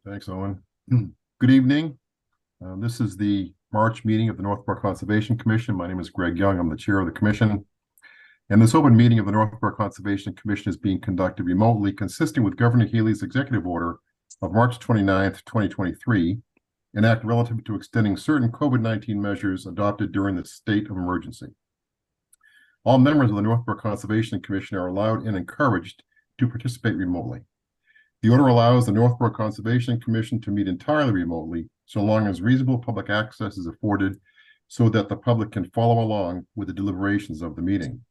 Thanks, Owen. Good evening. This is the March meeting of the Northborough Conservation Commission. My name is Greg Young. I'm the chair of the commission. And this open meeting of the Northborough Conservation Commission is being conducted remotely, consistent with Governor Healy's executive order of March 29th, 2023, an act relative to extending certain COVID-19 measures adopted during the state of emergency. All members of the Northborough Conservation Commission are allowed and encouraged to participate remotely. The order allows the Northborough Conservation Commission to meet entirely remotely, so long as reasonable public access is afforded so that the public can follow along with the deliberations of the meeting.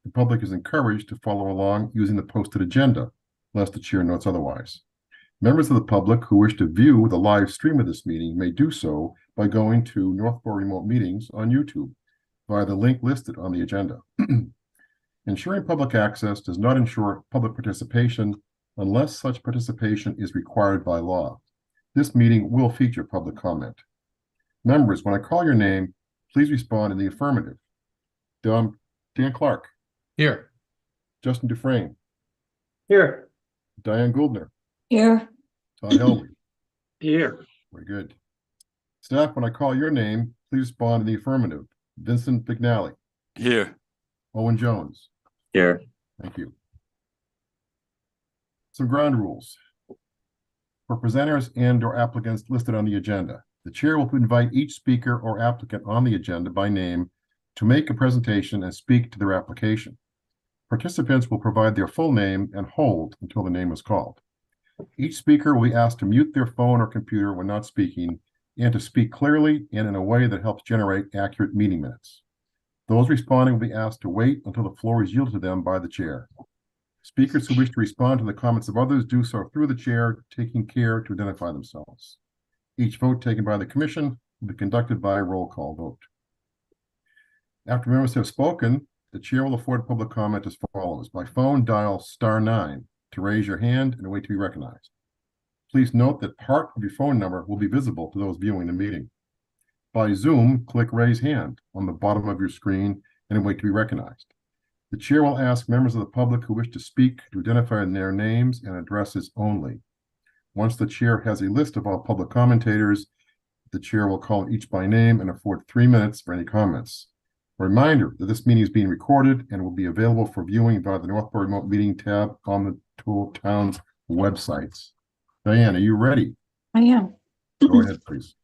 The public is encouraged to follow along using the posted agenda, unless the chair notes otherwise. Members of the public who wish to view the live stream of this meeting may do so by going to Northborough Remote Meetings on YouTube via the link listed on the agenda. Ensuring public access does not ensure public participation unless such participation is required by law. This meeting will feature public comment. Members, when I call your name, please respond in the affirmative. Dan Clark. Here. Justin Dufresne. Here. Diane Gouldner. Here. Todd Helby. Here. Very good. Staff, when I call your name, please respond in the affirmative. Vincent Bignali. Here. Owen Jones. Here. Thank you. Some ground rules. For presenters and/or applicants listed on the agenda, the chair will invite each speaker or applicant on the agenda by name to make a presentation and speak to their application. Participants will provide their full name and hold until the name is called. Each speaker will be asked to mute their phone or computer when not speaking and to speak clearly and in a way that helps generate accurate meeting minutes. Those responding will be asked to wait until the floor is yielded to them by the chair. Speakers who wish to respond to the comments of others do so through the chair, taking care to identify themselves. Each vote taken by the commission will be conducted by a roll call vote. After members have spoken, the chair will afford public comment as follows. By phone, dial *9 to raise your hand and wait to be recognized. Please note that part of your phone number will be visible to those viewing the meeting. By Zoom, click Raise Hand on the bottom of your screen and wait to be recognized. The chair will ask members of the public who wish to speak to identify their names and addresses only. Once the chair has a list of all public commentators, the chair will call each by name and afford 3 minutes for any comments. A reminder that this meeting is being recorded and will be available for viewing via the Northborough Remote Meeting tab on the town's websites. Diane, are you ready? I am. Go ahead, please.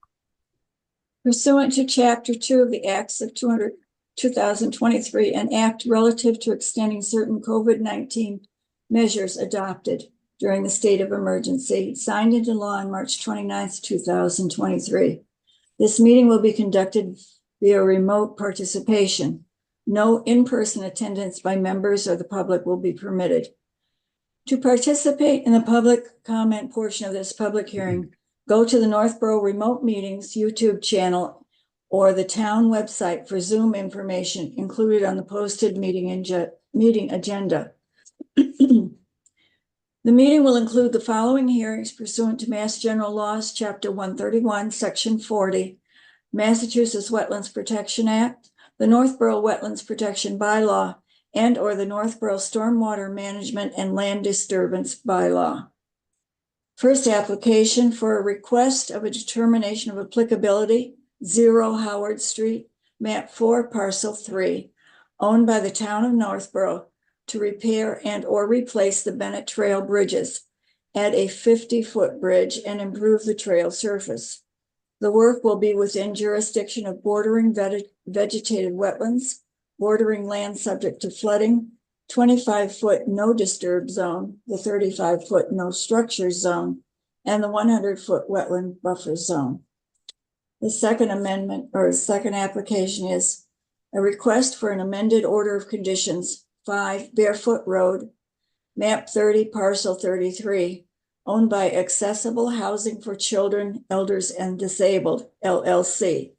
Pursuant to Chapter 2 of the Acts of 2023, an act relative to extending certain COVID-19 measures adopted during the state of emergency, signed into law on March 29th, 2023. This meeting will be conducted via remote participation. No in-person attendance by members or the public will be permitted. To participate in the public comment portion of this public hearing, go to the Northborough Remote Meetings YouTube channel or the town website for Zoom information included on the posted meeting agenda. The meeting will include the following hearings pursuant to Mass General Laws, Chapter 131, Section 40, Massachusetts Wetlands Protection Act, the Northborough Wetlands Protection Bylaw, and/or the Northborough Stormwater Management and Land Disturbance Bylaw. First, application for a request of a determination of applicability, 0 Howard Street, map 4, parcel 3, owned by the town of Northborough, to repair and/or replace the Bennett Trail bridges, add a 50-foot bridge, and improve the trail surface. The work will be within jurisdiction of bordering vegetated wetlands, bordering land subject to flooding, 25-foot no disturb zone, the 35-foot no structure zone, and the 100-foot wetland buffer zone. The second amendment or second application is a request for an amended order of conditions, 5 Barefoot Road, map 30, parcel 33, owned by Accessible Housing for Children, Elders, and Disabled, LLC,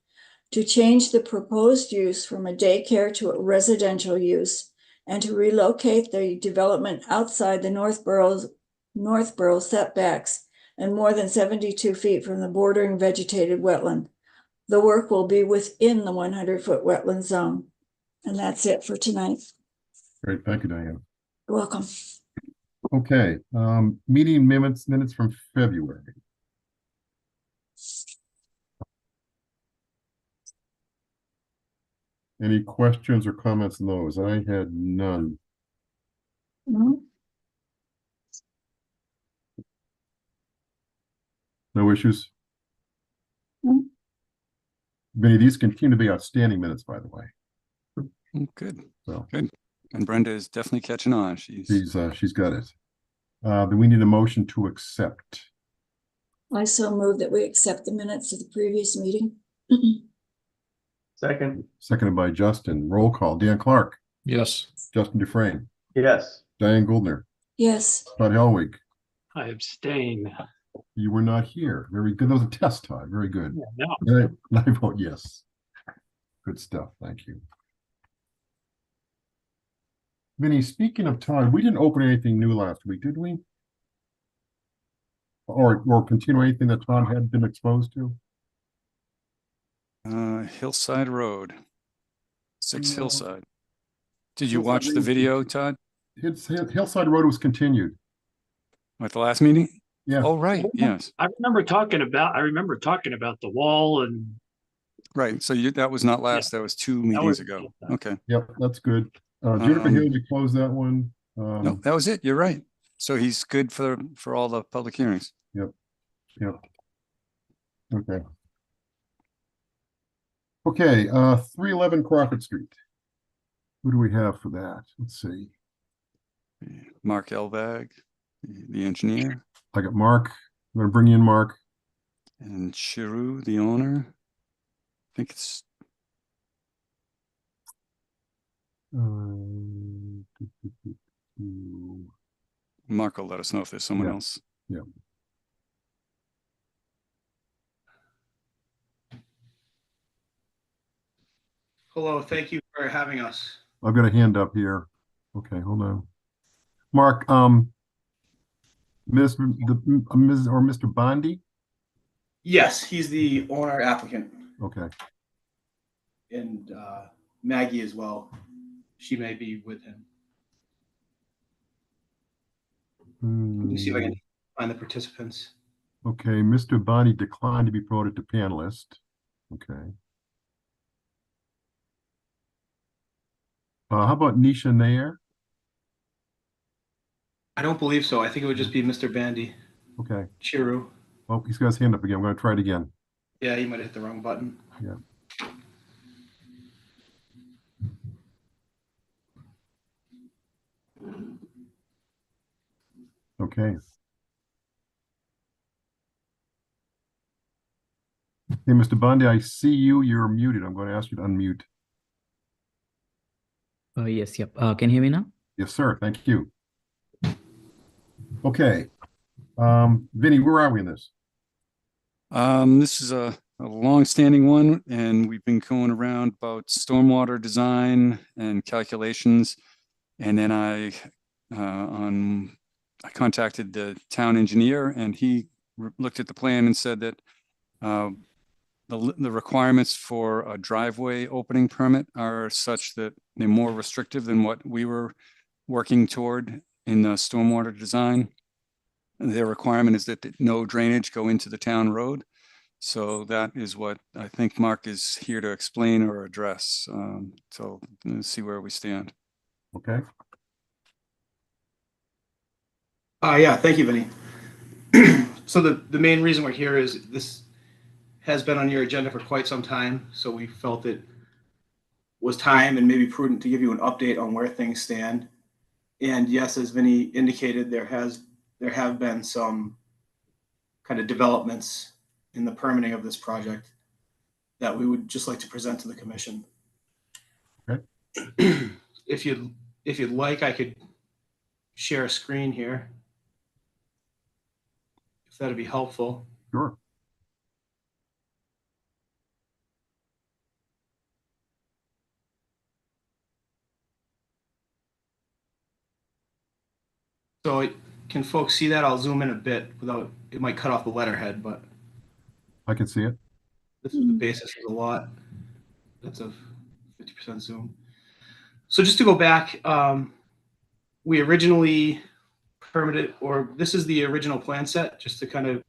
to change the proposed use from a daycare to a residential use and to relocate the development outside the Northborough setbacks and more than 72 feet from the bordering vegetated wetland. The work will be within the 100-foot wetland zone. And that's it for tonight. Great, thank you, Diane. You're welcome. Okay, meeting minutes from February. Any questions or comments on those? I had none. No? No issues? No. Vinny, these continue to be outstanding minutes, by the way. Good, So good. And Brenda is definitely catching on. she's got it. Then we need a motion to accept. I so move that we accept the minutes of the previous meeting. Second. Seconded by Justin. Roll call. Dan Clark, Yes. Justin Dufresne, Yes. Diane Goldner, Yes, Todd Helwig. I abstain. You were not here. Very good. That was a test, Todd. Very good. No. And I vote yes. Good stuff. Thank you. Vinny, speaking of Todd, we didn't open anything new last week, did we? Or continue anything that Todd had been exposed to? Hillside Road, 6 No. Hillside. Did you Hillside watch the Road. video, Todd, Hillside Road was continued. at the last meeting? Yeah. Oh, right, yes, I remember talking about the wall and right. So that was not last, that was 2 meetings was- ago. Okay. Yep, that's good. Juniper Hill, you close that one. No, that was it. You're right. So he's good for all the public hearings. Yep. Okay. Okay, 311 Crawford Street. Who do we have for that? Let's see. Mark Elbag, the engineer, I got Mark. I'm gonna bring you in Mark. and Shiru, the owner. I think it's Mark will let us know if there's someone Yeah. else. Hello, thank you for having us. I've got a hand up here. Okay, hold on. Mark, Ms. or Mr. Bondi? Yes, he's the owner applicant, Okay. and Maggie as well. She may be with him. Let me see if I can find the participants. Okay, Mr. Bondi declined to be promoted to panelist. Okay. How about Nisha Nair? I don't believe so. I think it would just be Mr. Bandy. Okay. Chiru. Oh, he's got his hand up again. I'm going to try it again. Yeah, you might have hit the wrong button. Yeah. Okay. Hey, Mr. Bondi, I see you. You're muted. I'm going to ask you to unmute. Yes, yep. Can you hear me now? Yes, sir. Thank you. Okay. Vinny, where are we in this? This is a long-standing one, and we've been going around about stormwater design and calculations. And then I contacted the town engineer, and he looked at the plan and said that the requirements for a driveway opening permit are such that they're more restrictive than what we were working toward in the stormwater design. Their requirement is that no drainage go into the town road. So that is what I think Mark is here to explain or address. So let's see where we stand. Okay. Yeah, thank you, Vinny. So the main reason we're here is this has been on your agenda for quite some time. So we felt it was time and maybe prudent to give you an update on where things stand. And yes, as Vinny indicated, there have been some kind of developments in the permitting of this project that we would just like to present to the commission. Okay. If you'd like, I could share a screen here, if that'd be helpful. Sure. So can folks see that? I'll zoom in a bit without, it might cut off the letterhead, but I can see it. this is the basis of the lot. That's a 50% zoom. So just to go back, we originally permitted, or this is the original plan set, just to kind of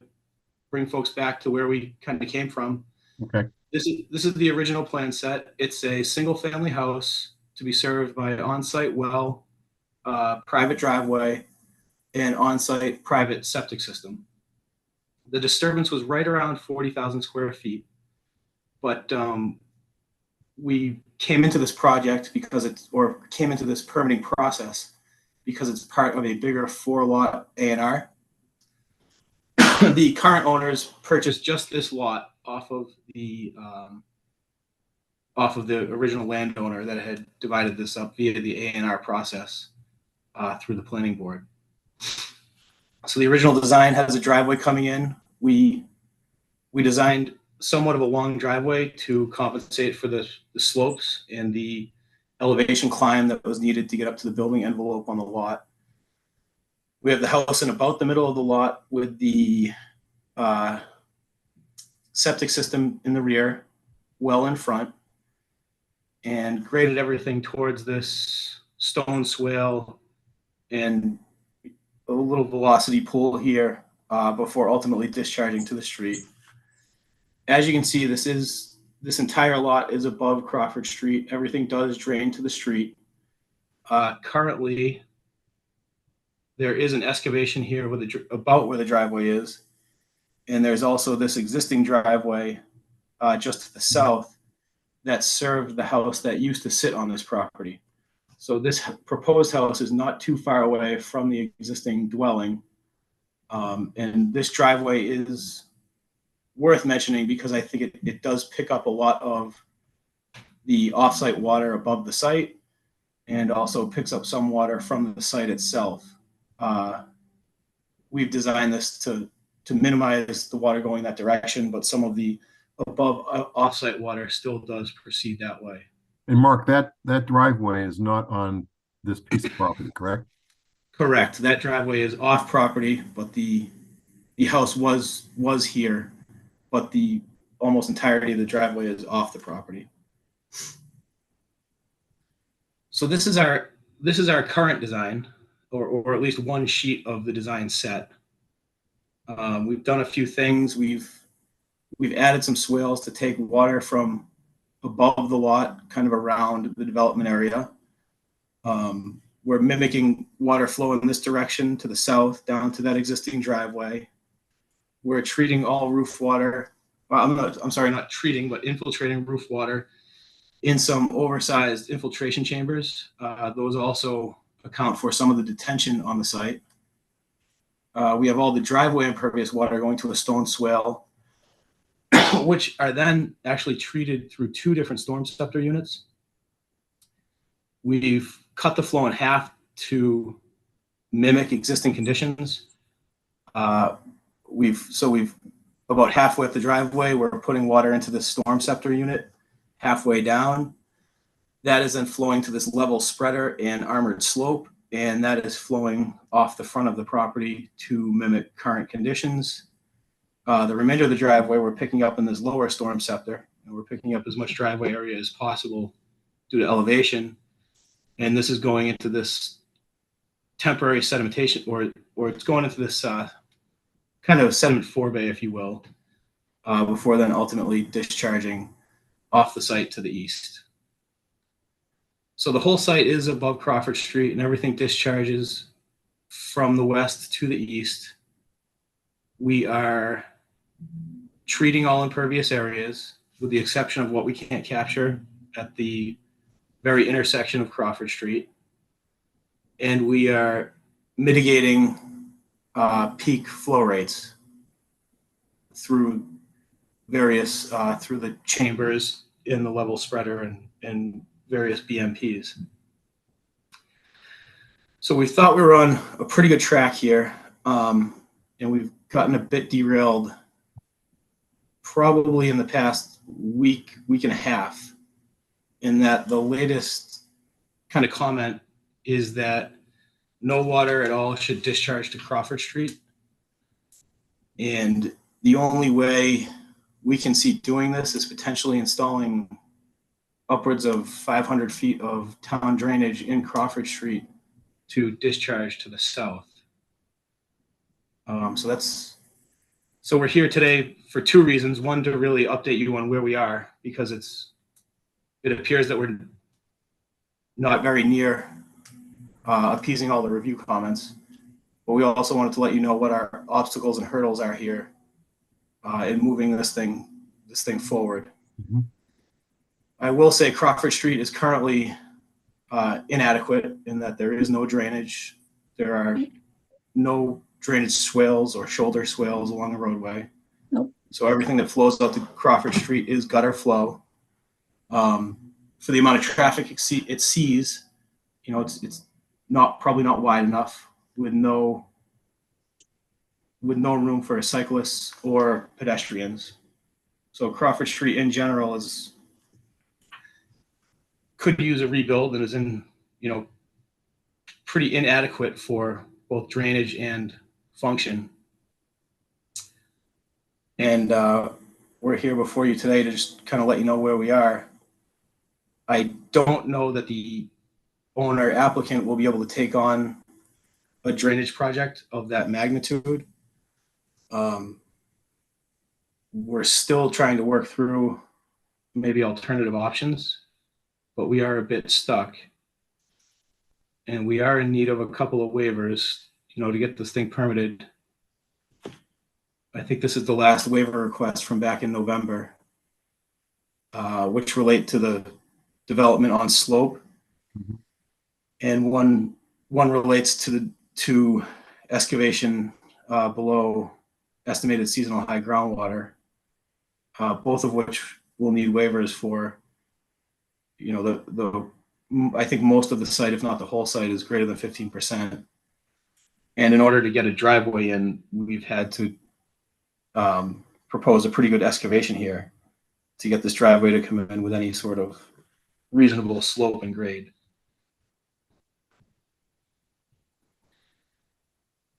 bring folks back to where we kind of came from. Okay, This is the original plan set. It's a single-family house to be served by an on-site well, private driveway, and on-site private septic system. The disturbance was right around 40,000 square feet, but we came into this project came into this permitting process because it's part of a bigger 4-lot A&R. The current owners purchased just this lot off of the original landowner that had divided this up via the A&R process through the planning board. So the original design has a driveway coming in. We designed somewhat of a long driveway to compensate for the slopes and the elevation climb that was needed to get up to the building envelope on the lot. We have the house in about the middle of the lot with the septic system in the rear, well in front, and graded everything towards this stone swale and a little velocity pool here before ultimately discharging to the street. As you can see, this entire lot is above Crawford Street. Everything does drain to the street. Currently, there is an excavation here about where the driveway is. And there's also this existing driveway just to the south that served the house that used to sit on this property. So this proposed house is not too far away from the existing dwelling. And this driveway is worth mentioning because I think it does pick up a lot of the offsite water above the site and also picks up some water from the site itself. We've designed this to minimize the water going that direction, but some of the above offsite water still does proceed that way. and Mark, that driveway is not on this piece of property, correct? Correct. That driveway is off property, but the house was here, but the almost entirety of the driveway is off the property. So this is our current design, or at least one sheet of the design set. We've done a few things. We've added some swales to take water from above the lot, kind of around the development area. We're mimicking water flow in this direction to the south down to that existing driveway. We're treating all roof water. I'm sorry, not treating, but infiltrating roof water in some oversized infiltration chambers. Those also account for some of the detention on the site. We have all the driveway impervious water going to a stone swale, which are then actually treated through 2 different storm scepter units. We've cut the flow in half to mimic existing conditions. We've about halfway up the driveway, we're putting water into the storm scepter unit. Halfway down, that is then flowing to this level spreader and armored slope, and that is flowing off the front of the property to mimic current conditions. The remainder of the driveway we're picking up in this lower storm scepter, and we're picking up as much driveway area as possible due to elevation. And this is going into this temporary sedimentation, or it's going into this kind of sediment forebay, if you will, before then ultimately discharging off the site to the east. So the whole site is above Crawford Street, and everything discharges from the west to the east. We are treating all impervious areas with the exception of what we can't capture at the very intersection of Crawford Street. And we are mitigating peak flow rates through various, through the chambers in the level spreader and various BMPs. So we thought we were on a pretty good track here, and we've gotten a bit derailed probably in the past week and a half, in that the latest kind of comment is that no water at all should discharge to Crawford Street. And the only way we can see doing this is potentially installing upwards of 500 feet of town drainage in Crawford Street to discharge to the south. So that's So we're here today for two reasons. One, to really update you on where we are, because it appears that we're not very near appeasing all the review comments. But we also wanted to let you know what our obstacles and hurdles are here in moving this thing forward. Mhm. I will say Crawford Street is currently inadequate in that there is no drainage. There are no drainage swales or shoulder swales along the roadway. Nope. So everything that flows out to Crawford Street is gutter flow. For the amount of traffic it sees, you know, it's probably not wide enough with no room for cyclists or pedestrians. So Crawford Street in general could use a rebuild and is in, you know, pretty inadequate for both drainage and function. And we're here before you today to just kind of let you know where we are. I don't know that the owner applicant will be able to take on a drainage project of that magnitude. We're still trying to work through maybe alternative options, but we are a bit stuck. And we are in need of a couple of waivers, you know, to get this thing permitted. I think this is the last waiver request from back in November, which relate to the development on slope. Mhm. And one relates to excavation below estimated seasonal high groundwater, both of which will need waivers for, you know, I think most of the site, if not the whole site, is greater than 15%. And in order to get a driveway in, we've had to propose a pretty good excavation here to get this driveway to come in with any sort of reasonable slope and grade.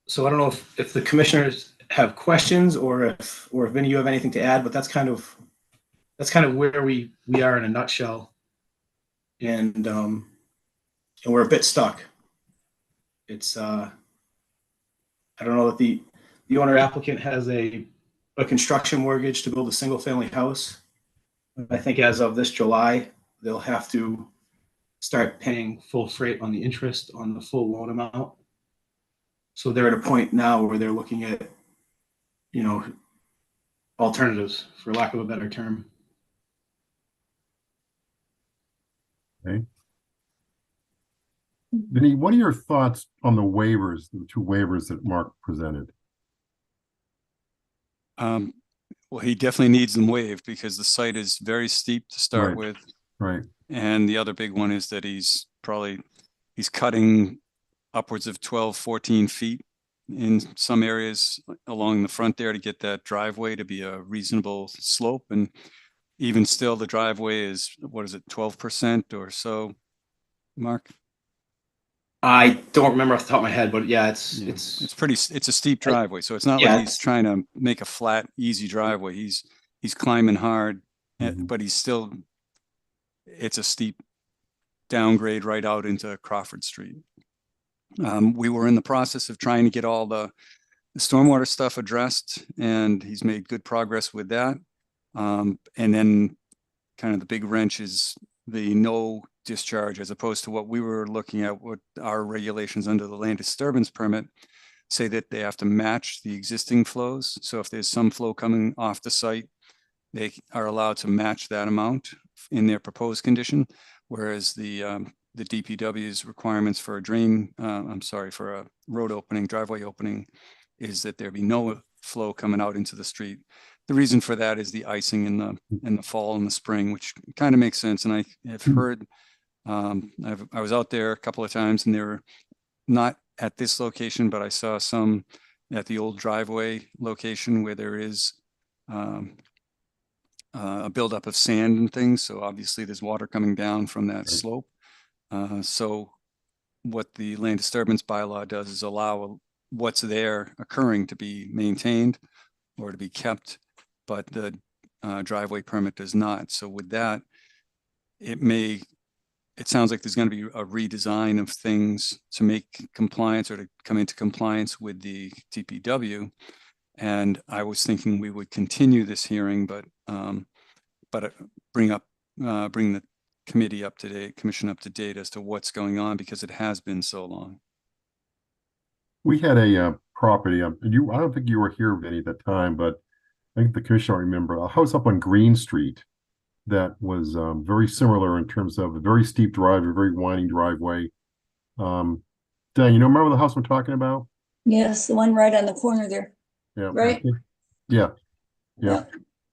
So I don't know if the commissioners have questions or if Vinny, you have anything to add, but that's kind of where we are in a nutshell. And we're a bit stuck. It's I don't know that the owner applicant has a construction mortgage to build a single family house. I think as of this July, they'll have to start paying full freight on the interest on the full loan amount. So they're at a point now where they're looking at, you know, alternatives, for lack of a better term. Okay. Vinny, what are your thoughts on the waivers, the two waivers that Mark presented? Well, he definitely needs them waived because the site is very steep to start Right. with. Right. And the other big one is that he's cutting upwards of 12, 14 feet in some areas along the front there to get that driveway to be a reasonable slope. And even still, the driveway is, what is it, 12% or so, Mark? I don't remember off the top of my head, but yeah, it's a steep driveway. So it's not like he's trying to make a flat, easy driveway. He's climbing hard, but it's a steep downgrade right out into Crawford Street. We were in the process of trying to get all the stormwater stuff addressed, and he's made good progress with that. And then kind of the big wrench is the no discharge, as opposed to what we were looking at, what our regulations under the land disturbance permit say that they have to match the existing flows. So if there's some flow coming off the site, they are allowed to match that amount in their proposed condition, whereas the DPW's requirements for for a road opening, driveway opening, is that there be no flow coming out into the street. The reason for that is the icing in the fall and the spring, which kind of makes sense. And I have heard, I was out there a couple of times, and they were not at this location, but I saw some at the old driveway location where there is a buildup of sand and things. So obviously there's water coming down from that slope. So what the land disturbance bylaw does is allow what's there occurring to be maintained or to be kept, but the driveway permit does not. So with that, it sounds like there's going to be a redesign of things to make compliance or to come into compliance with the TPW. And I was thinking we would continue this hearing, but bring the committee up to date, commission up to date as to what's going on, because it has been so long. We had a property, I don't think you were here, Vinny, at that time, but I think the commission will remember a house up on Green Street that was very similar in terms of a very steep driveway, very winding driveway. Dan, remember the house we're talking about? Yes, the one right on the corner there, Yeah. right? Yeah. Yeah.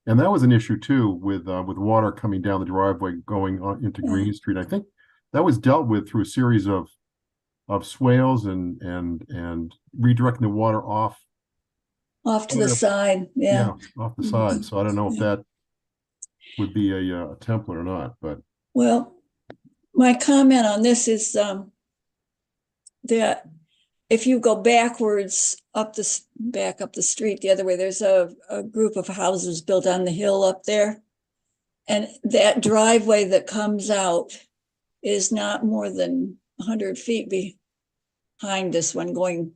And that was an issue too with water coming down the driveway going on into Yeah. Green Street. I think that was dealt with through a series of swales and redirecting the water off Off to the side, yeah. off the side. So I don't know if that would be a template or not, but Well, my comment on this is that if you go backwards back up the street the other way, there's a group of houses built on the hill up there. And that driveway that comes out is not more than 100 feet behind this one going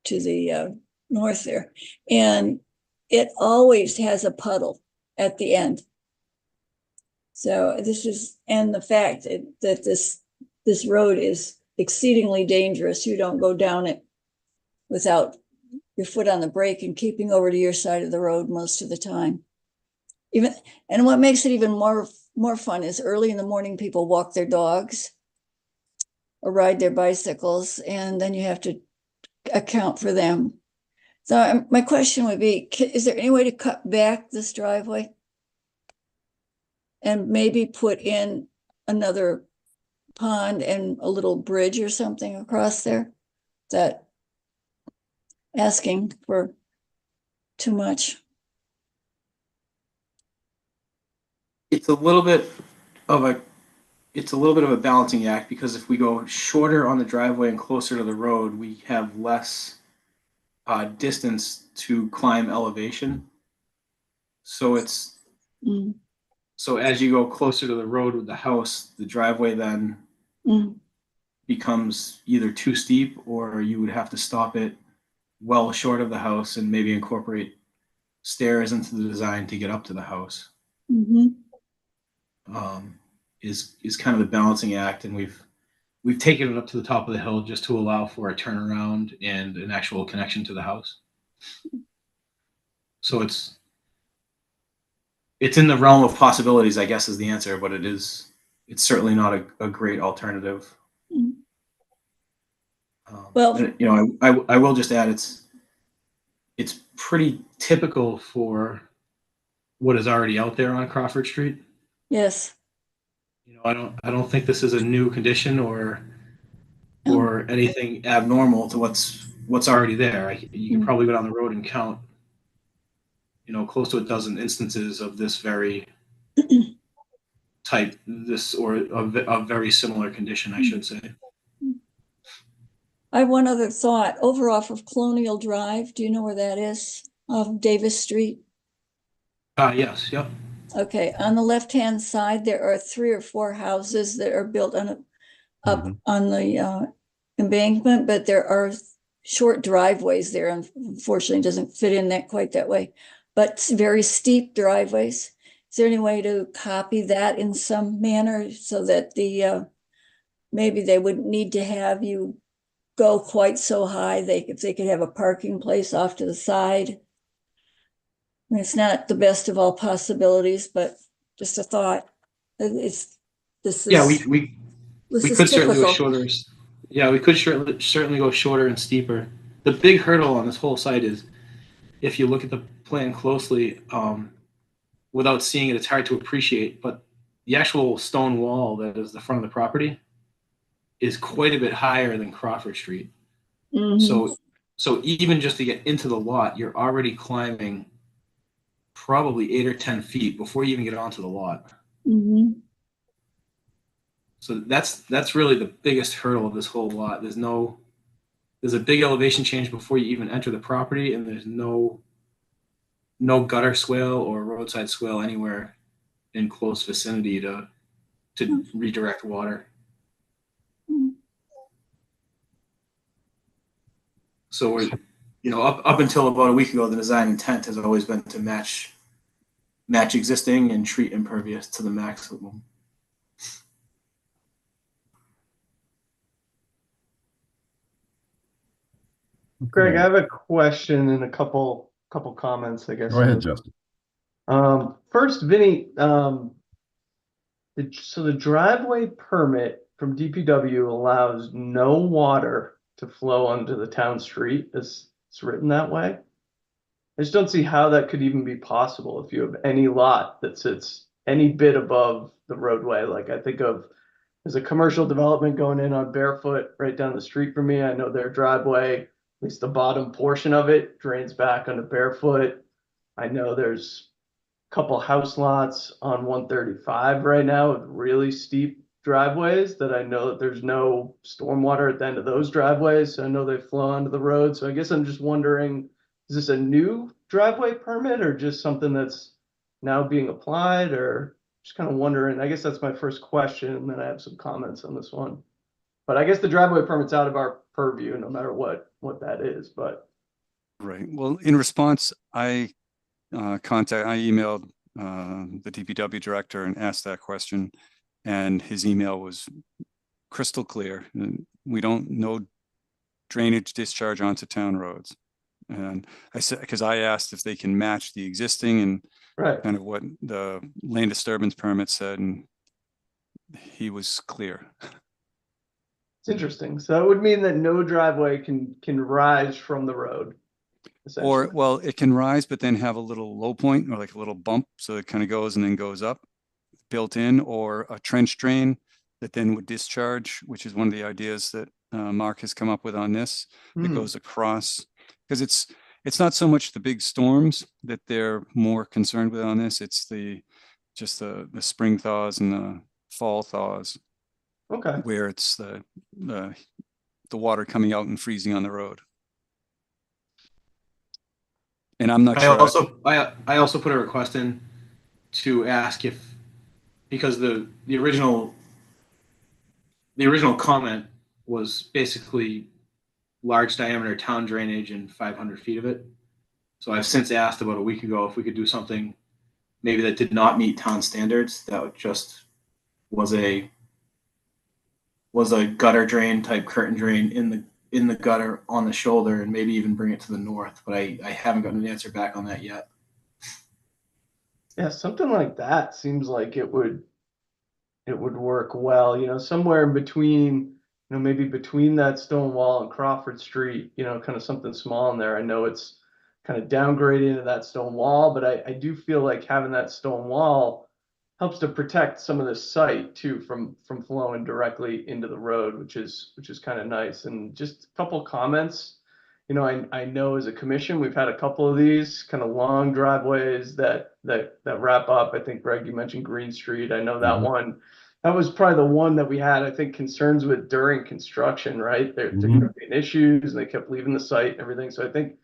to the north there. And it always has a puddle at the end. So and the fact that this road is exceedingly dangerous. You don't go down it without your foot on the brake and keeping over to your side of the road most of the time. And what makes it even more fun is early in the morning, people walk their dogs or ride their bicycles, and then you have to account for them. So my question would be, is there any way to cut back this driveway and maybe put in another pond and a little bridge or something across there? That asking for too much? It's a little bit of a balancing act, because if we go shorter on the driveway and closer to the road, we have less distance to climb elevation. So so as you go closer to the road with the house, the driveway then becomes either too steep, or you would have to stop it well short of the house and maybe incorporate stairs into the design to get up to the house. Is kind of the balancing act, and we've taken it up to the top of the hill just to allow for a turnaround and an actual connection to the house. So it's in the realm of possibilities, I guess, is the answer, but it's certainly not a great alternative. Well, I will just add, it's pretty typical for what is already out there on Crawford Street. yes. I don't think this is a new condition or anything abnormal to what's already there. You can probably go down the road and count, close to a dozen instances of this very type, or a very similar condition, I should say. I have one other thought. Over off of Colonial Drive, do you know where that is? Off Davis Street? Yes, yep. Okay, on the left-hand side, there are 3 or 4 houses that are built up on the embankment, but there are short driveways there. Unfortunately, it doesn't fit in quite that way, but very steep driveways. Is there any way to copy that in some manner so that maybe they wouldn't need to have you go quite so high? If they could have a parking place off to the side. I mean, it's not the best of all possibilities, but just a thought. We could certainly go shorter. Yeah, we could certainly go shorter and steeper. The big hurdle on this whole site is, if you look at the plan closely, without seeing it, it's hard to appreciate, but the actual stone wall that is the front of the property is quite a bit higher than Crawford Street. So even just to get into the lot, you're already climbing probably 8 or 10 feet before you even get onto the lot. So that's really the biggest hurdle of this whole lot. There's a big elevation change before you even enter the property, and there's no gutter swale or roadside swale anywhere in close vicinity to redirect water. So up until about a week ago, the design intent has always been to match existing and treat impervious to the maximum. Greg, I Okay. have a question and a couple comments, I guess. Go ahead, Justin. First, Vinny, so the driveway permit from DPW allows no water to flow onto the town street. It's written that way. I just don't see how that could even be possible if you have any lot that sits any bit above the roadway. Like I think of there's a commercial development going in on Barefoot right down the street from me. I know their driveway, at least the bottom portion of it, drains back onto Barefoot. I know there's a couple house lots on 135 right now with really steep driveways that I know that there's no stormwater at the end of those driveways. So I know they flow onto the road. So I guess I'm just wondering, is this a new driveway permit or just something that's now being applied, or just kind of wondering? I guess that's my first question, and then I have some comments on this one. But I guess the driveway permit's out of our purview, no matter what that is. But Right. Well, in response, I emailed the DPW director and asked that question, and his email was crystal clear. We don't know drainage discharge onto town roads. And I said, because I asked if they can match the existing and right. kind of what the land disturbance permit said, and he was clear. It's interesting. So that would mean that no driveway can rise from the road. Or, well, it can rise, but then have a little low point or like a little bump. So it kind of goes and then goes up built in, or a trench drain that then would discharge, which is one of the ideas that Mark has come up with on this. That goes across, because it's not so much the big storms that they're more concerned with on this. It's just the spring thaws and the fall thaws. Okay. Where it's the water coming out and freezing on the road. And I'm not sure. I also put a request in to ask if, because the original comment was basically large diameter town drainage and 500 feet of it. So I've since asked about a week ago if we could do something maybe that did not meet town standards, that just was a gutter drain type curtain drain in the gutter on the shoulder, and maybe even bring it to the north. But I haven't gotten an answer back on that yet. Yeah, something like that seems like it would work well, somewhere in between, maybe between that stone wall and Crawford Street, kind of something small in there. I know it's kind of downgraded into that stone wall, but I do feel like having that stone wall helps to protect some of the site too from flowing directly into the road, which is kind of nice. And just a couple comments. I know as a commission we've had a couple of these kind of long driveways that wrap up. I think Greg, you mentioned Green Street. I know that one. That was probably the one that we had, I think, concerns with during construction, right? There kept being issues and they kept leaving the site and everything. So I think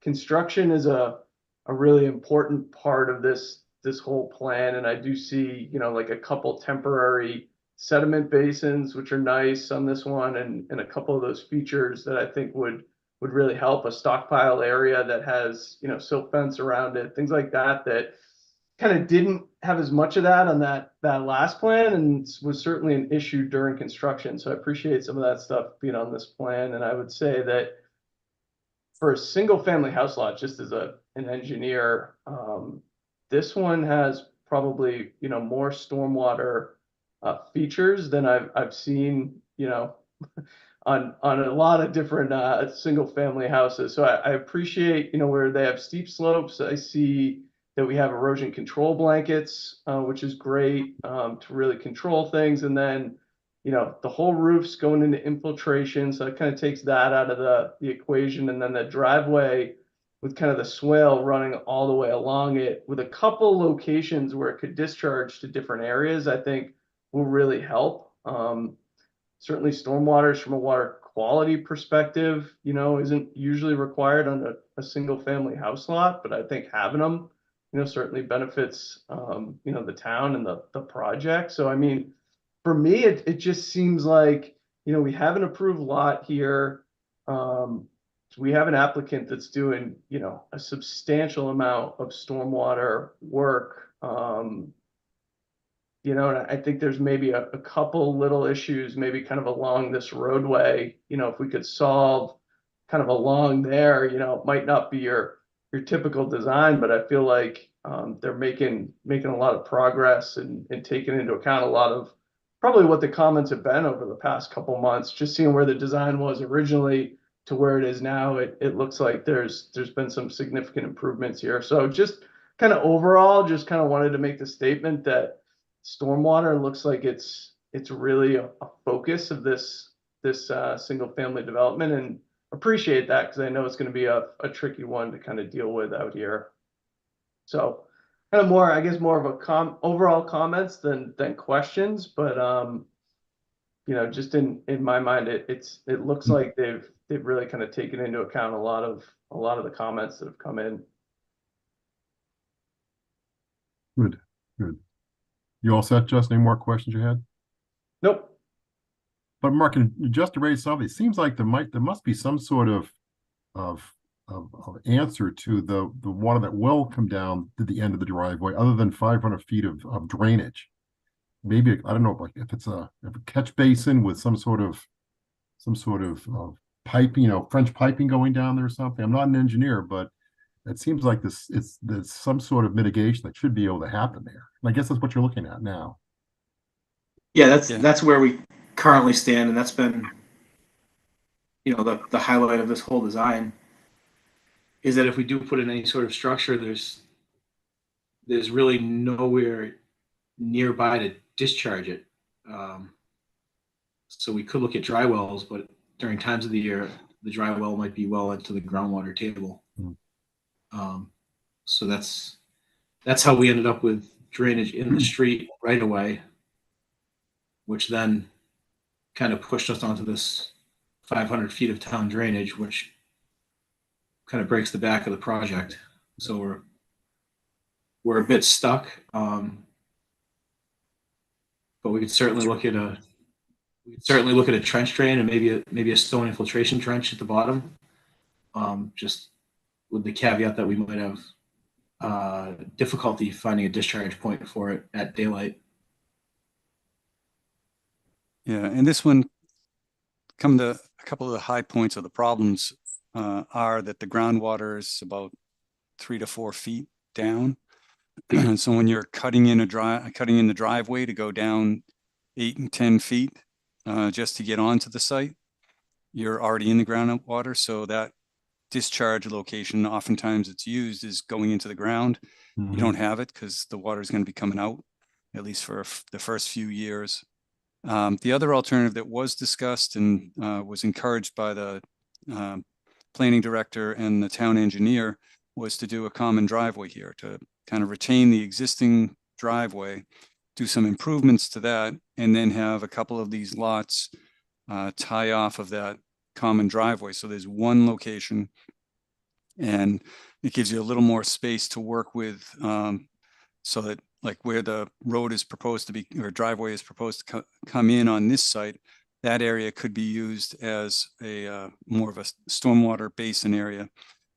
construction is a really important part of this whole plan. And I do see, like a couple temporary sediment basins, which are nice on this one, and a couple of those features that I think would really help. A stockpile area that has, silt fence around it, things like that kind of didn't have as much of that on that last plan, and was certainly an issue during construction. So I appreciate some of that stuff being on this plan. And I would say that for a single family house lot, just as an engineer, this one has probably, more stormwater features than I've seen, on a lot of different single family houses. So I appreciate, where they have steep slopes. I see that we have erosion control blankets, which is great, to really control things. And then, the whole roof's going into infiltration. So it kind of takes that out of the equation. And then the driveway with kind of the swale running all the way along it with a couple locations where it could discharge to different areas, I think will really help. Certainly stormwaters from a water quality perspective, isn't usually required on a single family house lot, but I think having them, certainly benefits, the town and the project. So, I mean, for me, it just seems like, we have an approved lot here. So we have an applicant that's doing, you know, a substantial amount of stormwater work. You know, and I think there's maybe a couple little issues, maybe kind of along this roadway. You know, if we could solve kind of along there, you know, it might not be your typical design, but I feel like they're making a lot of progress and taking into account a lot of probably what the comments have been over the past couple months. Just seeing where the design was originally to where it is now, it looks like there's been some significant improvements here. So just kind of overall, just kind of wanted to make the statement that stormwater looks like it's really a focus of this single family development, and appreciate that because I know it's going to be a tricky one to kind of deal with out here. So kind of more, I guess, more of a overall comments than questions, but you know, just in my mind, it looks like they've really kind of taken into account a lot of the comments that have come in. Good, good. You all set, Justin? Any more questions you had? Nope. But Mark, and just to raise something, it seems like there must be some sort of answer to the water that will come down to the end of the driveway, other than 500 feet of drainage. Maybe, I don't know, like if it's a catch basin with some sort of pipe, you know, French piping going down there or something. I'm not an engineer, but it seems like there's some sort of mitigation that should be able to happen there. And I guess that's what you're looking at now. Yeah, Yeah. that's where we currently stand, and that's been, you know, the highlight of this whole design is that if we do put in any sort of structure, there's really nowhere nearby to discharge it. So we could look at dry wells, but during times of the year, the dry well might be well into the groundwater table. So that's how we ended up with drainage in the street right away, which then kind of pushed us onto this 500 feet of town drainage, which kind of breaks the back of the project. So we're a bit stuck, but we could certainly look at a trench drain and maybe a stone infiltration trench at the bottom, just with the caveat that we might have difficulty finding a discharge point for it at daylight. Yeah, and this one, come to a couple of the high points of the problems are that the groundwater is about 3 to 4 feet down. And so when you're cutting in the driveway to go down 8 and 10 feet just to get onto the site, you're already in the groundwater. So that discharge location, oftentimes it's used, is going into the ground. You don't have it because the water is going to be coming out, at least for the first few years. The other alternative that was discussed and was encouraged by the planning director and the town engineer was to do a common driveway here, to kind of retain the existing driveway, do some improvements to that, and then have a couple of these lots tie off of that common driveway. So there's one location, and it gives you a little more space to work with, so that, like, where the road is proposed to be, or driveway is proposed to come in on this site, that area could be used as a more of a stormwater basin area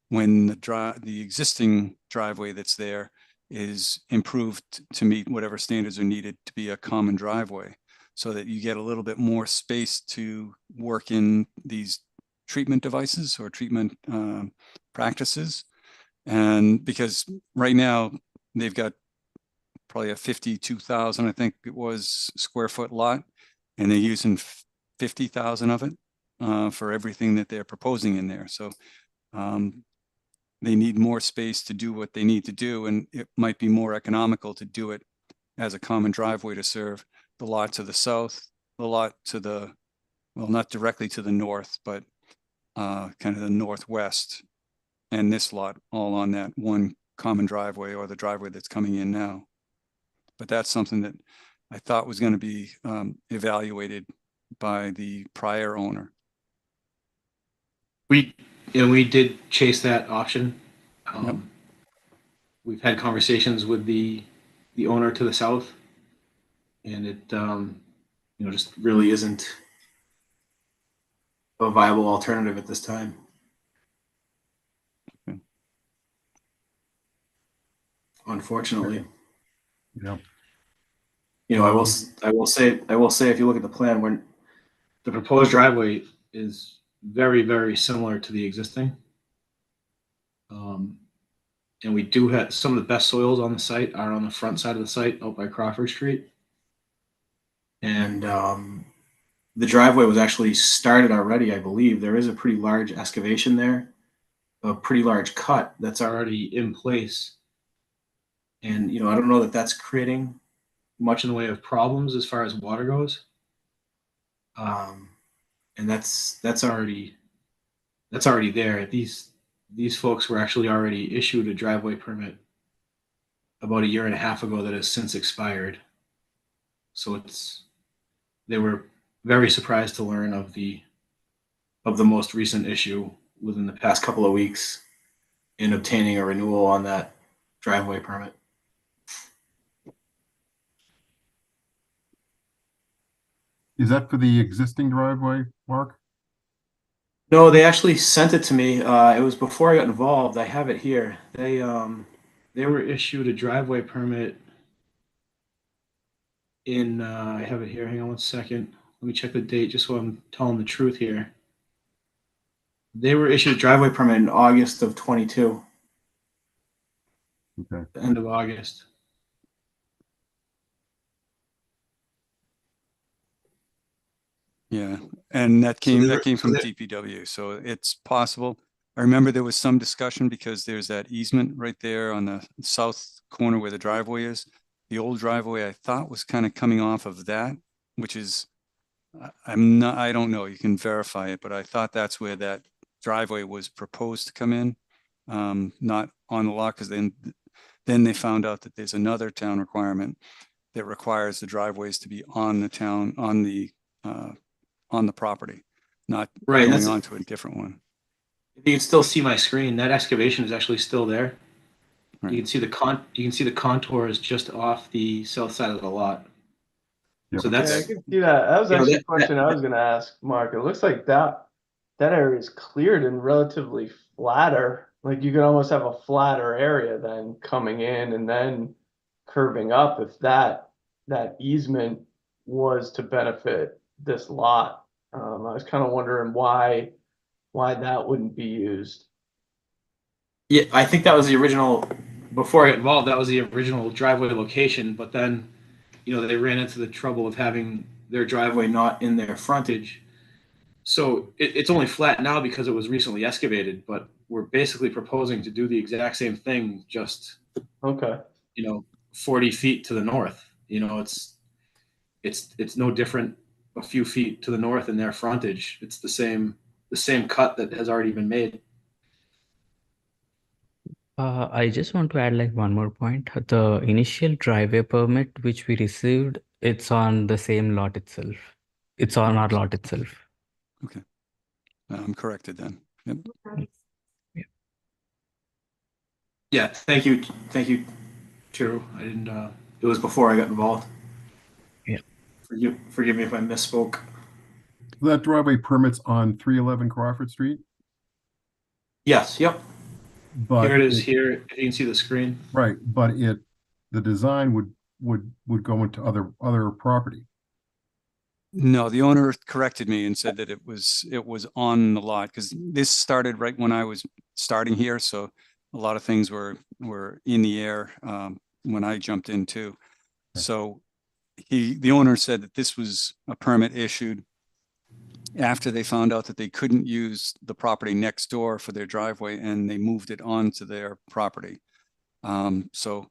when the existing driveway that's there is improved to meet whatever standards are needed to be a common driveway, so that you get a little bit more space to work in these treatment devices or treatment practices. And because right now they've got probably a 52,000, I think it was, square foot lot, and they're using 50,000 of it for everything that they're proposing in there. So they need more space to do what they need to do, and it might be more economical to do it as a common driveway to serve the lot to the south, the lot to the, well, not directly to the north, but kind of the northwest, and this lot all on that one common driveway, or the driveway that's coming in now. But that's something that I thought was going to be evaluated by the prior owner. We did chase that option. Yep. We've had conversations with the owner to the south, and it just really isn't a viable alternative at this time. unfortunately. Yeah. You know, I will say, if you look at the plan, when the proposed driveway is very, very similar to the existing. And we do have some of the best soils on the site are on the front side of the site out by Crawford Street. And the driveway was actually started already, I believe. There is a pretty large excavation there, a pretty large cut that's already in place. And, you know, I don't know that that's creating much in the way of problems as far as water goes. And that's already there. These folks were actually already issued a driveway permit about a year and a half ago that has since expired. So they were very surprised to learn of the most recent issue within the past couple of weeks in obtaining a renewal on that driveway permit. Is that for the existing driveway, Mark? No, they actually sent it to me. It was before I got involved. I have it here. They were issued a driveway permit in, I have it here. Hang on one second. Let me check the date just so I'm telling the truth here. They were issued a driveway permit in August of 22. Okay. The end of August. Yeah, and that So came they that were- came so from they- DPW, so it's possible. I remember there was some discussion because there's that easement right there on the south corner where the driveway is. The old driveway I thought was kind of coming off of that, which is, I don't know, you can verify it, but I thought that's where that driveway was proposed to come in. Not on the lot, because then they found out that there's another town requirement that requires the driveways to be on the town, on the property, not Right, going that's- on to a different one. If you can still see my screen, that excavation is actually still there. Right. You can see the contours just off the south side of the lot. Yep. So Yeah, I that's can see that. That was you know, actually that- a question I was going to ask, Mark. It looks like that area is cleared and relatively flatter. Like you could almost have a flatter area then coming in and then curving up if that easement was to benefit this lot. I was kind of wondering why that wouldn't be used. Yeah, I think that was the original. Before I got involved, that was the original driveway location. But then, you know, they ran into the trouble of having their driveway not in their frontage. So it's only flat now because it was recently excavated. But we're basically proposing to do the exact same thing, just Okay. 40 feet to the north. You know, it's no different. A few feet to the north in their frontage. It's the same cut that has already been made. I just want to add like one more point. The initial driveway permit which we received, it's on the same lot itself. It's on our lot itself. I'm corrected then. Yep. Yeah, thank you, Chiru. I didn't. It was before I got involved. Yeah. Forgive me if I misspoke. That driveway permit's on 311 Crawford Street, Yes. Yep. but Here it is. Here you can see the screen. right, but the design would go into other property. No, the owner corrected me and said that it was on the lot, because this started right when I was starting here, so a lot of things were in the air when I jumped in too. Okay. So the owner said that this was a permit issued after they found out that they couldn't use the property next door for their driveway, and they moved it onto their property. So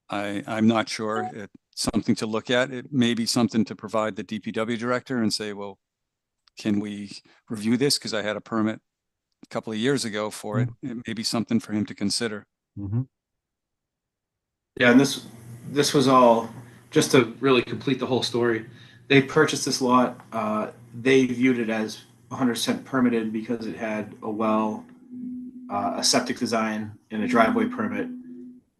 I'm not sure. It's something to look at. It may be something to provide the DPW director and say, well, can we review this? Because I had a permit a couple of years ago for it. It may be something for him to consider. Mm-hmm. Yeah, and this was all just to really complete the whole story. They purchased this lot. They viewed it as 100% permitted because it had a well, a septic design, and a driveway permit.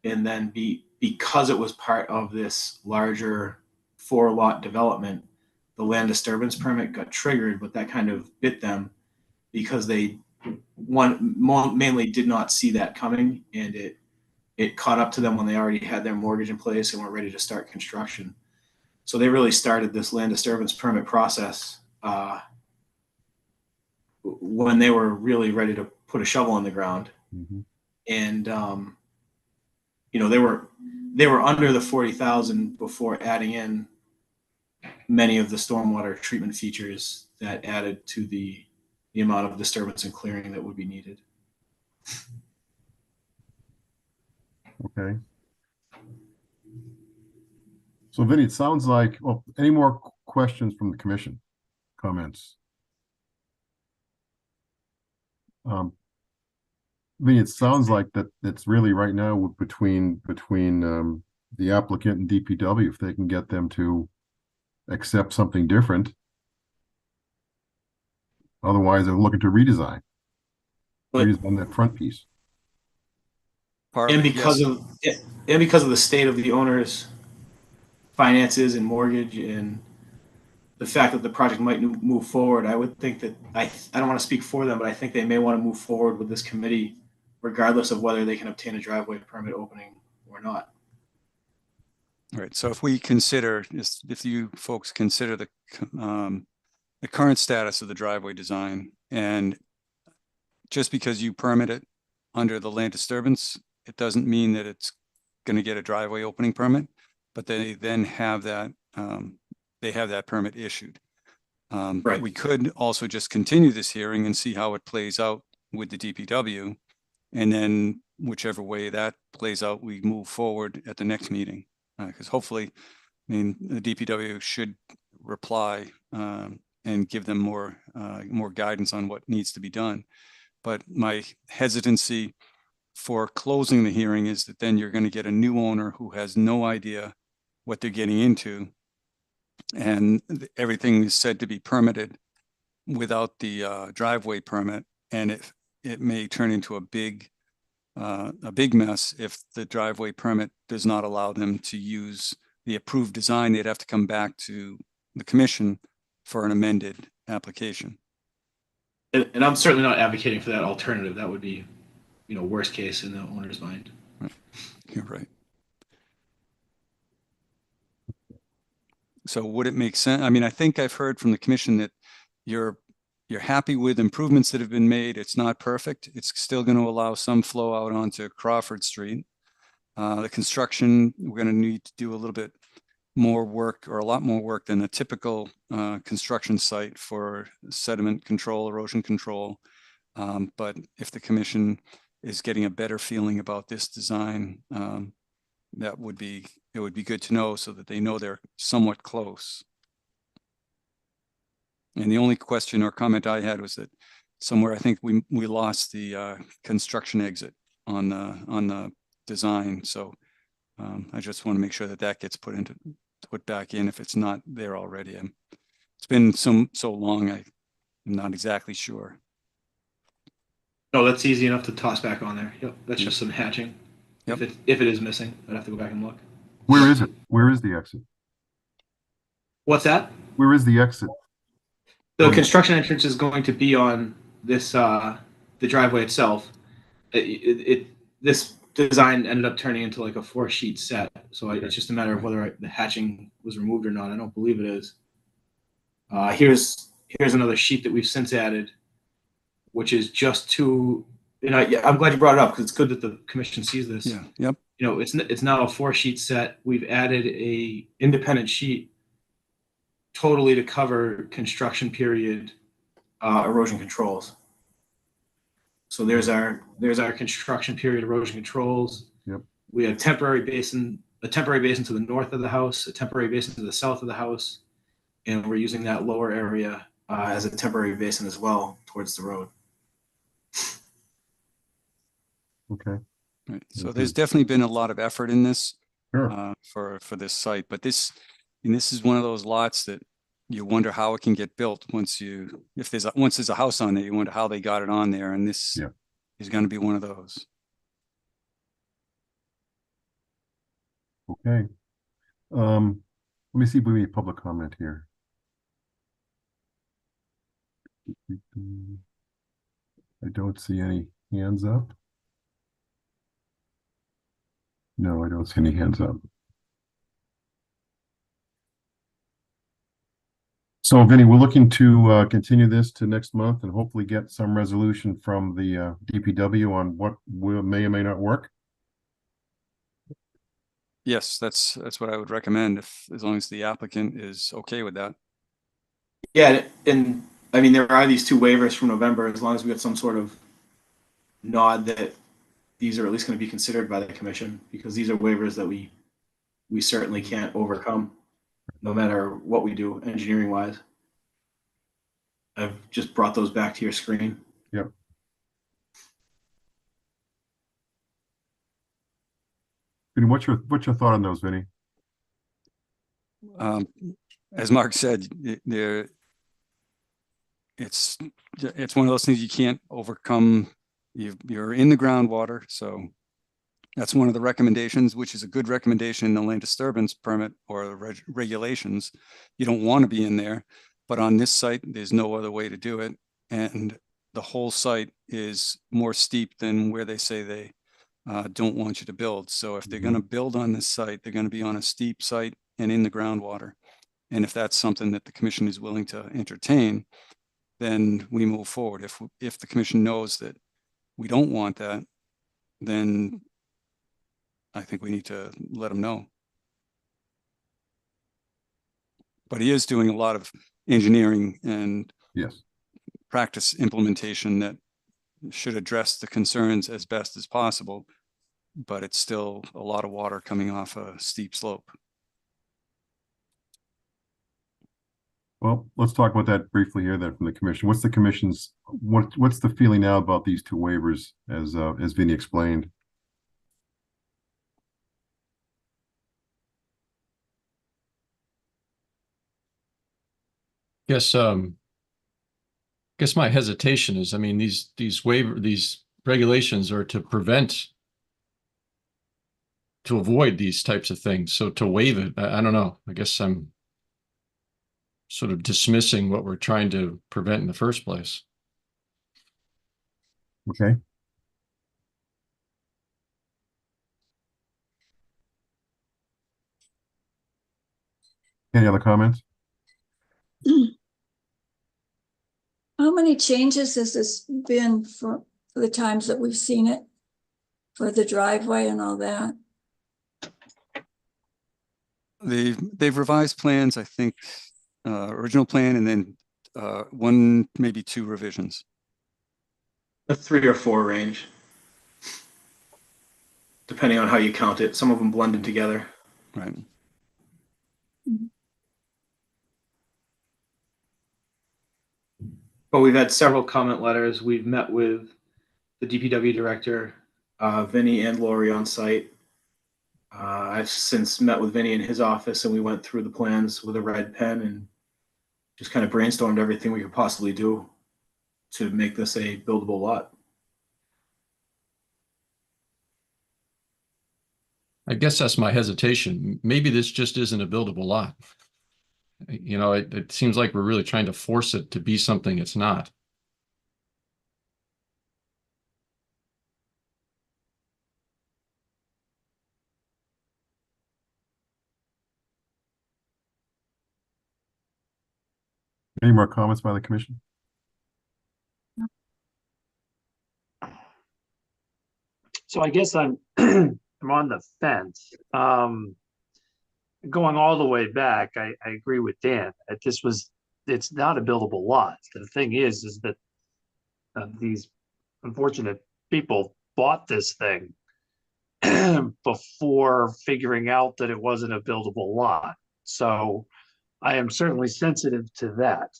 And then because it was part of this larger 4-lot development, the land disturbance permit got triggered, but that kind of bit them because they mainly did not see that coming, and it it caught up to them when they already had their mortgage in place and were ready to start construction. So they really started this land disturbance permit process when they were really ready to put a shovel in the ground. Mhm. And you know, they were under the 40,000 before adding in many of the stormwater treatment features that added to the amount of disturbance and clearing that would be needed. Okay. So Vinny, it sounds like, well, any more questions from the commission? Comments? Vinny, it sounds like that it's really right now between the applicant and DPW, if they can get them to accept something different. Otherwise, they're looking to redesign But that front piece. and Partly, yes. because of the state of the owner's finances and mortgage and the fact that the project might move forward, I would think that I don't want to speak for them, but I think they may want to move forward with this committee, regardless of whether they can obtain a driveway permit opening or not. All right. So if we consider, if you folks consider the current status of the driveway design, and just because you permit it under the land disturbance, it doesn't mean that it's going to get a driveway opening permit, but they then have that, they have that permit issued. Right. We could also just continue this hearing and see how it plays out with the DPW. And then whichever way that plays out, we move forward at the next meeting. Because hopefully, I mean, the DPW should reply and give them more guidance on what needs to be done. But my hesitancy for closing the hearing is that then you're going to get a new owner who has no idea what they're getting into, and everything is said to be permitted without the driveway permit, and it may turn into a big mess if the driveway permit does not allow them to use the approved design. They'd have to come back to the commission for an amended application. And I'm certainly not advocating for that alternative. That would be, you know, worst case in the owner's mind. You're right. So would it make sense? I mean, I think I've heard from the commission that you're happy with improvements that have been made. It's not perfect. It's still going to allow some flow out onto Crawford Street. The construction, we're going to need to do a little bit more work, or a lot more work than a typical construction site for sediment control, erosion control. But if the commission is getting a better feeling about this design, it would be good to know, so that they know they're somewhat close. And the only question or comment I had was that somewhere I think we lost the construction exit on the design. So I just want to make sure that gets put back in if it's not there already. It's been so long, I'm not exactly sure. No, that's easy enough to toss back on there. Yep, that's Yep. just some hatching. Yep. If it is missing, I'd have to go back and look. Where is it? Where is the exit? What's that? Where is the exit? The construction entrance is going to be on this the driveway itself. This design ended up turning into like a 4-sheet set, so it's just a matter of whether the hatching was removed or not. I don't believe it is. Here's another sheet that we've since added, which is just to, I'm glad you brought it up, because it's good that the commission sees this. Yeah. Yep. You know, it's now a 4-sheet set. We've added a independent sheet totally to cover construction period erosion controls. So there's our construction period erosion controls. Yep. We have a temporary basin to the north of the house, a temporary basin to the south of the house, and we're using that lower area as a temporary basin as well towards the road. Okay. Right. So there's definitely been a lot of effort in this. Sure. For this site, but this is one of those lots that you wonder how it can get built once there's a house on there. You wonder how they got it on there, and this is going to be one of those. Okay. Let me see if we have public comment here. I don't see any hands up. No, I don't see any hands up. So Vinny, we're looking to continue this to next month and hopefully get some resolution from the DPW on what may or may not work. Yes, that's what I would recommend, if, as long as the applicant is okay with that. Yeah, and I mean, there are these two waivers from November, as long as we get some sort of nod that these are at least going to be considered by the commission, because these are waivers that we certainly can't overcome, no matter what we do engineering wise. I've just brought those back to your screen. Yep. Vinny, what's your thought on those, Vinny? As Mark said, it's one of those things you can't overcome. You're in the groundwater, so that's one of the recommendations, which is a good recommendation in the land disturbance permit or the regulations. You don't want to be in there, but on this site, there's no other way to do it. And the whole site is more steep than where they say they don't want you to build. So if they're going to build on this site, they're going to be on a steep site and in the groundwater. And if that's something that the commission is willing to entertain, then we move forward. If the commission knows that we don't want that, then I think we need to let them know. But he is doing a lot of engineering and Yes. practice implementation that should address the concerns as best as possible, but it's still a lot of water coming off a steep slope. Well, let's talk about that briefly here then from the commission. What's the commission's, what's the feeling now about these two waivers as Vinny explained? Guess my hesitation is, I mean, these regulations are to avoid these types of things. So to waive it, I don't know. I guess I'm sort of dismissing what we're trying to prevent in the first place. Okay. Any other comments? How many changes has this been for the times that we've seen it? For the driveway and all that? They've revised plans, I think, original plan, and then one, maybe two revisions. A 3 or 4 range, depending on how you count it. Some of them blended together. Right. But we've had several comment letters. We've met with the DPW director, Vinny and Lori on site. I've since met with Vinny in his office, and we went through the plans with a red pen and just kind of brainstormed everything we could possibly do to make this a buildable lot. I guess that's my hesitation. Maybe this just isn't a buildable lot. You know, it seems like we're really trying to force it to be something it's not. Any more comments by the commission? So I guess I'm I'm on the fence. Going all the way back, I agree with Dan that it's not a buildable lot. The thing is that these unfortunate people bought this thing before figuring out that it wasn't a buildable lot. So I am certainly sensitive to that.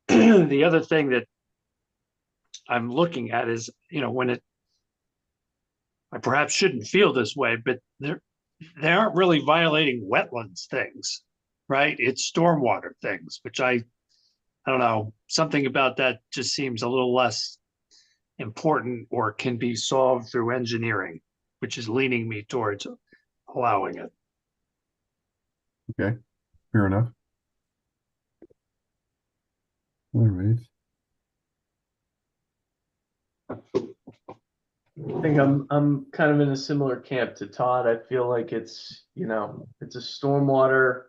The other thing that I'm looking at is, I perhaps shouldn't feel this way, but they aren't really violating wetlands things, right? It's stormwater things, which I don't know, something about that just seems a little less important or can be solved through engineering, which is leaning me towards allowing it. Okay, fair enough. All right. I think I'm kind of in a similar camp to Todd. I feel like it's, it's a stormwater,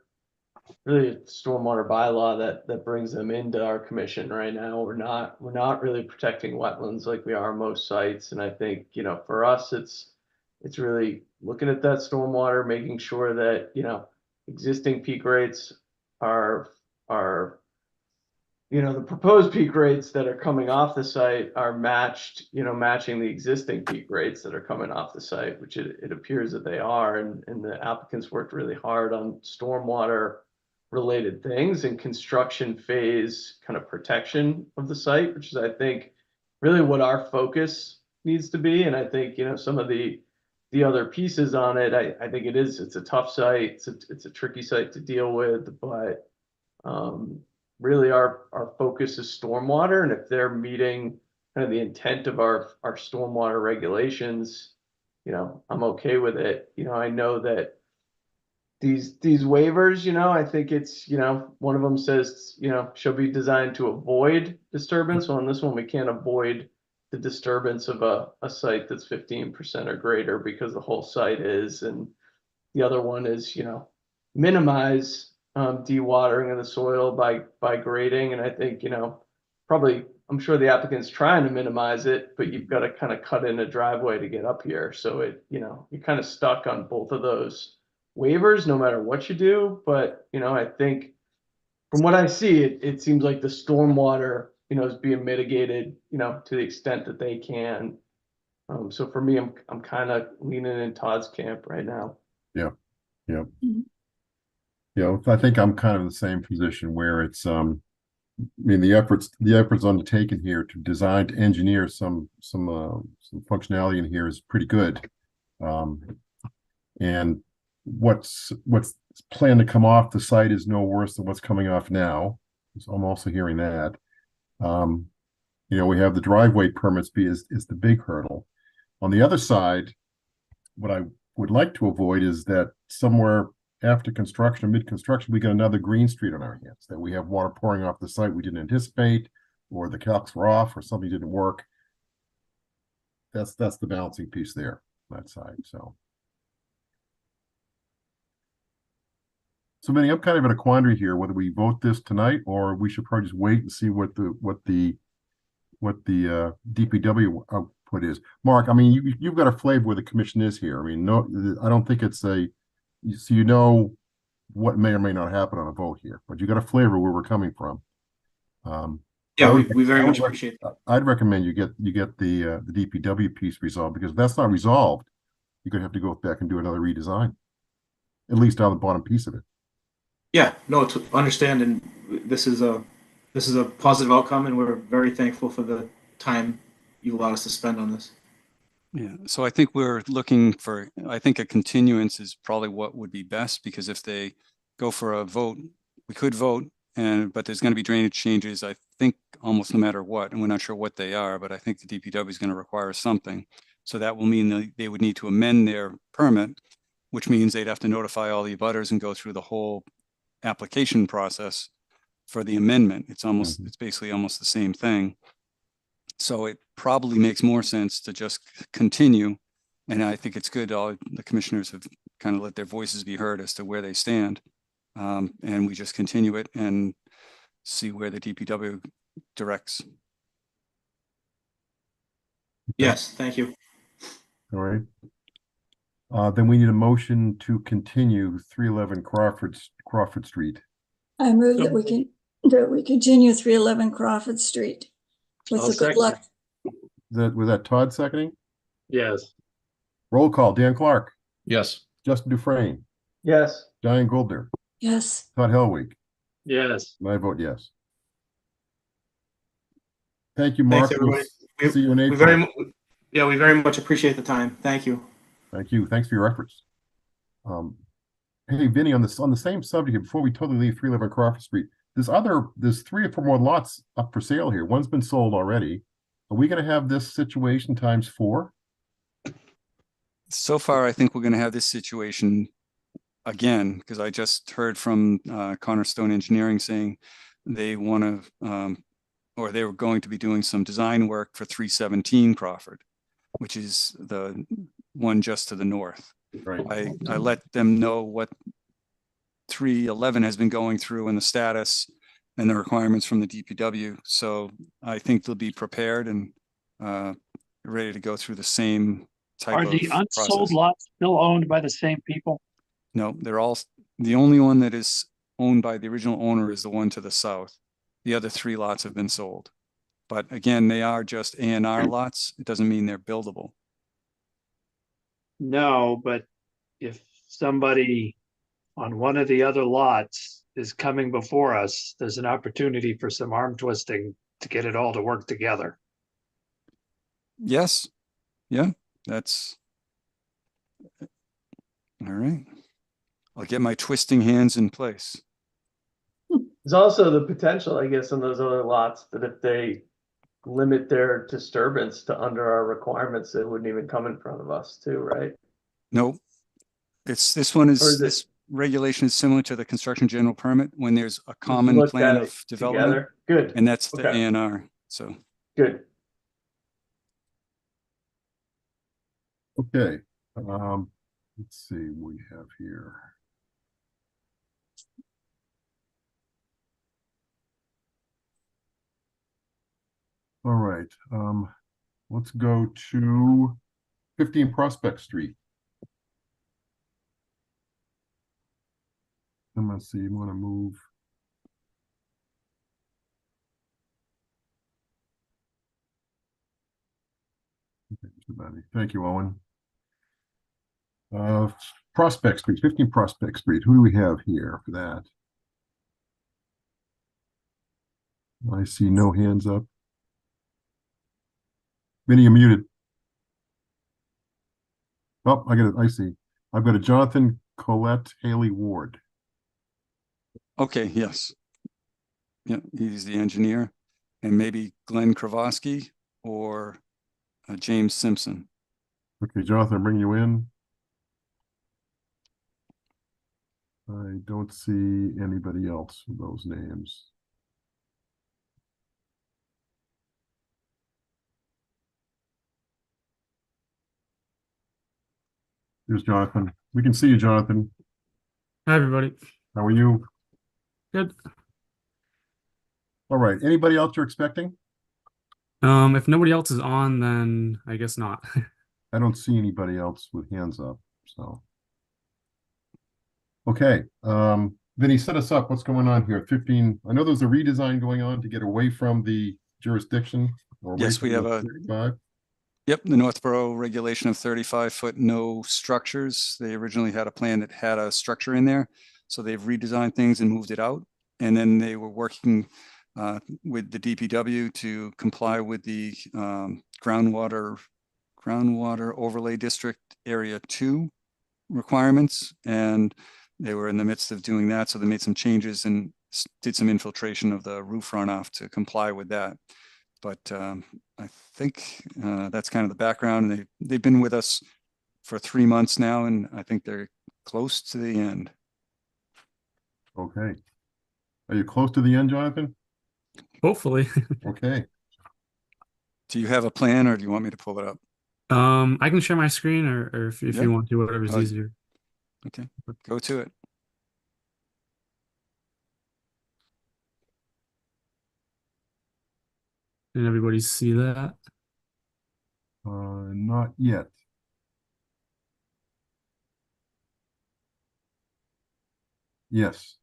really a stormwater bylaw that brings them into our commission right now. We're not really protecting wetlands like we are most sites. And I think, for us, it's really looking at that stormwater, making sure that, existing peak rates are the proposed peak rates that are coming off the site are matching the existing peak rates that are coming off the site, which it appears that they are. And the applicants worked really hard on stormwater related things and construction phase kind of protection of the site, which is, I think, really what our focus needs to be. And I think, some of the other pieces on it, I think it's a tough site. It's a tricky site to deal with, but really our focus is stormwater. And if they're meeting kind of the intent of our stormwater regulations, I'm okay with it. I know that these waivers, I think it's, one of them says, shall be designed to avoid disturbance. Well, on this one, we can't avoid the disturbance of a site that's 15% or greater because the whole site is. And the other one is, minimize dewatering of the soil by grading. And I think, probably, I'm sure the applicant's trying to minimize it, but you've got to kind of cut in a driveway to get up here. So you're kind of stuck on both of those waivers, no matter what you do. But, I think from what I see, it seems like the stormwater, is being mitigated, to the extent that they can. So for me, I'm kind of leaning in Todd's camp right now. Yeah. I think I'm kind of in the same position where it's, the efforts undertaken here to design, to engineer some functionality in here is pretty good. And what's planned to come off the site is no worse than what's coming off now. So I'm also hearing that. We have the driveway permits is the big hurdle. On the other side, what I would like to avoid is that somewhere after construction or mid-construction, we got another Green Street on our hands, that we have water pouring off the site we didn't anticipate, or the calcs were off, or something didn't work. That's the balancing piece there, on that side. So Vinny, I'm kind of in a quandary here, whether we vote this tonight or we should probably just wait and see what the DPW output is. Mark, you've got a flavor where the commission is here. No, I don't think it's so what may or may not happen on a vote here, but you got a flavor where we're coming from. Yeah, we very much appreciate that. I'd recommend you get the DPW piece resolved, because if that's not resolved, you're gonna have to go back and do another redesign, at least on the bottom piece of it. Yeah, no, to understand, and this is a positive outcome, and we're very thankful for the time you allowed us to spend on this. Yeah, so I think we're looking for, I think a continuance is probably what would be best, because if they go for a vote, we could vote, but there's going to be drainage changes, I think, almost no matter what, and we're not sure what they are, but I think the DPW is going to require something. So that will mean they would need to amend their permit, which means they'd have to notify all the abutters and go through the whole application process for the amendment. It's basically almost the same thing. So it probably makes more sense to just continue. And I think it's good all the commissioners have kind of let their voices be heard as to where they stand. And we just continue it and see where the DPW directs. Yes, thank you. All right. Then we need a motion to continue 311 Crawford Street. I move that we continue 311 Crawford Street. With the good luck. Was that Todd seconding? Yes. Roll call. Dan Clark. Yes. Justin Dufresne. Yes. Diane Goldner. Yes. Todd Helwig. Yes. And I vote yes. Thank you, Mark. Thanks, everybody. We'll see you in April. We very much appreciate the time. Thank you. Thank you. Thanks for your efforts. Hey, Vinny, on the same subject, before we totally leave 311 Crawford Street, there's 3 or 4 more lots up for sale here. One's been sold already. Are we going to have this situation times 4? So far, I think we're going to have this situation again, because I just heard from Cornerstone Engineering saying they want to, or they were going to be doing some design work for 317 Crawford. which is the one just to the north. Right. I let them know what 311 has been going through and the status and the requirements from the DPW. So I think they'll be prepared and ready to go through the same type Are of the unsold process. lots still owned by the same people? No, they're all, the only one that is owned by the original owner is the one to the south. The other 3 lots have been sold. But again, they are just A&R lots. It doesn't mean they're buildable. No, but if somebody on one of the other lots is coming before us, there's an opportunity for some arm twisting to get it all to work together. Yes. Yeah, that's all right. I'll get my twisting hands in place. There's also the potential, I guess, on those other lots that if they limit their disturbance to under our requirements, they wouldn't even come in front of us too, right? Nope. This one Or is, is it- this regulation is similar to the construction general permit when there's a We've common looked plan at of it development, together. Good, and that's the Okay. A&R. So good. Okay. Let's see what we have here. All right. Let's go to 15 Prospect Street. I'm gonna see, you want to move. Thank you, Owen. Prospect Street, 15 Prospect Street. Who do we have here for that? I see no hands up. Vinny, you're muted. Oh, I got it. I see. I've got a Jonathan Colette Haley Ward. okay, yes. Yeah, he's the engineer, and maybe Glenn Kravosky or James Simpson. Okay, Jonathan, I'm bringing you in. I don't see anybody else with those names. Here's Jonathan. We can see you, Jonathan. Hi, everybody. How are you? Good. All right. Anybody else you're expecting? If nobody else is on, then I guess not. I don't see anybody else with hands up, so. Okay, Vinny, set us up. What's going on here? 15, I know there's a redesign going on to get away from the jurisdiction or away Yes, from we have the a 35. Yep, the Northborough regulation of 35-foot no structures. They originally had a plan that had a structure in there, so they've redesigned things and moved it out. And then they were working with the DPW to comply with the groundwater overlay district area 2 requirements, and they were in the midst of doing that. So they made some changes and did some infiltration of the roof runoff to comply with that. But I think that's kind of the background. And they've been with us for 3 months now, and I think they're close to the end. Okay. Are you close to the end, Jonathan? Hopefully. Okay. Do you have a plan, or do you want me to pull it up? I can share my screen, or if Yeah. you want to, whatever's Oh, easier. Okay, go to it. Can everybody see that? Not yet. Yes.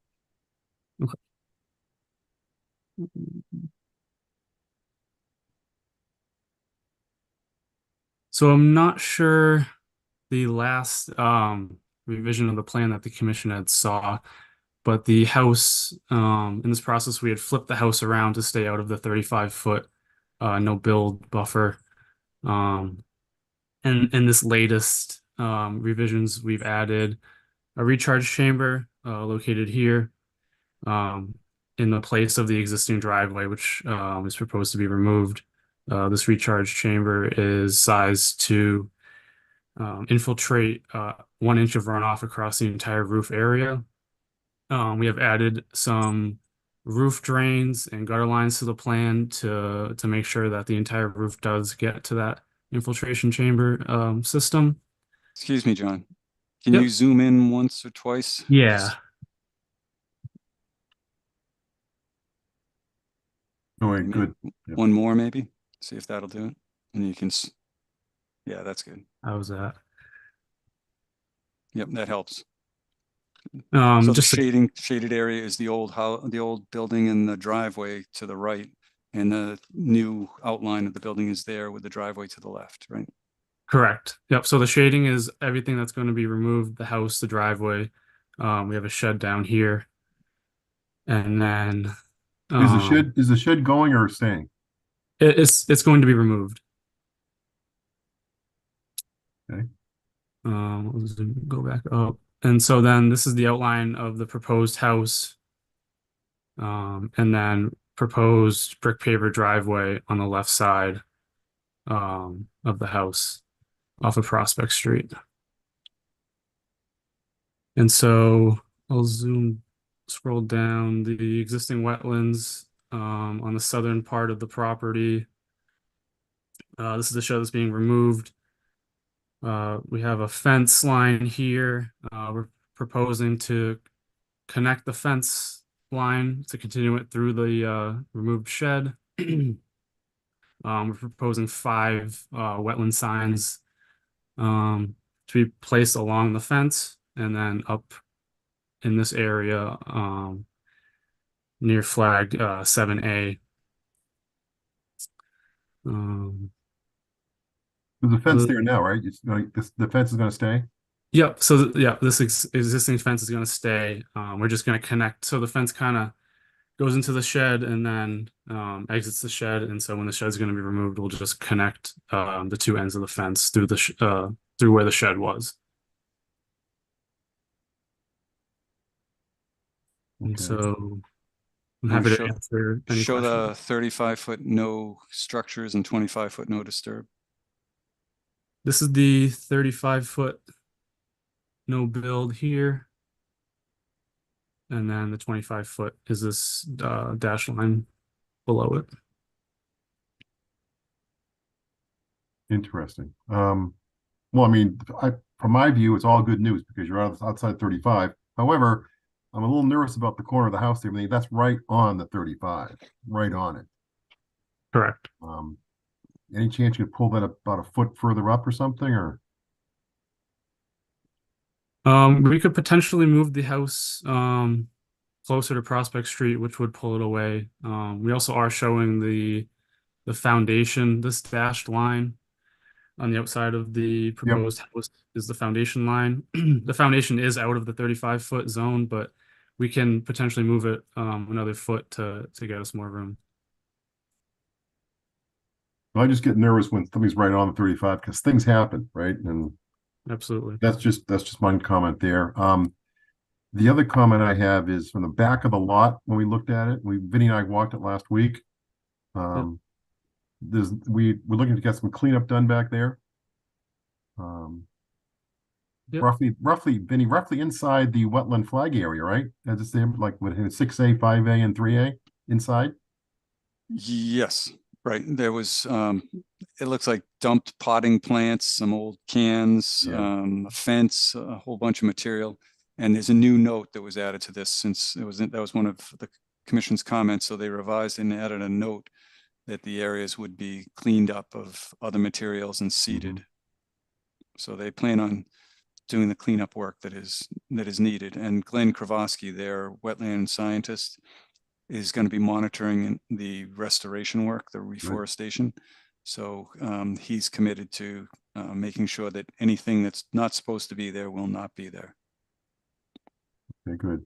So I'm not sure the last revision of the plan that the commission had saw, but the house in this process we had flipped the house around to stay out of the 35-foot no build buffer. And in this latest revisions, we've added a recharge chamber located here in the place of the existing driveway, which is proposed to be removed. This recharge chamber is sized to infiltrate 1 inch of runoff across the entire roof area. We have added some roof drains and gutter lines to the plan to make sure that the entire roof does get to that infiltration chamber system. Excuse me, John. Can Yep. you zoom in once or twice? Yeah. All right, Maybe good. Yeah. one more, maybe. See if that'll do it. And you can. Yeah, that's good. How was that? Yep, that helps. So the Just shaded area is the old building and the driveway to the right, and the new outline of the building is there with the driveway to the left, right? correct. Yep. So the shading is everything that's going to be removed, the house, the driveway. We have a shed down here. And then Is the shed going or staying? it's going to be removed. Okay. Let's go back up. And so then this is the outline of the proposed house. And then proposed brick paver driveway on the left side of the house off of Prospect Street. And so I'll scroll down the existing wetlands on the southern part of the property. This is the shed that's being removed. We have a fence line here. We're proposing to connect the fence line to continue it through the removed shed. We're proposing 5 wetland signs to be placed along the fence and then up in this area near flag 7A. There's a fence there now, right? The fence is going to stay? Yep. So yeah, this existing fence is going to stay. We're just going to connect. So the fence kind of goes into the shed and then exits the shed. And so when the shed is going to be removed, we'll just connect the 2 ends of the fence through through where the shed was. And Okay. so I'm Wanna happy to answer any Show questions. the 35-foot no structures and 25-foot no disturb. This is the 35-foot no build here. And then the 25-foot is this dash line below it. Interesting. Well, I mean, from my view, it's all good news because you're outside 35. However, I'm a little nervous about the corner of the house there. I mean, that's right on the 35, right on it. Correct. Any chance you could pull that about a foot further up or something, or? We could potentially move the house closer to Prospect Street, which would pull it away. We also are showing the foundation, this dashed line on the outside of the proposed house is the foundation line. The foundation is out of the 35-foot zone, but we can potentially move it another foot to get us more room. I just get nervous when something's right on the 35 because things happen, right? And Absolutely. that's just my comment there. The other comment I have is from the back of the lot when we looked at it. Vinny and I walked it last week. We're looking to get some cleanup done back there. Yep. Roughly, Vinny, roughly inside the wetland flag area, right? As it's there, like with 6A, 5A, and 3A inside. Yes, right. There was it looks like dumped potting plants, some old cans, a fence, a whole bunch of material. And there's a new note that was added to this since that was one of the commission's comments. So they revised and added a note that the areas would be cleaned up of other materials and seeded. So they plan on doing the cleanup work that is needed. And Glenn Kravosky, their wetland scientist, is going to be monitoring the restoration work, the reforestation. So he's committed to making sure that anything that's not supposed to be there will not be there. Okay, good.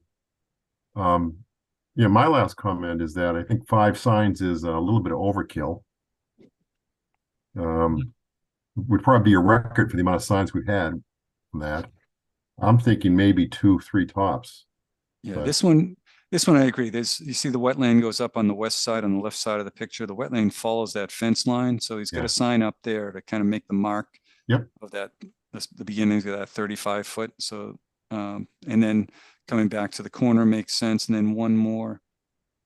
Yeah, my last comment is that I think 5 signs is a little bit of overkill. Would probably be a record for the amount of signs we've had from that. I'm thinking maybe 2, 3 tops. Yeah, but this one I agree. You see the wetland goes up on the west side, on the left side of the picture. The wetland follows that fence line. So he's got a sign up there to kind of make the mark of that, the beginning of that 35-foot. So, and then coming back to the corner makes sense. And then one more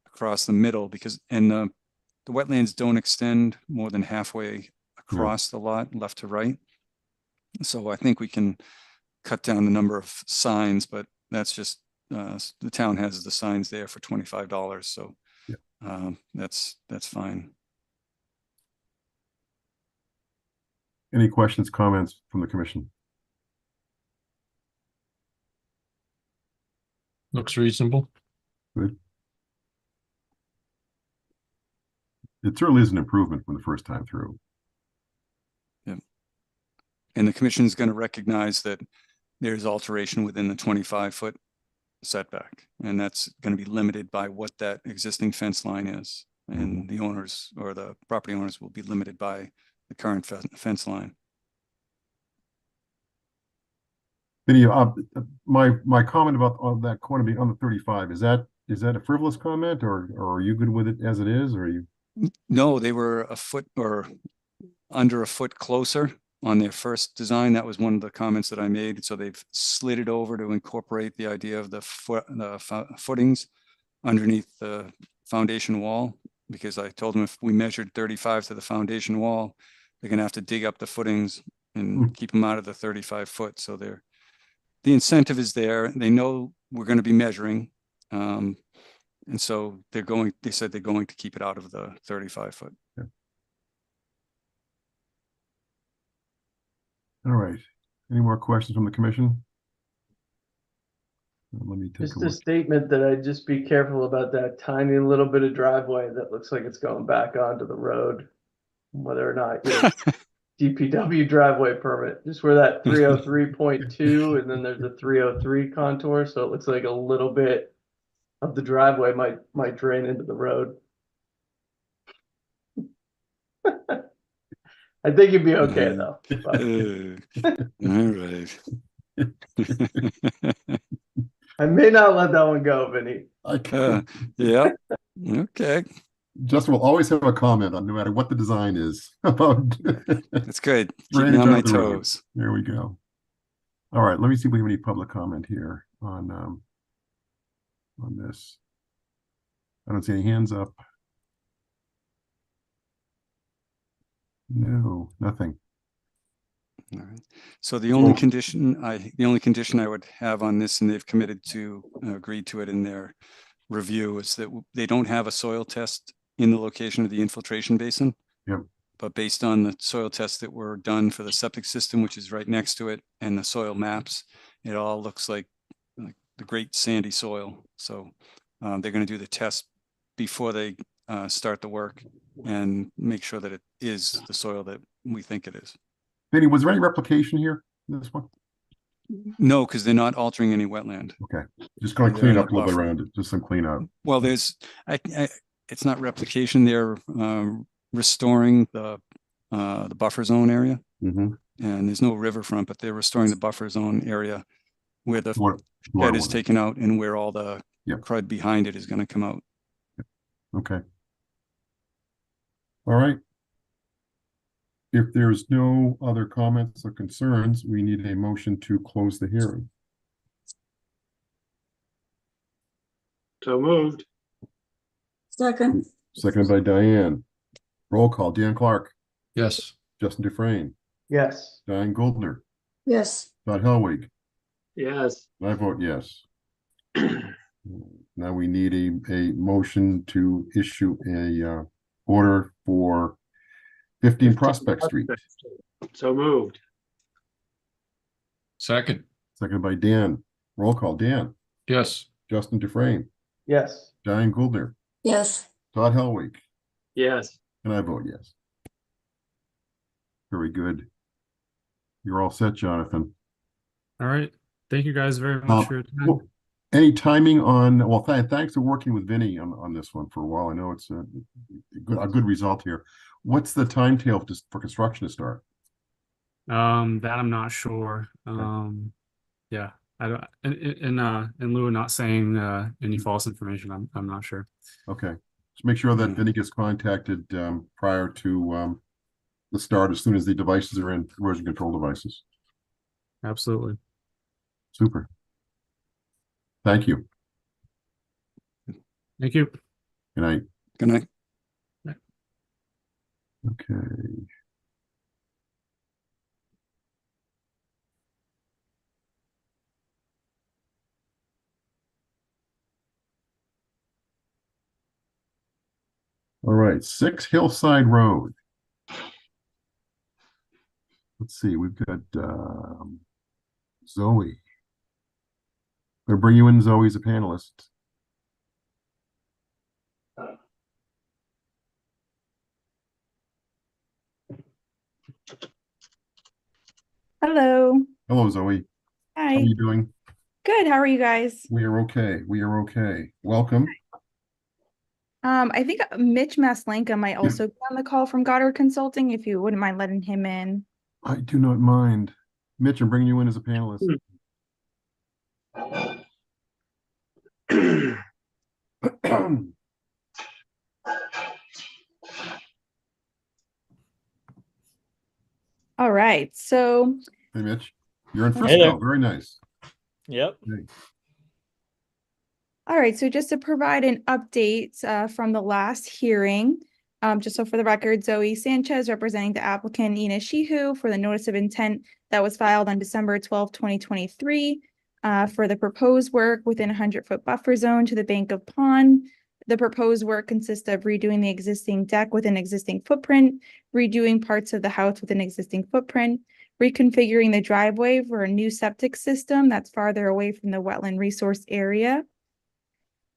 across the middle the wetlands don't extend more than halfway across the lot, left to right. So I think we can cut down the number of signs, but that's just, the town has the signs there for $25, so Yeah. that's fine. Any questions, comments from the commission? Looks reasonable. Good. It certainly is an improvement from the first time through. And the commission is going to recognize that there's alteration within the 25-foot setback, and that's going to be limited by what that existing fence line is. And the owners or the property owners will be limited by the current fence line. Vinny, my comment about that corner being under 35, is that a frivolous comment, or are you good with it as it is, or are you? No, they were a foot or under a foot closer on their first design. That was one of the comments that I made. So they've slid it over to incorporate the idea of the footings underneath the foundation wall, because I told them if we measured 35 to the foundation wall, they're going to have to dig up the footings and keep them out of the 35 foot. So the incentive is there. They know we're going to be measuring. And so they said they're going to keep it out of the 35 foot. Yeah. All right. Any more questions from the commission? Let me take Just a a look. statement that I'd just be careful about that tiny little bit of driveway that looks like it's going back onto the road. Whether or not your DPW driveway permit, just where that 303.2 and then there's a 303 contour. So it looks like a little bit of the driveway might drain into the road. I think you'd be okay though. All right. I may not let that one go, Vinny. Yeah. Okay. Justin will always have a comment on no matter what the design is about. That's good. Keep Drainage me on my out the road. toes. There we go. All right, let me see if we have any public comment here on this. I don't see any hands up. No, nothing. All right. So the only condition I would have on this, and they've committed to agreed to it in their review, is that they don't have a soil test in the location of the infiltration basin. Yep. But based on the soil tests that were done for the septic system, which is right next to it, and the soil maps, it all looks like the great sandy soil. So they're going to do the test before they start the work and make sure that it is the soil that we think it is. Vinny, was there any replication here in this one? No, because they're not altering any wetland. Okay, just going to clean up a little bit around it, just some cleanup. Well, it's not replication. They're restoring the buffer zone area, and there's no riverfront, but they're restoring the buffer zone area where the bed is taken out and where all the crud behind it is going to come out. Okay. All right. If there's no other comments or concerns, we need a motion to close the hearing. So moved. Second. Seconded by Diane. Roll call. Dan Clark. Yes. Justin Dufresne. Yes. Diane Goldner. Yes. Todd Helwig. Yes. And I vote yes. Now we need a motion to issue a order for 15 Prospect Street. So moved. Second. Seconded by Dan. Roll call. Dan. Yes. Justin Dufresne. Yes. Diane Goldner. Yes. Todd Helwig. Yes. And I vote yes. Very good. You're all set, Jonathan. All right. Thank you guys very much for your time. Well, any timing on, well, thanks for working with Vinny on this one for a while. I know it's a good result here. What's the timetable for construction to start? That I'm not sure. Yeah, I don't. In lieu of not saying any false information, I'm not sure. Okay, just make sure that Vinny gets contacted prior to the start, as soon as the devices are in, erosion control devices. Absolutely. Super. Thank you. Thank you. Good night. Good night. Okay. All right, 6 Hillside Road. Let's see, we've got Zoe. We'll bring you in, Zoe, as a panelist. Hello. Hello, Zoe. How Hi. are you doing? Good. How are you guys? We are okay. We are okay. Welcome. I think Mitch Maslanka might also be on the call from Goddard Consulting, if you wouldn't mind letting him in. I do not mind. Mitch, I'm bringing you in as a panelist. All right. So, Hey, Mitch. You're in Hey Frisco. there. Very nice. Yep. Hey. all right. So just to provide an update from the last hearing, just so for the record, Zoe Sanchez representing the applicant Ina Shihu for the notice of intent that was filed on December 12, 2023 for the proposed work within a 100-foot buffer zone to the bank of pond. The proposed work consists of redoing the existing deck with an existing footprint, redoing parts of the house with an existing footprint, reconfiguring the driveway for a new septic system that's farther away from the wetland resource area.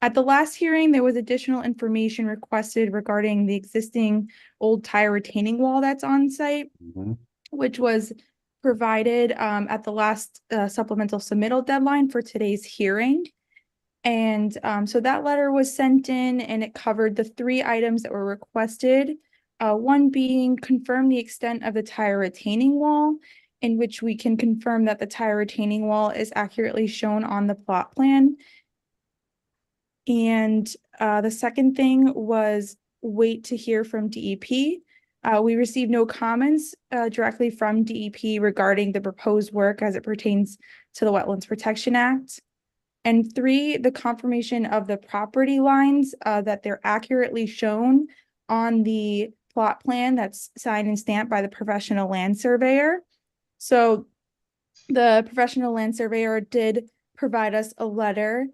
At the last hearing, there was additional information requested regarding the existing old tire retaining wall that's on site, which was provided at the last supplemental submittal deadline for today's hearing. And so that letter was sent in and it covered the 3 items that were requested. One being confirm the extent of the tire retaining wall, in which we can confirm that the tire retaining wall is accurately shown on the plot plan. And the second thing was wait to hear from DEP. We received no comments directly from DEP regarding the proposed work as it pertains to the Wetlands Protection Act. And 3, the confirmation of the property lines that they're accurately shown on the plot plan that's signed and stamped by the professional land surveyor. So the professional land surveyor did provide us a letter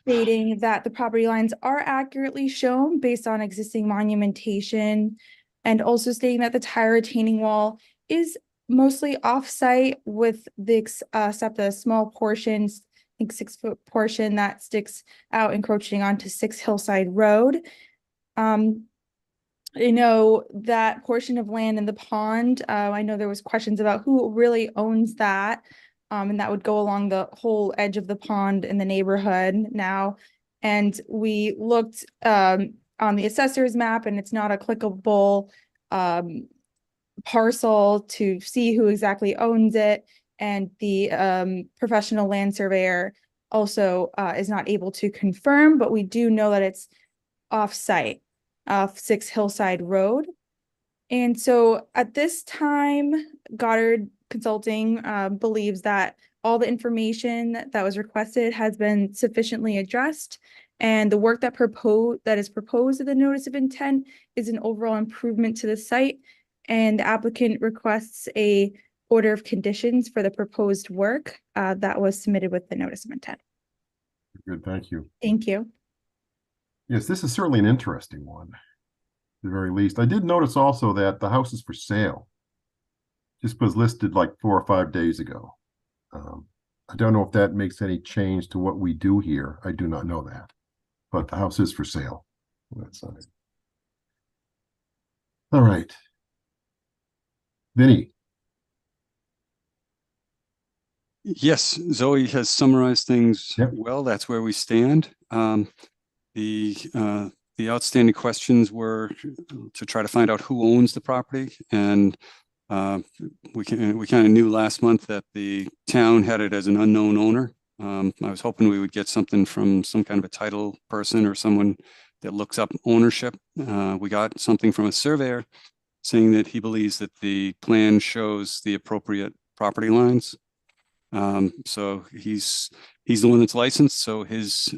stating that the property lines are accurately shown based on existing monumentation, and also stating that the tire retaining wall is mostly off-site with the except a small portions, I think 6-foot portion that sticks out encroaching onto 6 Hillside Road. You know, that portion of land in the pond, I know there was questions about who really owns that. And that would go along the whole edge of the pond in the neighborhood now. And we looked on the assessor's map, and it's not a clickable parcel to see who exactly owns it. And the professional land surveyor also is not able to confirm, but we do know that it's off-site of 6 Hillside Road. And so at this time, Goddard Consulting believes that all the information that was requested has been sufficiently addressed, and the work that is proposed in the notice of intent is an overall improvement to the site, and the applicant requests a order of conditions for the proposed work that was submitted with the notice of intent. Good, thank you. Thank you. Yes, this is certainly an interesting one, at the very least. I did notice also that the house is for sale. Just was listed like 4 or 5 days ago. I don't know if that makes any change to what we do here. I do not know that, but the house is for sale. That's on it. All right. Vinny. Yes, Zoe has summarized things Yep. well. That's where we stand. The outstanding questions were to try to find out who owns the property, and we kind of knew last month that the town had it as an unknown owner. I was hoping we would get something from some kind of a title person or someone that looks up ownership. We got something from a surveyor saying that he believes that the plan shows the appropriate property lines. So he's the one that's licensed. So his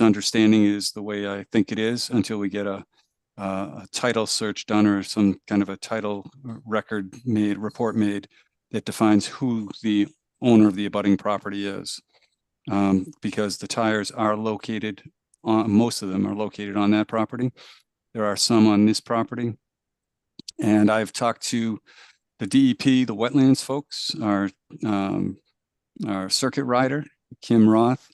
understanding is the way I think it is until we get a title search done or some kind of a title report made that defines who the owner of the abutting property is. Because the tires are located most of them are located on that property. There are some on this property. And I've talked to the DEP, the wetlands folks, our circuit rider, Kim Roth,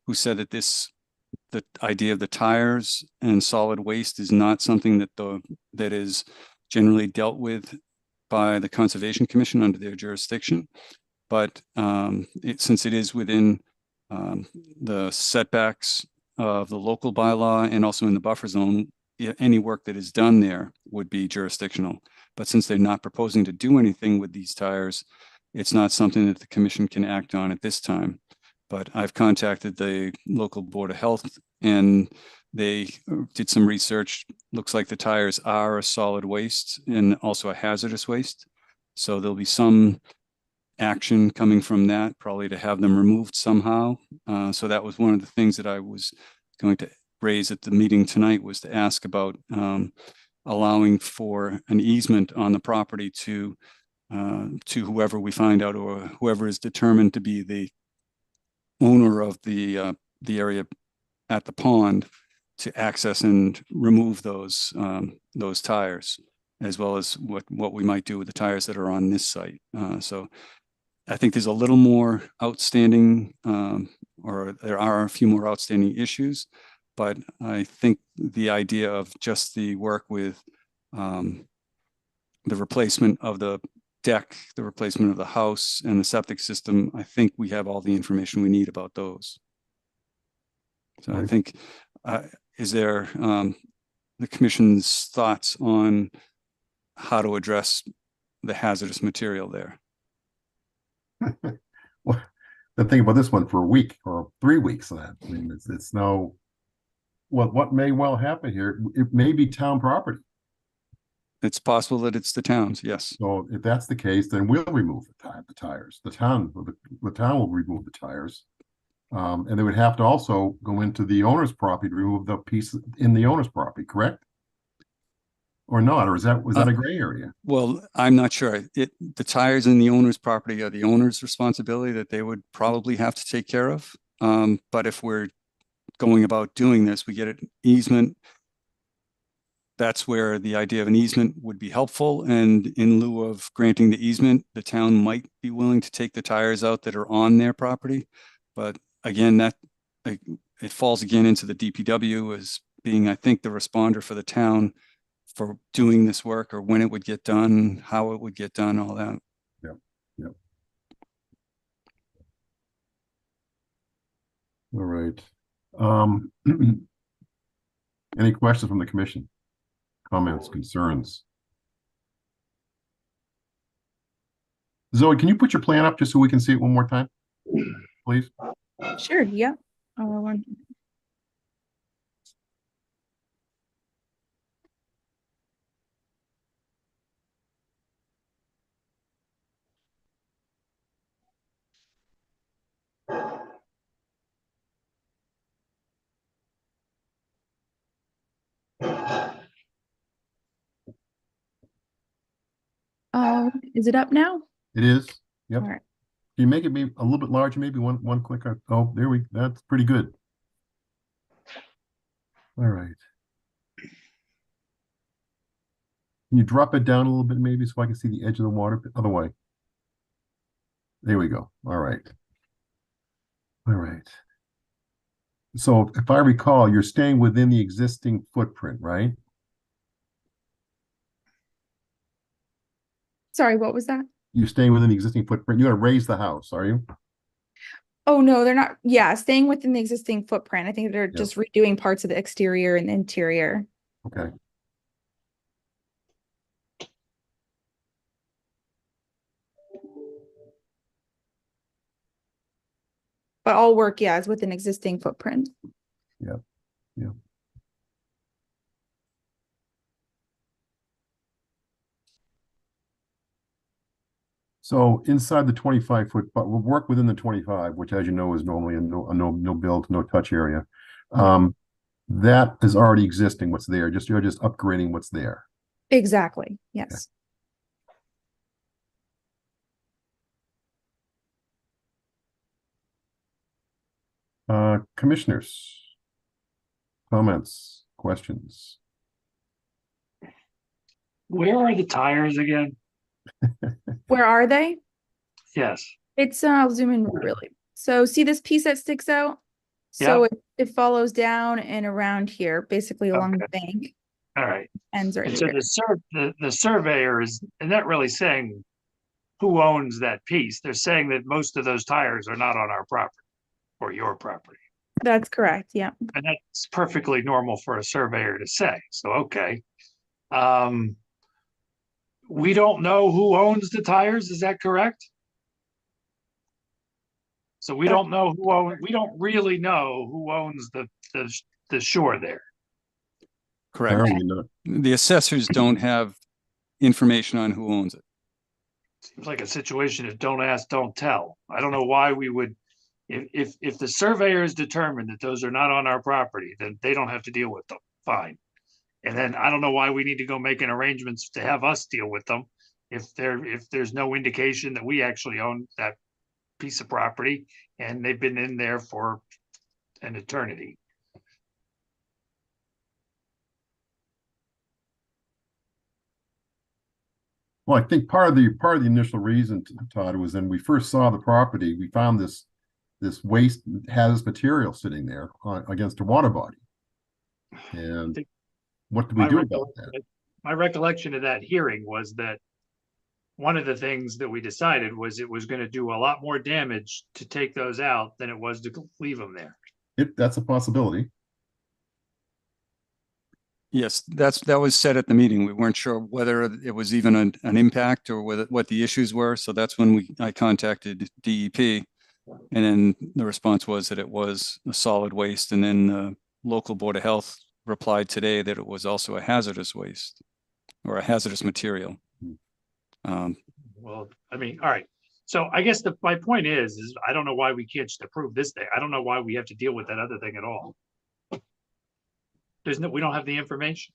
who said that the idea of the tires and solid waste is not something that is generally dealt with by the Conservation Commission under their jurisdiction. But since it is within the setbacks of the local bylaw and also in the buffer zone, any work that is done there would be jurisdictional. But since they're not proposing to do anything with these tires, it's not something that the commission can act on at this time. But I've contacted the local Board of Health and they did some research. Looks like the tires are a solid waste and also a hazardous waste. So there'll be some action coming from that, probably to have them removed somehow. So that was one of the things that I was going to raise at the meeting tonight, was to ask about allowing for an easement on the property to whoever we find out, or whoever is determined to be the owner of the area at the pond, to access and remove those tires, as well as what we might do with the tires that are on this site. So I think there's a little more outstanding, or there are a few more outstanding issues, but I think the idea of just the work with the replacement of the deck, the replacement of the house and the septic system, I think we have all the information we need about those. So I think, is there the commission's thoughts on how to address the hazardous material there? Well, then think about this one for a week or 3 weeks. I mean, it's now what may well happen here. It may be town property. It's possible that it's the town's, yes. So if that's the case, then we'll remove the tires. The town will remove the tires. And they would have to also go into the owner's property to remove the piece in the owner's property, correct? Or not? Or was that a gray area? Well, I'm not sure. The tires in the owner's property are the owner's responsibility, that they would probably have to take care of. But if we're going about doing this, we get an easement. That's where the idea of an easement would be helpful. And in lieu of granting the easement, the town might be willing to take the tires out that are on their property. But again, it falls again into the DPW as being, I think, the responder for the town for doing this work, or when it would get done, how it would get done, all that. Yeah. All right. Any questions from the commission? Comments, concerns? Zoe, can you put your plan up just so we can see it one more time, please? Sure, yeah. Is it up now? It is. Yep. All right. Can you make it a little bit larger, maybe one click? Oh, that's pretty good. All right. Can you drop it down a little bit, maybe, so I can see the edge of the water? Other way. There we go. All right. All right. So if I recall, you're staying within the existing footprint, right? Sorry, what was that? You're staying within the existing footprint. You're going to raise the house, are you? Oh, no, they're not. Yeah, staying within the existing footprint. I think they're Yeah. just redoing parts of the exterior and the interior. Okay. But all work, yeah, is within existing footprint. Yeah. Yeah. So inside the 25-foot, but we'll work within the 25, which, as you know, is normally a no build, no touch area. That is already existing. What's there? You're just upgrading what's there. Exactly. Yes. Commissioners, Comments, questions? Where are the tires again? Where are they? Yes. It's, I'll zoom in really. So see this piece that sticks out? So it follows down and around here, basically along the bank, All right. ends right And so here. the surveyor is not really saying who owns that piece. They're saying that most of those tires are not on our property or your property. That's correct, yeah. And that's perfectly normal for a surveyor to say. So, okay. We don't know who owns the tires, is that correct? So we don't know we don't really know who owns the shore there. Correct. Apparently not. The assessors don't have information on who owns it. Seems like a situation of don't ask, don't tell. I don't know why we would, if the surveyor is determined that those are not on our property, then they don't have to deal with them, fine. And then I don't know why we need to go making arrangements to have us deal with them if there's no indication that we actually own that piece of property and they've been in there for an eternity. Well, I think part of the initial reason, Todd, was when we first saw the property, we found this waste hazardous material sitting there against a water body. And what do we do about that? My recollection of that hearing was that one of the things that we decided was it was going to do a lot more damage to take those out than it was to leave them there. That's a possibility. Yes, that was said at the meeting. We weren't sure whether it was even an impact or what the issues were. So that's when I contacted DEP, and then the response was that it was a solid waste. And then the local Board of Health replied today that it was also a hazardous waste or a hazardous material. Well, I mean, all right. So I guess my point is I don't know why we can't just approve this thing. I don't know why we have to deal with that other thing at all. We don't have the information.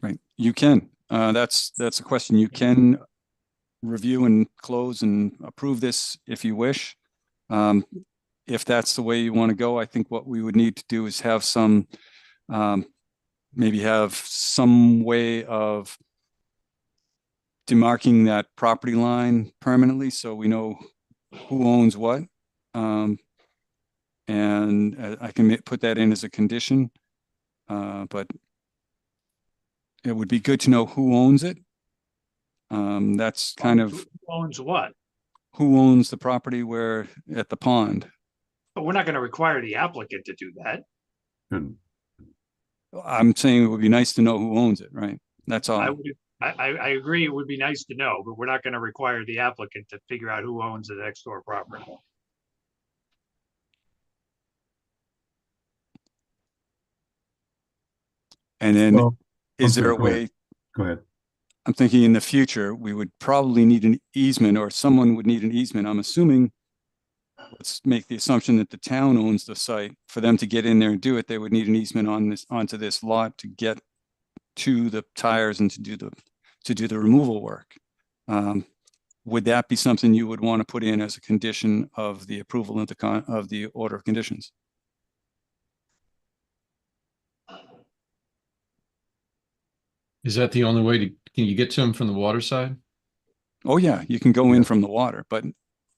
Right. You can. That's a question. You can review and close and approve this if you wish. If that's the way you want to go, I think what we would need to do is have maybe have some way of demarking that property line permanently so we know who owns what. And I can put that in as a condition. But it would be good to know who owns it. That's kind of who owns what? Who owns the property at the pond. But we're not going to require the applicant to do that. I'm saying it would be nice to know who owns it, right? That's all. I agree it would be nice to know, but we're not going to require the applicant to figure out who owns the next door property. And then is there a Go way? ahead. Go ahead. I'm thinking in the future, we would probably need an easement or someone would need an easement. I'm assuming, let's make the assumption that the town owns the site. For them to get in there and do it, they would need an easement onto this lot to get to the tires and to do the removal work. Would that be something you would want to put in as a condition of the approval of the order of conditions? Is that the only way can you get to them from the water side? Oh yeah, you can go in from the water, but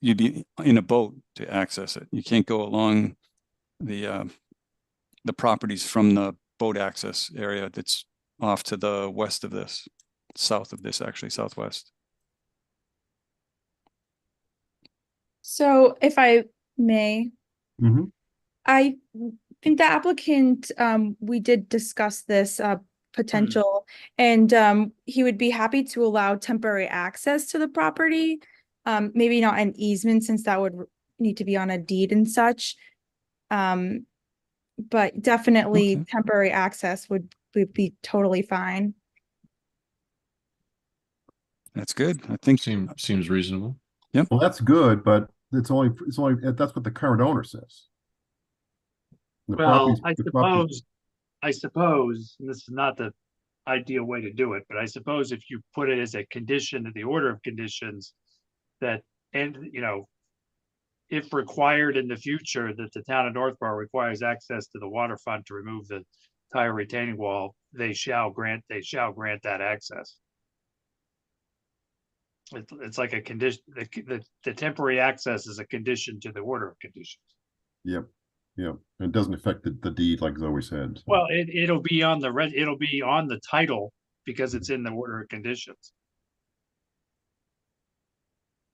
you'd be in a boat to access it. You can't go along the properties from the boat access area that's off to the west of this, south of this, actually, southwest. So if I may, Mm-hmm. I think the applicant, we did discuss this potential, and he would be happy to allow temporary access to the property. Maybe not an easement since that would need to be on a deed and such. But definitely temporary access would be totally fine. That's good. I think seems reasonable. Yep. Well, that's good, but it's only that's what the current owner says. Well, I suppose, and this is not the ideal way to do it, but I suppose if you put it as a condition of the order of conditions that, and if required in the future that the town of Northborough requires access to the waterfront to remove the entire retaining wall, they shall grant that access. It's like a condition, the temporary access is a condition to the order of conditions. Yep. It doesn't affect the deed like Zoe said. So. Well, it'll be on it'll be on the title because it's in the order of conditions.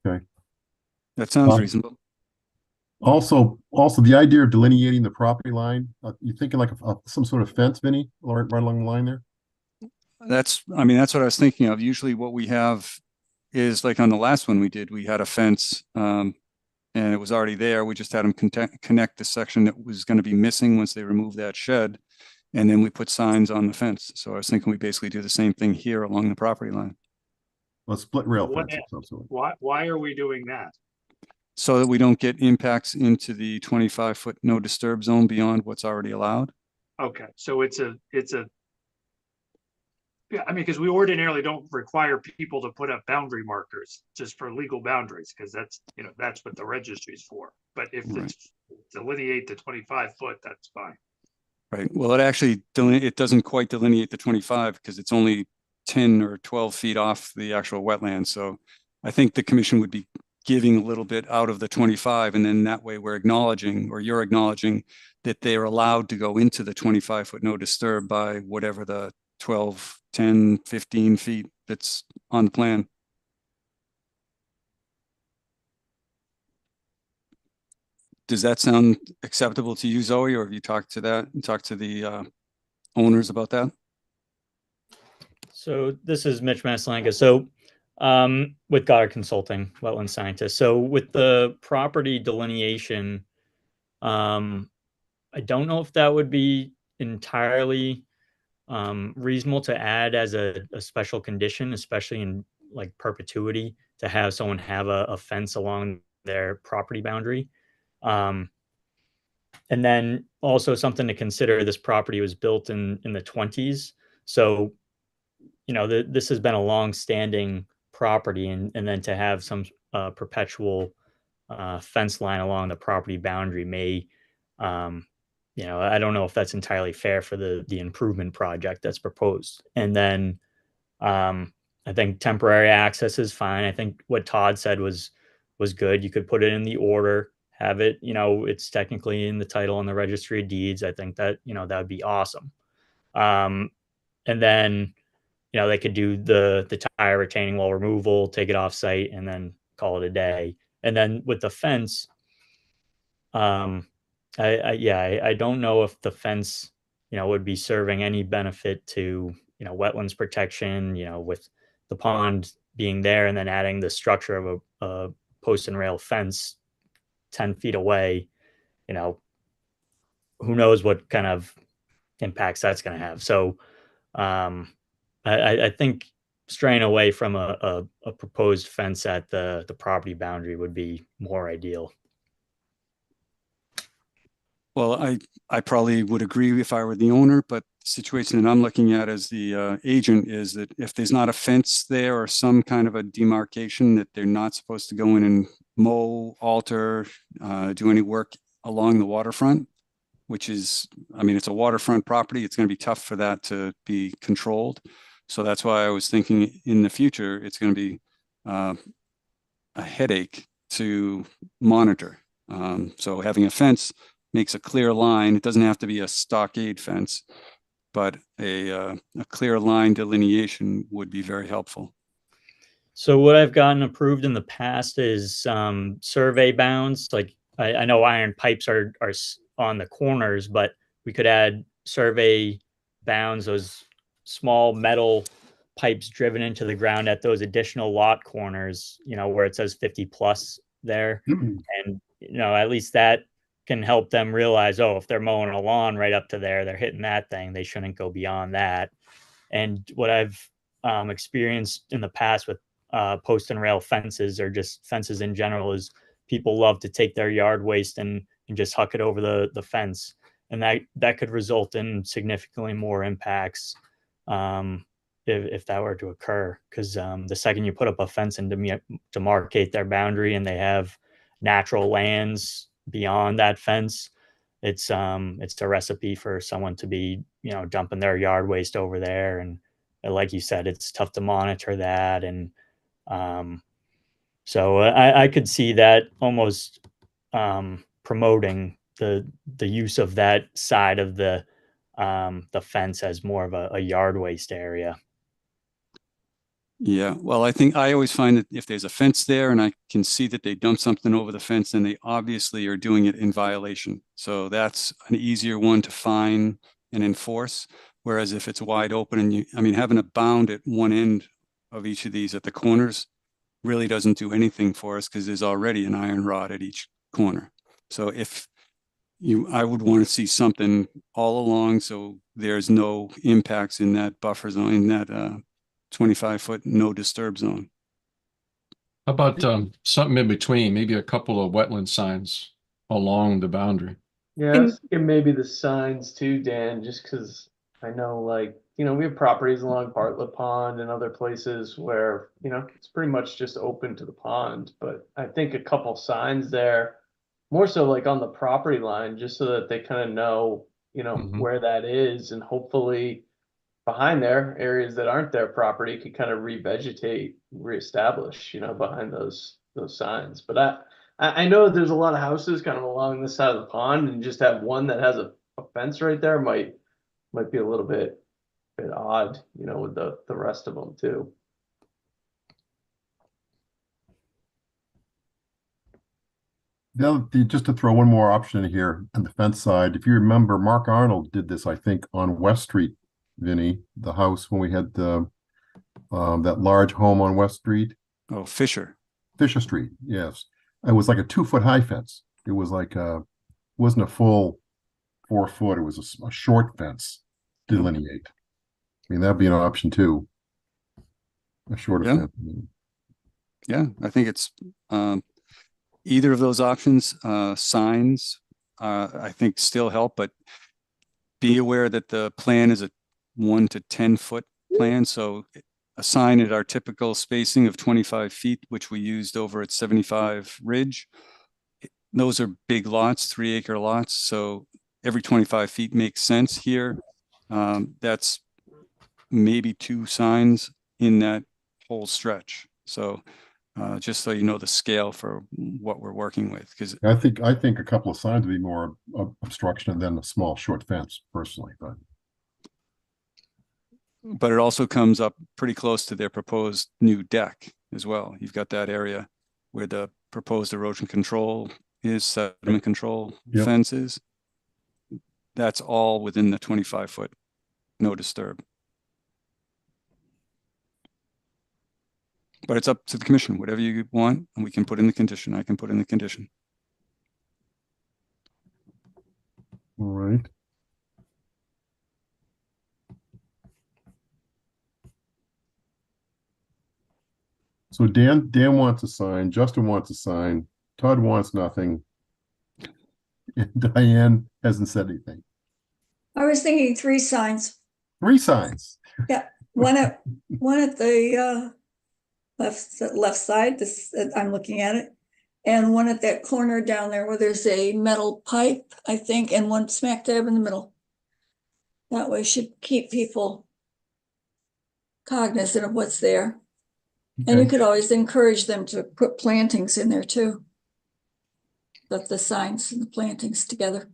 Okay. That sounds reasonable. Also, the idea of delineating the property line, you thinking like some sort of fence, Vinny, right along the line there? That's what I was thinking of. Usually what we have is like on the last one we did, we had a fence, and it was already there. We just had them connect the section that was going to be missing once they removed that shed. And then we put signs on the fence. So I was thinking we basically do the same thing here along the property line. Well, split rail What- fence of some sort. Why are we doing that? So that we don't get impacts into the 25-foot no disturb zone beyond what's already allowed. Okay, so it's a yeah, I mean, because we ordinarily don't require people to put up boundary markers just for legal boundaries, because that's, that's what the registry's for. But if Right. it's delineate the 25-foot, that's fine. Right. Well, it doesn't quite delineate the 25 because it's only 10 or 12 feet off the actual wetland. So I think the commission would be giving a little bit out of the 25, and then that way we're acknowledging, or you're acknowledging, that they're allowed to go into the 25-foot no disturb by whatever the 12, 10, 15 feet that's on the plan. Does that sound acceptable to you, Zoe, or have you talked to the owners about that? So this is Mitch Maslanka. So with Goddard Consulting, wetland scientist. So with the property delineation, I don't know if that would be entirely reasonable to add as a special condition, especially in like perpetuity, to have someone have a fence along their property boundary. And then also something to consider, this property was built in the 20s. So, this has been a long-standing property, and then to have some perpetual fence line along the property boundary may, I don't know if that's entirely fair for the improvement project that's proposed. And then I think temporary access is fine. I think what Todd said was good. You could put it in the order, have it, it's technically in the title on the registry of deeds. I think that, that would be awesome. And then, they could do the tire retaining wall removal, take it off site, and then call it a day. And then with the fence, I don't know if the fence, would be serving any benefit to, wetlands protection, with the pond being there and then adding the structure of a post and rail fence 10 feet away, who knows what kind of impacts that's going to have. So I think straying away from a proposed fence at the property boundary would be more ideal. Well, I probably would agree if I were the owner, but the situation that I'm looking at as the agent is that if there's not a fence there or some kind of a demarcation that they're not supposed to go in and mow, alter, do any work along the waterfront, which is, it's a waterfront property. It's going to be tough for that to be controlled. So that's why I was thinking in the future, it's going to be a headache to monitor. So having a fence makes a clear line. It doesn't have to be a stockade fence, but a clear line delineation would be very helpful. So what I've gotten approved in the past is survey bounds. Like I know iron pipes are on the corners, but we could add survey bounds, those small metal pipes driven into the ground at those additional lot corners, where it says 50 plus there. And, at least that can help them realize, if they're mowing a lawn right up to there, they're hitting that thing, they shouldn't go beyond that. And what I've experienced in the past with post and rail fences, or just fences in general, is people love to take their yard waste and just huck it over the fence. And that could result in significantly more impacts if that were to occur. Because the second you put up a fence and demarcate their boundary, and they have natural lands beyond that fence, it's a recipe for someone to be, dumping their yard waste over there. And like you said, it's tough to monitor that. And so I could see that almost promoting the use of that side of the fence as more of a yard waste area. Yeah, well, I think I always find that if there's a fence there and I can see that they dump something over the fence, then they obviously are doing it in violation. So that's an easier one to fine and enforce. Whereas if it's wide open and having a bound at one end of each of these at the corners really doesn't do anything for us because there's already an iron rod at each corner. So I would want to see something all along so there's no impacts in that buffer zone, in that 25-foot no disturb zone. How about something in between, maybe a couple of wetland signs along the boundary? Yeah, I was thinking maybe the signs too, Dan, just because I know, like, we have properties along Bartlett Pond and other places where, it's pretty much just open to the pond. But I think a couple signs there, more so like on the property line, just so that they kind of know, where that is, and hopefully behind there, areas that aren't their property could kind of revegetate, reestablish, behind those signs. But I know there's a lot of houses kind of along this side of the pond, and just have one that has a fence right there might be a little bit odd, with the rest of them too. Just to throw one more option in here on the fence side, if you remember, Mark Arnold did this, I think, on West Street, Vinny, the house when we had the that large home on West Street. Oh, Fisher Street, yes. It was like a 2-foot high fence. It was like wasn't a full 4 foot. It was a short fence to delineate. That'd be an option too. A shorter fence. Yeah, I think it's either of those options. Signs, I think, still help, but be aware that the plan is a 1 to 10 foot plan. So a sign at our typical spacing of 25 feet, which we used over at 75 Ridge. Those are big lots, 3-acre lots. So every 25 feet makes sense here. That's maybe 2 signs in that whole stretch. So just so you know the scale for what we're working with, because I think a couple of signs would be more obstruction than a small short fence, personally. But it also comes up pretty close to their proposed new deck as well. You've got that area where the proposed erosion control is, sediment control fence is. That's all within the 25-foot no disturb. But it's up to the commission, whatever you want, and we can put in the condition. I can put in the condition. All right. So Dan wants a sign, Justin wants a sign, Todd wants nothing, and Diane hasn't said anything. I was thinking 3 signs. 3 signs. Yeah, one at the left side. I'm looking at it, and one at that corner down there where there's a metal pipe, I think, and one smack dab in the middle. That way, should keep people cognizant of what's there. And you could always encourage them to put plantings in there too. Put the signs and the plantings together.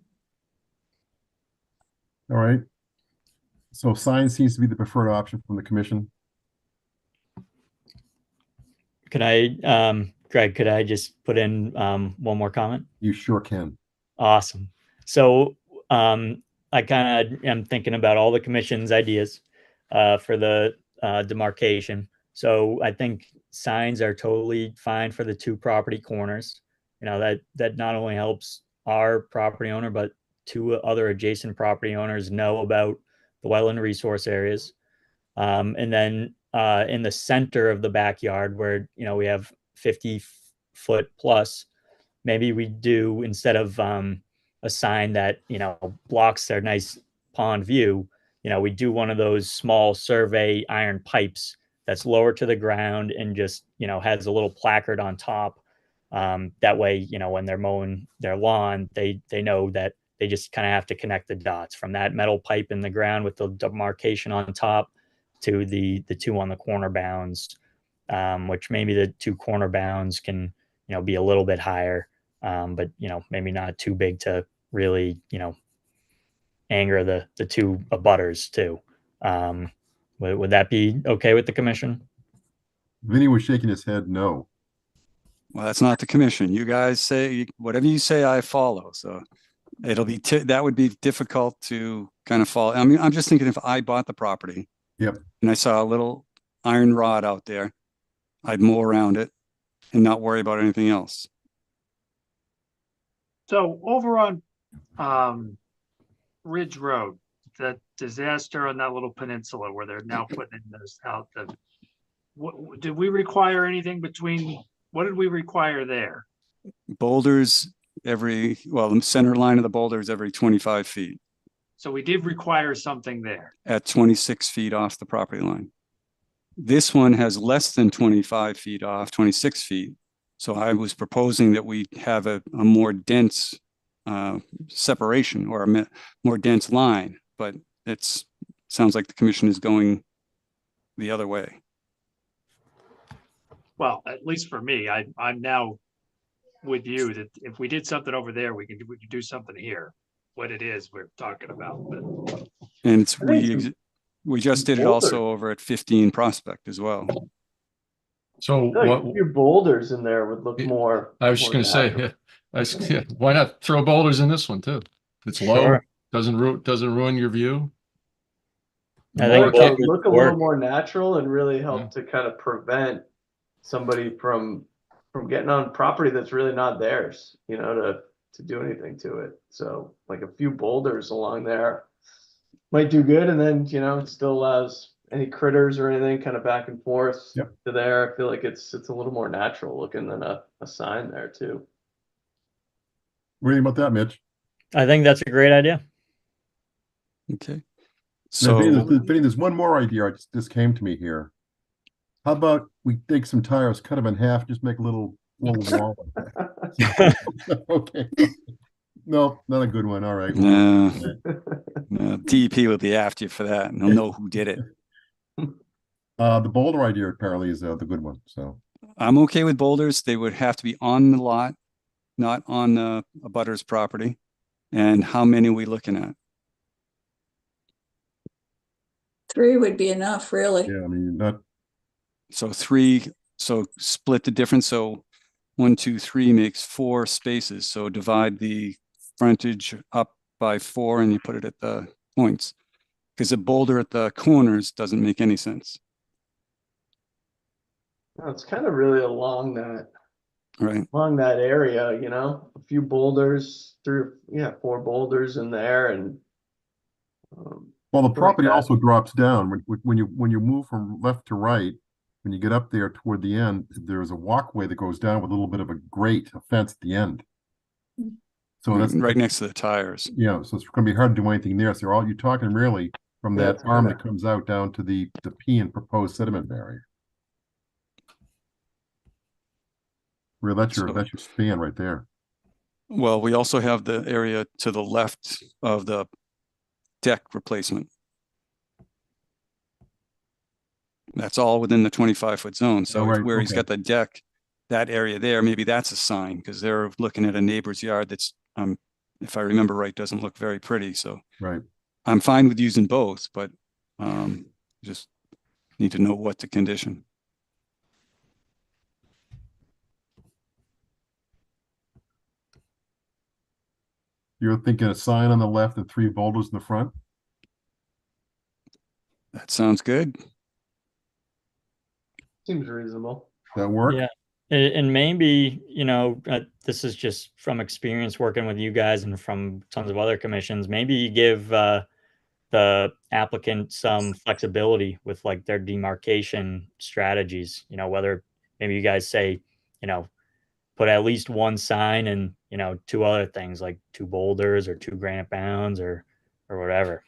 All right. So sign seems to be the preferred option from the commission. Could I, Greg, could I just put in one more comment? You sure can. Awesome. So I kind of am thinking about all the commission's ideas for the demarcation. So I think signs are totally fine for the 2 property corners. That not only helps our property owner, but 2 other adjacent property owners know about the wetland resource areas. And then in the center of the backyard where, we have 50-foot plus, maybe we do, instead of a sign that, blocks their nice pond view, we do one of those small survey iron pipes that's lower to the ground and just, has a little placard on top. That way, when they're mowing their lawn, they know that They just kind of have to connect the dots from that metal pipe in the ground with the demarcation on top to the two on the corner bounds, which maybe the two corner bounds can, be a little bit higher, but, maybe not too big to really, anger the two abutters too. Would that be okay with the commission? Vinny was shaking his head no. Well, that's not the commission. You guys say whatever you say, I follow. So it'll be that would be difficult to kind of follow. I mean, I'm just thinking if I bought the property, Yep. and I saw a little iron rod out there, I'd mow around it and not worry about anything else. So over on Ridge Road, that disaster on that little peninsula where they're now putting those out, did we require anything between, what did we require there? Boulders the center line of the boulder is every 25 feet So we did require something there. at 26 feet off the property line. This one has less than 25 feet off, 26 feet. So I was proposing that we have a more dense separation or a more dense line, but sounds like the commission is going the other way. Well, at least for me, I'm now with you that if we did something over there, we could do something here. What it is we're talking about, but And we just did it also over at 15 Prospect as well. So I feel like a few boulders in there would look more. I was just going to say, why not throw boulders in this one too? It's low, Sure. doesn't ruin your view. I think look a little more natural and really help to kind of prevent somebody from getting on property that's really not theirs, to do anything to it. So like a few boulders along there might do good, and then it still allows any critters or anything kind of back and forth Yep. to there. I feel like it's a little more natural looking than a sign there too. What do you think about that, Mitch? I think that's a great idea. Okay. So So Vinny, there's one more idea just came to me here. How about we take some tires, cut them in half, just make a little wall. Okay. No, not a good one. All right. no, DEP will be after you for that, and they'll know who did it. The boulder idea apparently is the good one. So I'm okay with boulders. They would have to be on the lot, not on a butter's property. And how many are we looking at? 3 would be enough, really. yeah, I mean not. So 3. So split the difference. So 1, 2, 3 makes 4 spaces. So divide the frontage up by 4 and you put it at the points. Because a boulder at the corners doesn't make any sense. No, it's kind of really along that Right. area, a few boulders, 4 boulders in there, and Well, the property also drops down when you move from left to right. When you get up there toward the end, there's a walkway that goes down with a little bit of a grate, a fence at the end. So that's right next to the tires. So it's going to be hard to do anything there. So you're talking really from that arm that comes out down to the P and proposed sediment barrier. Where that's your span right there. Well, we also have the area to the left of the deck replacement. That's all within the 25-foot zone. So where he's got the deck, that area there, maybe that's a sign because they're looking at a neighbor's yard that's, if I remember right, doesn't look very pretty. So I'm fine with using both, but just need to know what to condition. You're thinking a sign on the left and 3 boulders in the front? That sounds good. seems reasonable. That work? Yeah. And maybe, this is just from experience working with you guys and from tons of other commissions, maybe you give the applicant some flexibility with like their demarcation strategies, whether maybe you guys say, put at least 1 sign and, 2 other things like 2 boulders or 2 granite bounds or whatever,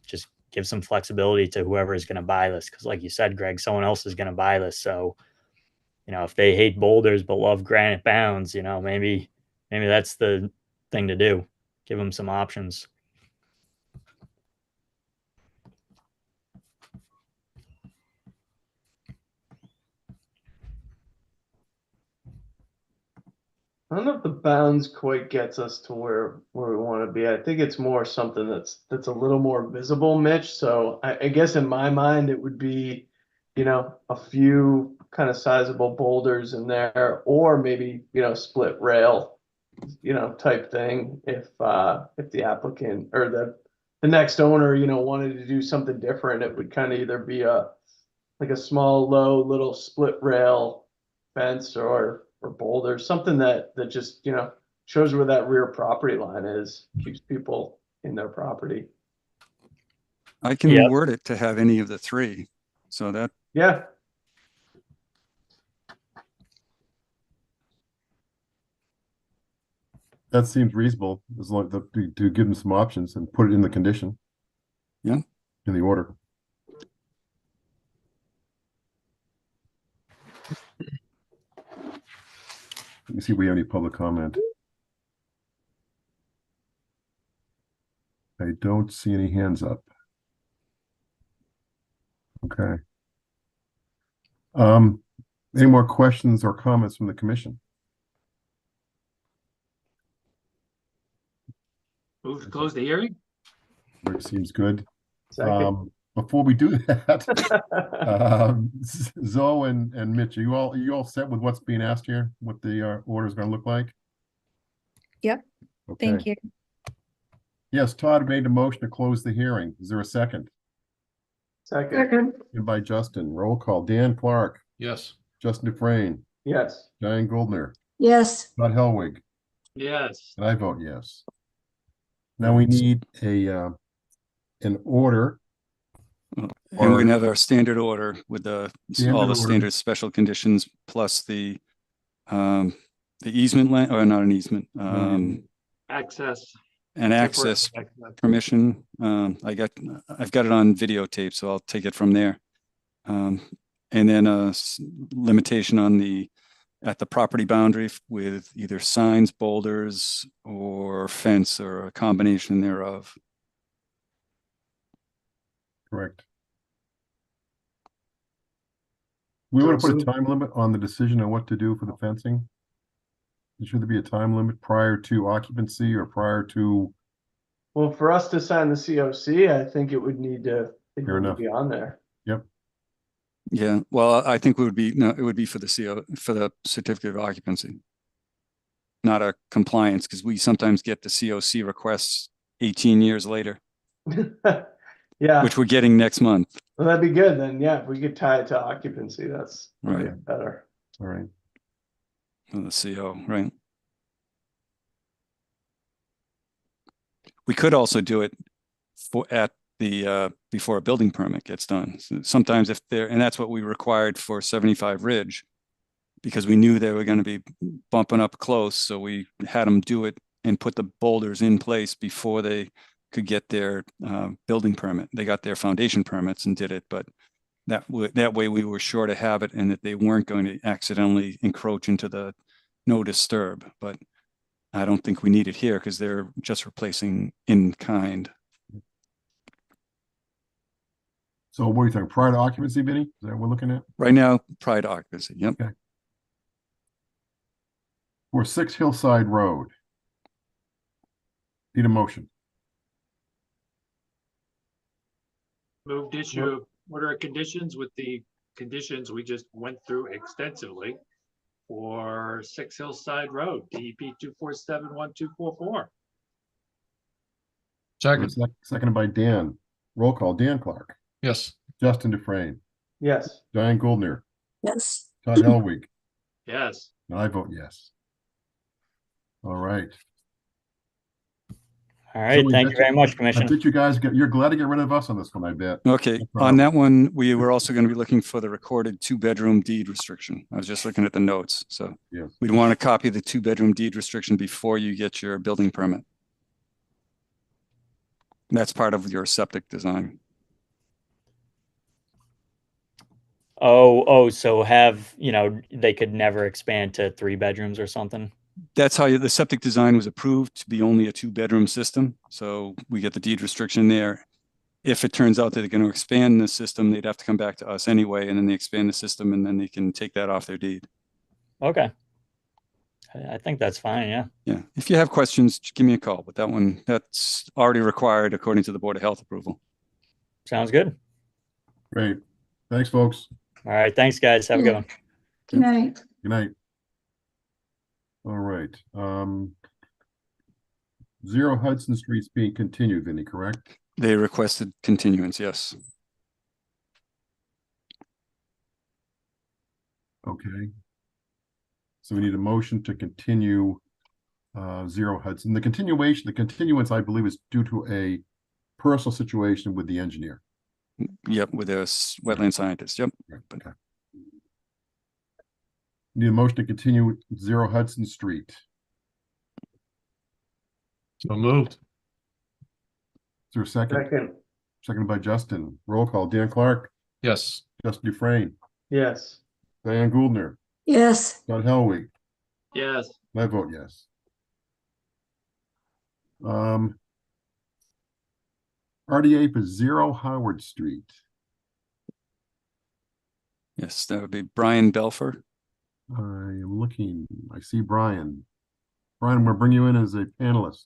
just give some flexibility to whoever is going to buy this. Cause like you said, Greg, someone else is going to buy this. So, if they hate boulders but love granite bounds, maybe that's the thing to do. give them some options. I don't know if the bounds quite gets us to where we want to be. I think it's more something that's a little more visible, Mitch. So I guess in my mind it would be, a few kind of sizable boulders in there, or maybe, split rail, type thing. If the applicant or the next owner, wanted to do something different, it would kind of either be like a small, low, little split rail fence or boulder, something that just, shows where that rear property line is, keeps people in their property. I can Yep. word it to have any of the three. So that, Yeah. That seems reasonable, as long to give them some options and put it in the condition. Yeah. In the order. Let me see if we have any public comment. I don't see any hands up. Okay. Any more questions or comments from the commission? Move to close the hearing? Which seems good. Second. Before we do that, Zoe and Mitch, are you all set with what's being asked here? What the order is going to look like? Yep. Okay. Thank you. Yes, Todd made a motion to close the hearing. Is there a second? Second. And by Justin. Roll call. Dan Clark, Yes. Justin Dufresne, Yes. Diane Goldner, Yes, Todd Helwig, Yes. and I vote yes. Now we need an order. and we're gonna have our standard order with all Standard the order. standard special conditions plus the easement land, or not an easement, Access. and access permission. I've got it on videotape, so I'll take it from there. And then a limitation on at the property boundary with either signs, boulders, or fence, or a combination thereof. Correct. We want to put a time limit on the decision on what to do for the fencing. Should there be a time limit prior to occupancy or prior to? Well, for us to sign the COC, I think it would need to Fair enough. be on there. Yep. Yeah, well, I think it would be for the certificate of occupancy, not a compliance, because we sometimes get the COC requests 18 years later, Yeah. which we're getting next month. Well, that'd be good then. Yeah, if we could tie it to occupancy, that's Right. better. All right. The CO, right? We could also do it before a building permit gets done. So sometimes and that's what we required for 75 Ridge, because we knew they were going to be bumping up close. So we had them do it and put the boulders in place before they could get their building permit. They got their foundation permits and did it, but that way we were sure to have it and that they weren't going to accidentally encroach into the no disturb. But I don't think we need it here because they're just replacing in kind. So what are you talking, prior to occupancy, Vinny? Is that what we're looking at? Right now, prior to occupancy, yep. Okay. For 6 Hillside Road. Need a motion. Move to issue order of conditions with the conditions we just went through extensively for 6 Hillside Road, DEP 2471244. Second. Seconded by Dan. Roll call. Dan Clark, Yes. Justin Dufresne, Yes. Diane Goldner, yes. Todd Helwig, Yes. and I vote yes. All right. All right. So Thank you very much, I Commission. bet you guys you're glad to get rid of us on this one, I bet. Okay, No on problem. that one, we were also going to be looking for the recorded 2-bedroom deed restriction. I was just looking at the notes. So Yeah. we'd want to copy the 2-bedroom deed restriction before you get your building permit. That's part of your septic design. Oh, so they could never expand to 3 bedrooms or something? That's how the septic design was approved to be only a 2-bedroom system. So we get the deed restriction there. If it turns out that they're going to expand the system, they'd have to come back to us anyway, and then they expand the system, and then they can take that off their deed. Okay. I think that's fine. Yeah. Yeah. If you have questions, just give me a call. But that one, that's already required according to the Board of Health approval. Sounds good. Great. Thanks, folks. All right. Thanks, guys. Have a good one. Good night. Good night. All right. 0 Hudson Street's being continued, Vinnie, correct? They requested continuance, yes. Okay. So we need a motion to continue 0 Hudson. The continuance, I believe, is due to a personal situation with the engineer. Yep, with a wetland scientist. Yep. Okay. Need a motion to continue 0 Hudson Street. So moved. Is there a second? Second. Seconded by Justin. Roll call. Dan Clark, Yes. Justin Dufresne, Yes. Diane Gouldner, Yes. Scott Helwig. Yes. I vote yes. RDA for 0 Howard Street. Yes, that would be Brian Belfer. I am looking. I see Brian. Brian, we'll bring you in as a panelist.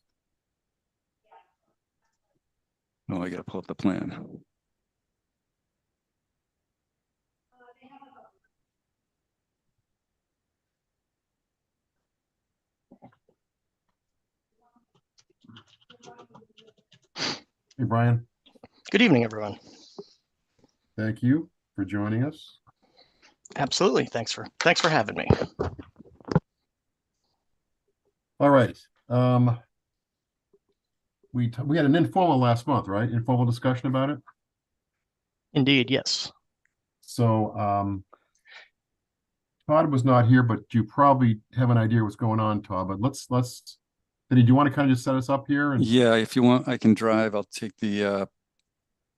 Oh, I got to pull up the plan. Hey, Brian. Good evening, everyone. Thank you for joining us. Absolutely. Thanks for having me. All right. We had an informal last month, right? Informal discussion about it. Indeed, yes. So Todd was not here, but you probably have an idea what's going on, Todd. But let's. Vinny, do you want to kind of just set us up here? And... Yeah, if you want, I can drive. I'll take the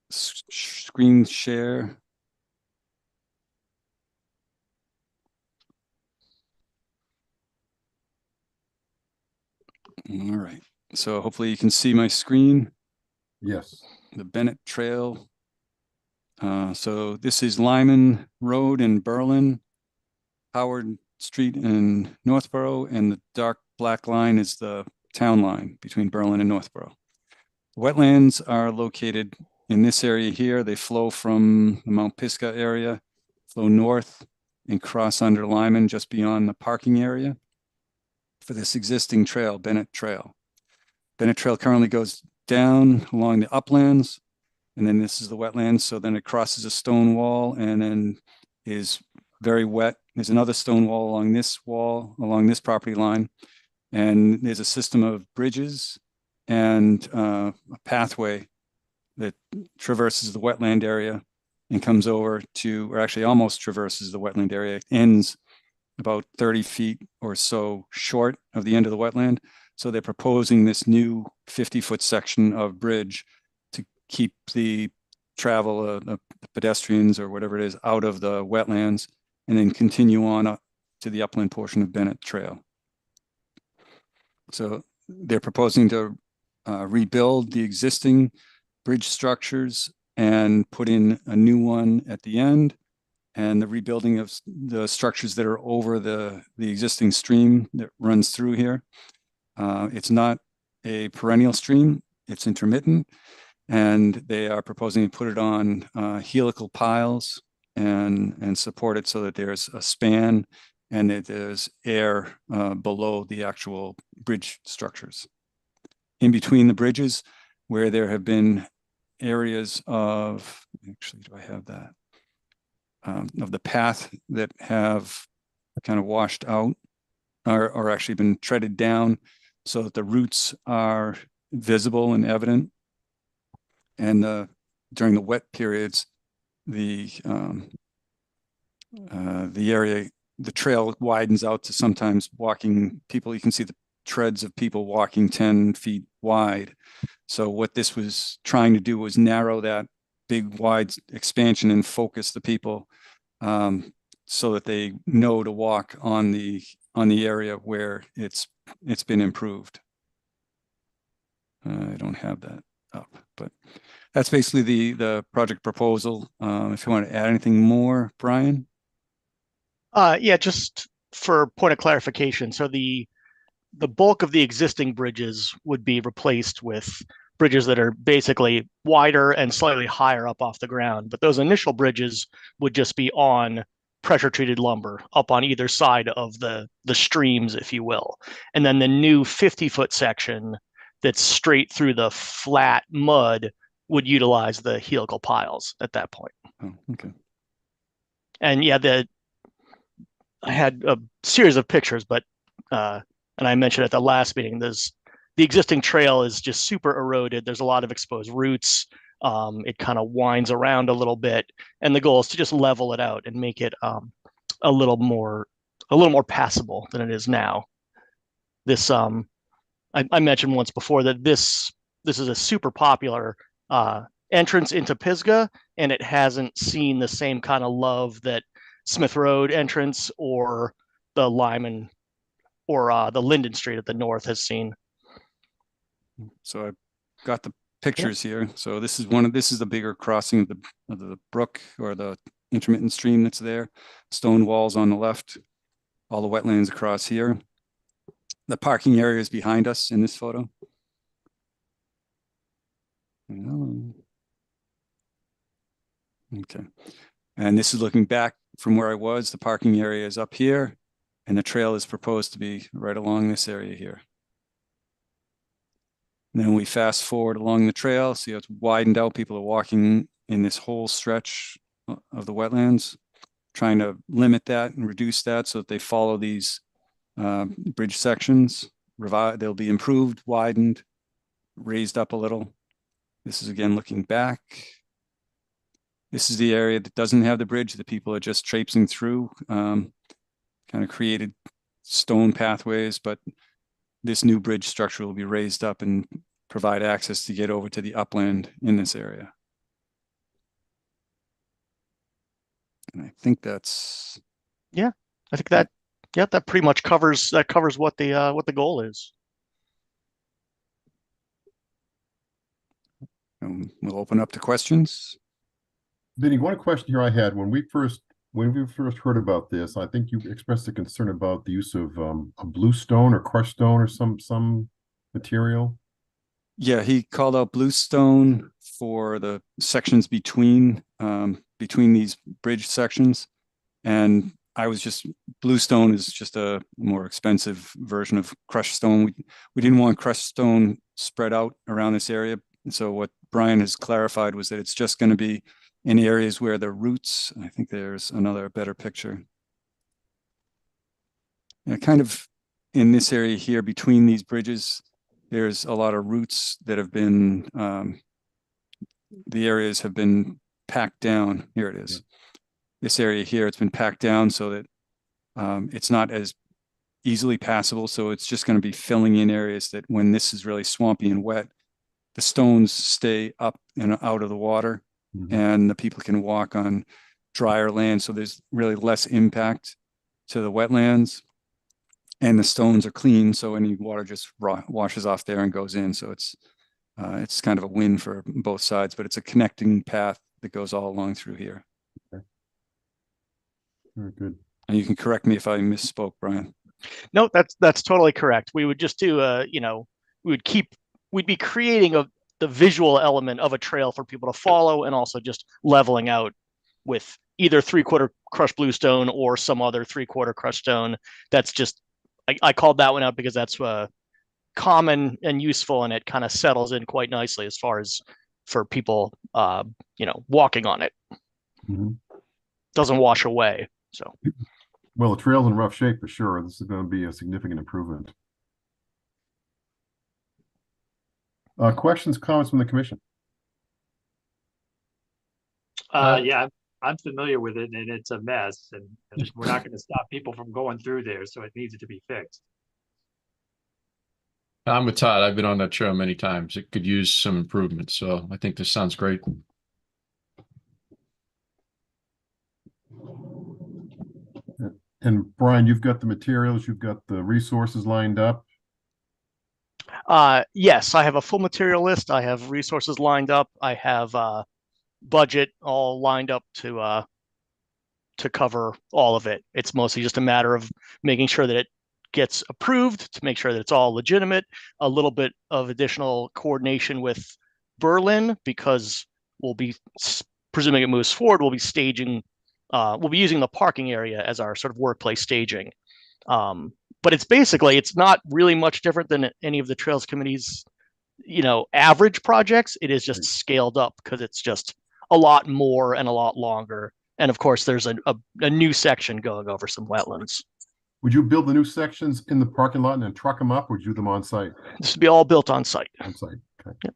screen share. All right. So hopefully you can see my screen. Yes. The Bennett Trail. So this is Lyman Road in Berlin, Howard Street in Northborough, and the dark black line is the town line between Berlin and Northborough. The wetlands are located in this area here. They flow from the Mount Pisgah area, flow north and cross under Lyman just beyond the parking area for this existing trail, Bennett Trail. Bennett Trail currently goes down along the uplands, and then this is the wetlands. So then it crosses a stone wall and then is very wet. There's another stone wall along this property line. And there's a system of bridges and a pathway that traverses the wetland area and comes over to, or actually almost traverses the wetland area. It ends about 30 feet or so short of the end of the wetland. So they're proposing this new 50-foot section of bridge to keep the travel, the pedestrians or whatever it is, out of the wetlands, and then continue on up to the upland portion of Bennett Trail. So they're proposing to rebuild the existing bridge structures and put in a new one at the end, and the rebuilding of the structures that are over the existing stream that runs through here. It's not a perennial stream, it's intermittent, and they are proposing to put it on helical piles and support it so that there's a span and that there's air below the actual bridge structures. In between the bridges, where there have been areas of, actually, do I have that? Of the path that have kind of washed out or actually been treaded down so that the roots are visible and evident. And during the wet periods, the area, the trail widens out to sometimes walking people. You can see the treads of people walking 10 feet wide. So what this was trying to do was narrow that big wide expansion and focus the people so that they know to walk on the on the area where it's been improved. I don't have that up, but that's basically the project proposal. If you want to add anything more, Brian? Yeah, just for point of clarification. So the bulk of the existing bridges would be replaced with bridges that are basically wider and slightly higher up off the ground. But those initial bridges would just be on pressure treated lumber up on either side of the streams, if you will. And then the new 50-foot section that's straight through the flat mud would utilize the helical piles at that point. Oh, okay. And yeah, I had a series of pictures, but and I mentioned at the last meeting, the existing trail is just super eroded. There's a lot of exposed roots. It kind of winds around a little bit, and the goal is to just level it out and make it a little more passable than it is now. This I mentioned once before that this is a super popular entrance into Pisgah, and it hasn't seen the same kind of love that Smith Road entrance or the Lyman or the Linden Street at the north has seen. So I've got the pictures here. So this is the bigger crossing of the brook or the intermittent stream that's there. Stone walls on the left, all the wetlands across here. The parking area is behind us in this photo. Okay. And this is looking back from where I was. The parking area is up here, and the trail is proposed to be right along this area here. And then we fast forward along the trail, see how it's widened out. People are walking in this whole stretch of the wetlands, trying to limit that and reduce that so that they follow these bridge sections. They'll be improved, widened, raised up a little. This is again looking back. This is the area that doesn't have the bridge that people are just traipsing through, kind of created stone pathways, but this new bridge structure will be raised up and provide access to get over to the upland in this area. And I think that's... Yeah, I think that, yeah, that pretty much covers what the goal is. We'll open up to questions. Vinny, one question here I had when we first heard about this, I think you expressed a concern about the use of a blue stone or crushed stone or some material. Yeah, he called out bluestone for the sections between these bridge sections, and bluestone is just a more expensive version of crushed stone. We didn't want crushed stone spread out around this area, and so what Brian has clarified was that it's just going to be in areas where the roots. I think there's another better picture. Yeah, kind of in this area here between these bridges, there's a lot of roots that have been, the areas have been packed down. Here it is. Yeah. This area here, it's been packed down so that it's not as easily passable. So it's just going to be filling in areas that when this is really swampy and wet, the stones stay up and out of the water. Mm-hmm. And the people can walk on drier land. So there's really less impact to the wetlands. And the stones are clean, so any water just washes off there and goes in. So it's kind of a win for both sides, but it's a connecting path that goes all along through here. Okay. Very good. And you can correct me if I misspoke, Brian. No, that's totally correct. We would just do we'd be creating the visual element of a trail for people to follow, and also just leveling out with either 3/4 crushed bluestone or some other 3/4 crushed stone. That's just, I called that one out because that's common and useful, and it kind of settles in quite nicely as far as for people, walking on it. Mm-hmm. Doesn't wash away. So, well, the trail's in rough shape for sure. This is going to be a significant improvement. Questions, comments from the commission? Yeah, I'm familiar with it, and it's a mess, and we're not going to stop people from going through there, so it needs to be fixed. I'm with Todd. I've been on that trail many times. It could use some improvement, so I think this sounds great. And Brian, you've got the materials, you've got the resources lined up. Yes, I have a full material list. I have resources lined up. I have budget all lined up to cover all of it. It's mostly just a matter of making sure that it gets approved, to make sure that it's all legitimate, a little bit of additional coordination with Berlin, because we'll be, presuming it moves forward, we'll be staging, we'll be using the parking area as our sort of workplace staging. But it's basically, it's not really much different than any of the Trails Committee's, average projects. It is just scaled up because it's just a lot more and a lot longer. And of course, there's a new section going over some wetlands. Would you build the new sections in the parking lot and then truck them up, or would you do them on site? This would be all built on site. On site, okay. Yep.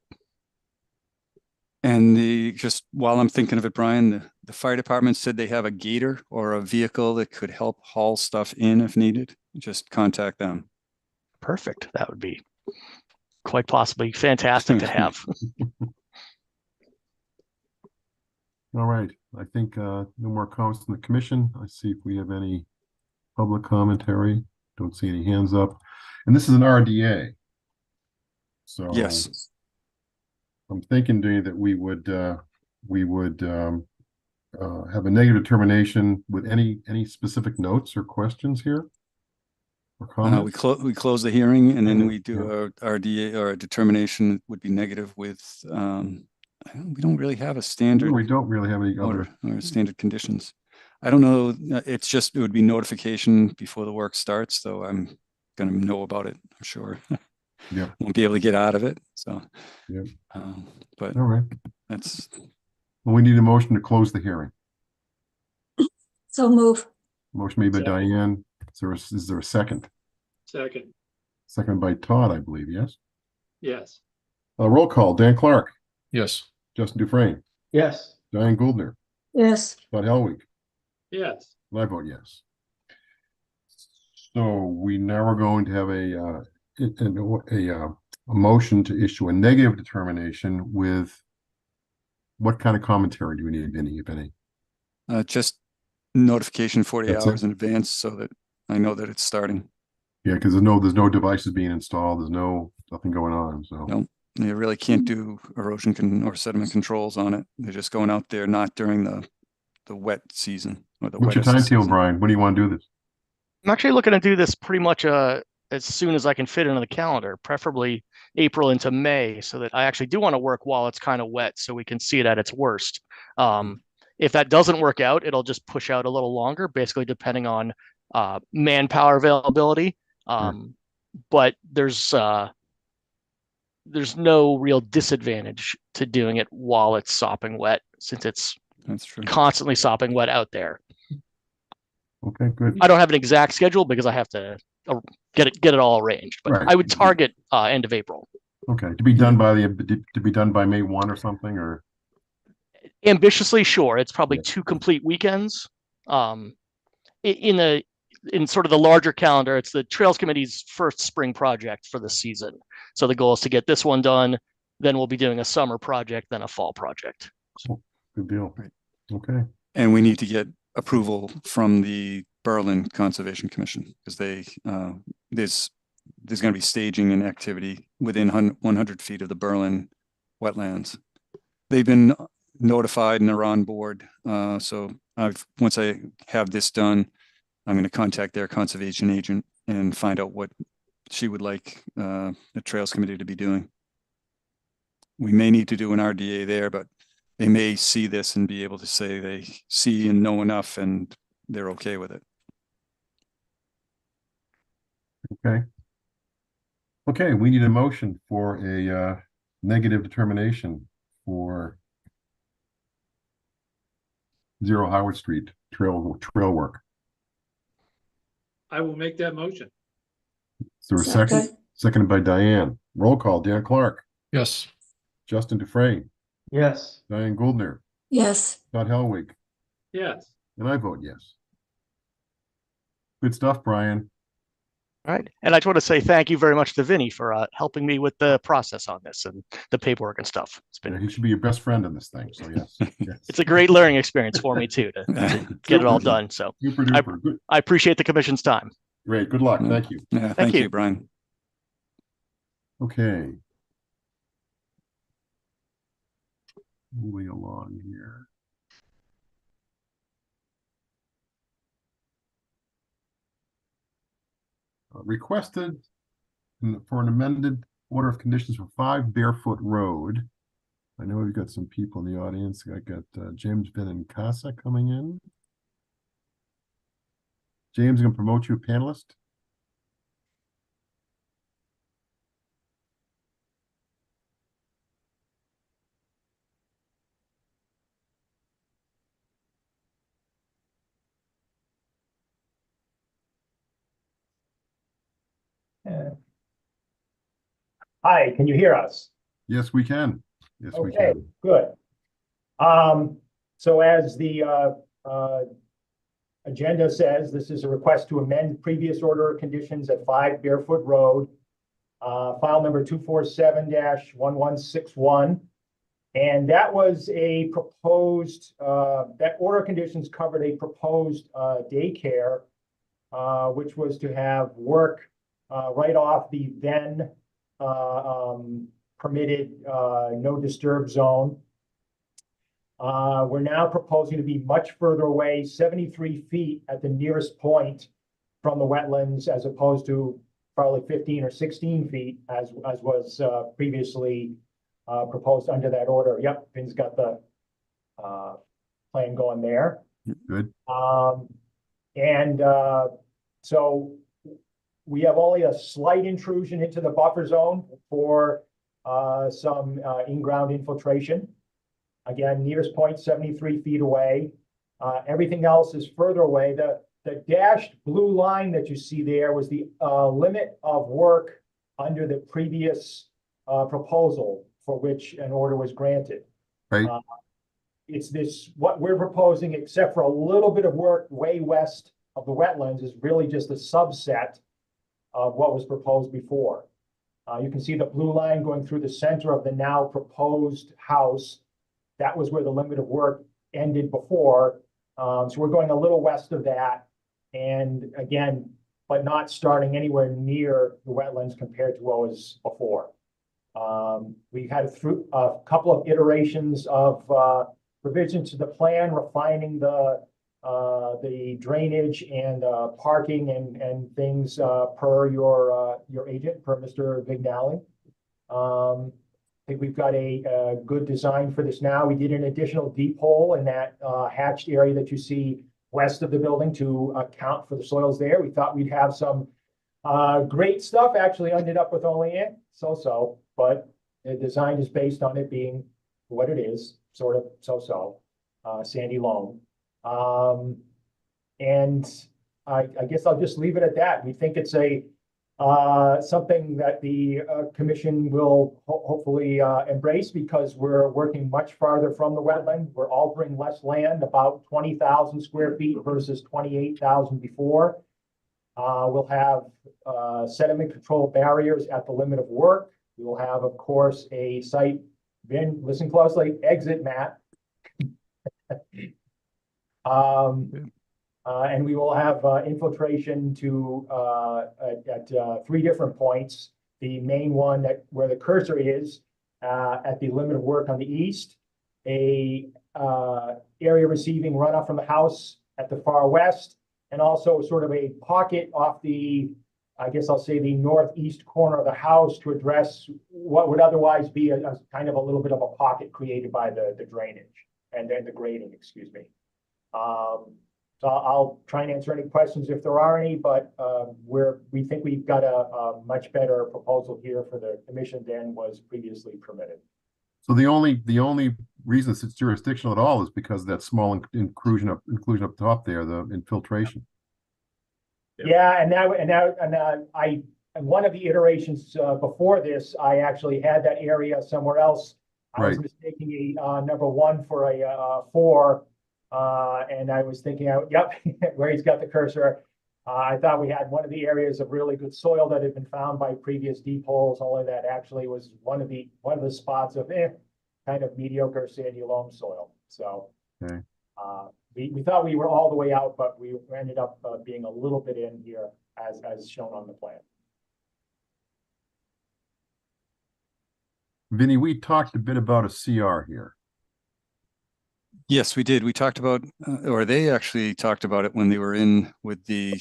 And just while I'm thinking of it, Brian, the fire department said they have a gator or a vehicle that could help haul stuff in if needed. Just contact them. Perfect. That would be quite possibly fantastic to have. All right. I think no more comments from the commission. I see if we have any public commentary. Don't see any hands up. And this is an RDA. So Yes. I'm thinking, Dave, that we would have a negative determination with any specific notes or questions here? Or comments? We close the hearing and then we do a RDA, or a determination would be negative with, we don't really have a standard. No, we don't really have any other. Or standard conditions. I don't know. It's just, it would be notification before the work starts, though I'm going to know about it, I'm sure. Yeah. Won't be able to get out of it. So, yeah. But all right. That's. Well, we need a motion to close the hearing. So move. Motion made by Diane. Is there a second? Second. Second by Todd, I believe. Yes. Yes. Roll call. Dan Clark. Yes. Justin Dufresne. Yes. Diane Gouldner. Yes. Todd Helwig. Yes. And I vote yes. So we now are going to have a motion to issue a negative determination with what kind of commentary do we need, if any? Just notification 48 That's hours it? in advance so that I know that it's starting. Yeah, because there's no devices being installed. There's nothing going on. So No, they really can't do erosion or sediment controls on it. They're just going out there, not during the wet season or the what's your wettest timetable, season. Brian? When do you want to do this? I'm actually looking to do this pretty much as soon as I can fit into the calendar, preferably April into May, so that I actually do want to work while it's kind of wet so we can see it at its worst. If that doesn't work out, it'll just push out a little longer, basically depending on manpower availability. But there's no real disadvantage to doing it while it's sopping wet, since it's That's true. constantly sopping wet out there. Okay, good. I don't have an exact schedule because I have to get it all arranged, but Right. I would target end of April. Okay, to be done by May 1 or something, or Ambitiously, sure. It's probably Yeah. 2 complete weekends. In sort of the larger calendar, it's the Trails Committee's first spring project for the season. So the goal is to get this one done. Then we'll be doing a summer project, then a fall project. good deal. Right. Okay. And we need to get approval from the Berlin Conservation Commission because there's going to be staging and activity within 100 feet of the Berlin wetlands. They've been notified and they're on board. So once I have this done, I'm going to contact their conservation agent and find out what she would like the Trails Committee to be doing. We may need to do an RDA there, but they may see this and be able to say they see and know enough and they're okay with it. Okay. Okay, we need a motion for a negative determination for 0 Howard Street trail work. I will make that motion. Is there a second? Seconded by Diane. Roll call. Dan Clark. Yes. Justin Dufresne. Yes. Diane Gouldner. Yes. Todd Helwig. Yes. And I vote yes. Good stuff, Brian. All right. And I just want to say thank you very much to Vinny for helping me with the process on this and the paperwork and stuff. It's Yeah, been, he should be your best friend in this thing. So yes, yes. it's a great learning experience for me too, to get it all done. So Super duper. Good. I appreciate the commission's time. Great. Good luck. Yeah. Thank you. Yeah, Thank you. Brian. Okay. Moving along here. Requested for an amended order of conditions for 5 Barefoot Road. I know we've got some people in the audience. I got James Benincasa coming in. James, I'm going to promote you a panelist. Hi, can you hear us? Yes, we can. Yes, we Okay, can. good. So as the agenda says, this is a request to amend previous order of conditions at 5 Barefoot Road, file number 247-1161. And that was a proposed, that order of conditions covered a proposed daycare, which was to have work right off the then permitted no disturb zone. We're now proposing to be much further away, 73 feet at the nearest point from the wetlands, as opposed to probably 15 or 16 feet as was previously proposed under that order. Yep, Vin's got the plan going there. Good. So we have only a slight intrusion into the buffer zone for some in-ground infiltration. Again, nearest point 73 feet away. Everything else is further away. The dashed blue line that you see there was the limit of work under the previous proposal for which an order was granted. Right. It's this, what we're proposing, except for a little bit of work way west of the wetlands, is really just a subset of what was proposed before. You can see the blue line going through the center of the now proposed house. That was where the limit of work ended before. So we're going a little west of that. And again, but not starting anywhere near the wetlands compared to what was before. We had a couple of iterations of revisions to the plan, refining the drainage and parking and things per your agent, per Mr. Vignali. I think we've got a good design for this now. We did an additional deep hole in that hatched area that you see west of the building to account for the soils there. We thought we'd have some great stuff. Actually ended up with only so-so, but the design is based on it being what it is, sort of so-so, sandy loam. And I guess I'll just leave it at that. We think it's something that the commission will hopefully embrace, because we're working much farther from the wetland. We're altering less land, about 20,000 square feet versus 28,000 before. We'll have sediment control barriers at the limit of work. We will have, of course, a site, Vin, listen closely, exit mat. And we will have infiltration to at 3 different points. The main one where the cursor is at the limit of work on the east, a area receiving runoff from the house at the far west, and also sort of a pocket off the, I guess I'll say, the northeast corner of the house to address what would otherwise be a kind of a little bit of a pocket created by the drainage and then the grading, excuse me. So I'll try and answer any questions if there are any, but we think we've got a much better proposal here for the commission than was previously permitted. So the only reason it's jurisdictional at all is because of that small inclusion up top there, the infiltration. Yeah, and one of the iterations before this, I actually had that area somewhere else. I was mistaking a number 1 for a 4. And I was thinking, yep, where he's got the cursor. I thought we had one of the areas of really good soil that had been found by previous deep holes, only that actually was one of the spots of kind of mediocre sandy loam soil. So Okay. we thought we were all the way out, but we ended up being a little bit in here as shown on the plan. Vinny, we talked a bit about a CR here. Yes, we did. We talked about, or they actually talked about it when they were in with the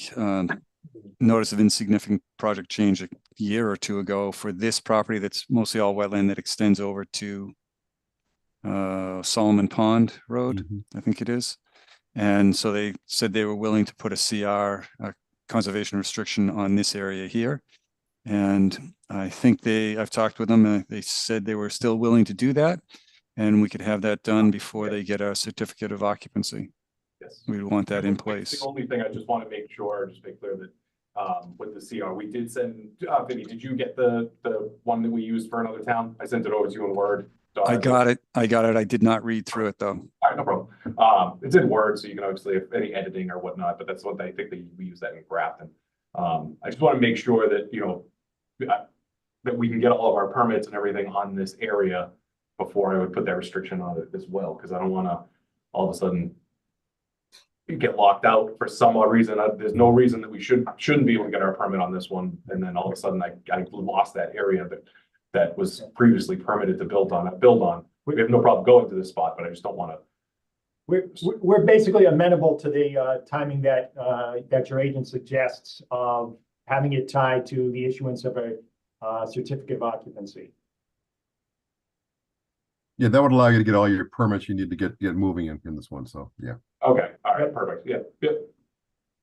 notice of insignificant project change a year or two ago for this property that's mostly all wetland that extends over to Solomon Pond Road, I think it is. And so they said they were willing to put a CR, a conservation restriction on this area here. And I think I've talked with them, and they said they were still willing to do that. And we could have that done before they get a certificate of occupancy. Yes. We'd want that in place. The only thing I just want to make sure, just make clear that with the CR, we did send, Vinny, did you get the one that we used for another town? I sent it over to you in Word. I got it. I did not read through it though. All right, no problem. It's in Word, so you can obviously have any editing or whatnot, but that's what I think that we use that in Grafton. I just want to make sure that, you know, that we can get all of our permits and everything on this area before I would put that restriction on it as well, because I don't want to all of a sudden get locked out for some odd reason. There's no reason that we shouldn't be able to get our permit on this one, and then all of a sudden I lost that area that was previously permitted to build on. We have no problem going to this spot, but I just don't want to. We're basically amenable to the timing that your agent suggests of having it tied to the issuance of a certificate of occupancy. Yeah, that would allow you to get all your permits you need to get moving in this one. So yeah. Okay. All right. Perfect. Yeah.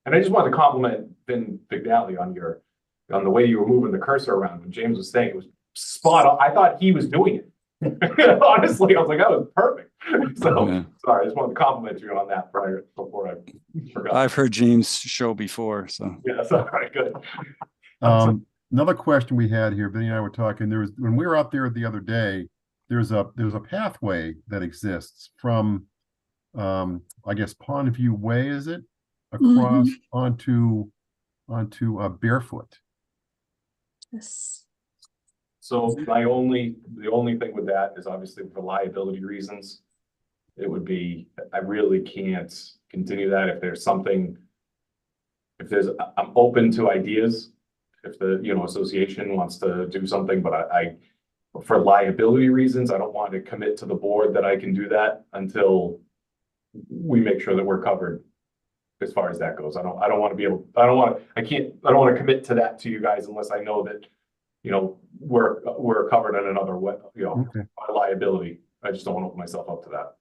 And I just wanted to compliment Vin Vignali on the way you were moving the cursor around when James was saying it was spot on. I thought he was doing it. Honestly, I was like, that was perfect. So Yeah. sorry, I just wanted to compliment you on that before I forgot. I've heard James' show before, so. Yeah, that's all right. Good. Another question we had here, Vinny and I were talking, when we were out there the other day, there's a pathway that exists from I guess Pondview Way, is it? Across onto Barefoot. Yes. So the only thing with that is obviously for liability reasons. It would be, I really can't continue that. I'm open to ideas if the, association wants to do something, but for liability reasons, I don't want to commit to the board that I can do that until we make sure that we're covered as far as that goes. I don't want to commit to that to you guys unless I know that, we're covered in another way, liability. I just don't want to open myself up to that.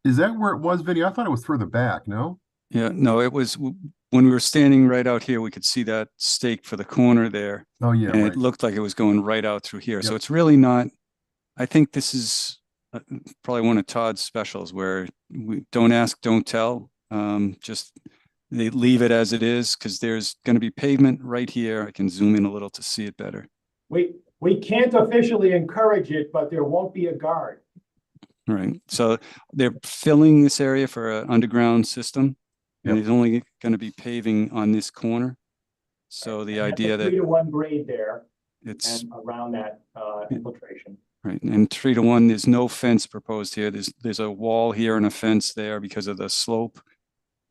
Is that where it was, Vinny? I thought it was further back, no? Yeah, no, it was when we were standing right out here, we could see that stake for the corner there. Oh yeah. And right. it looked like it was going right out through here. Yep. So it's really not, I think this is probably one of Todd's specials where we don't ask, don't tell. Just they leave it as it is because there's going to be pavement right here. I can zoom in a little to see it better. We can't officially encourage it, but there won't be a guard. Right. So they're filling this area for an underground system, and there's only going to be paving on this corner. So the idea that 3-to-1 grade there, it's and around that infiltration. right, and 3-to-1, there's no fence proposed here. There's a wall here and a fence there because of the slope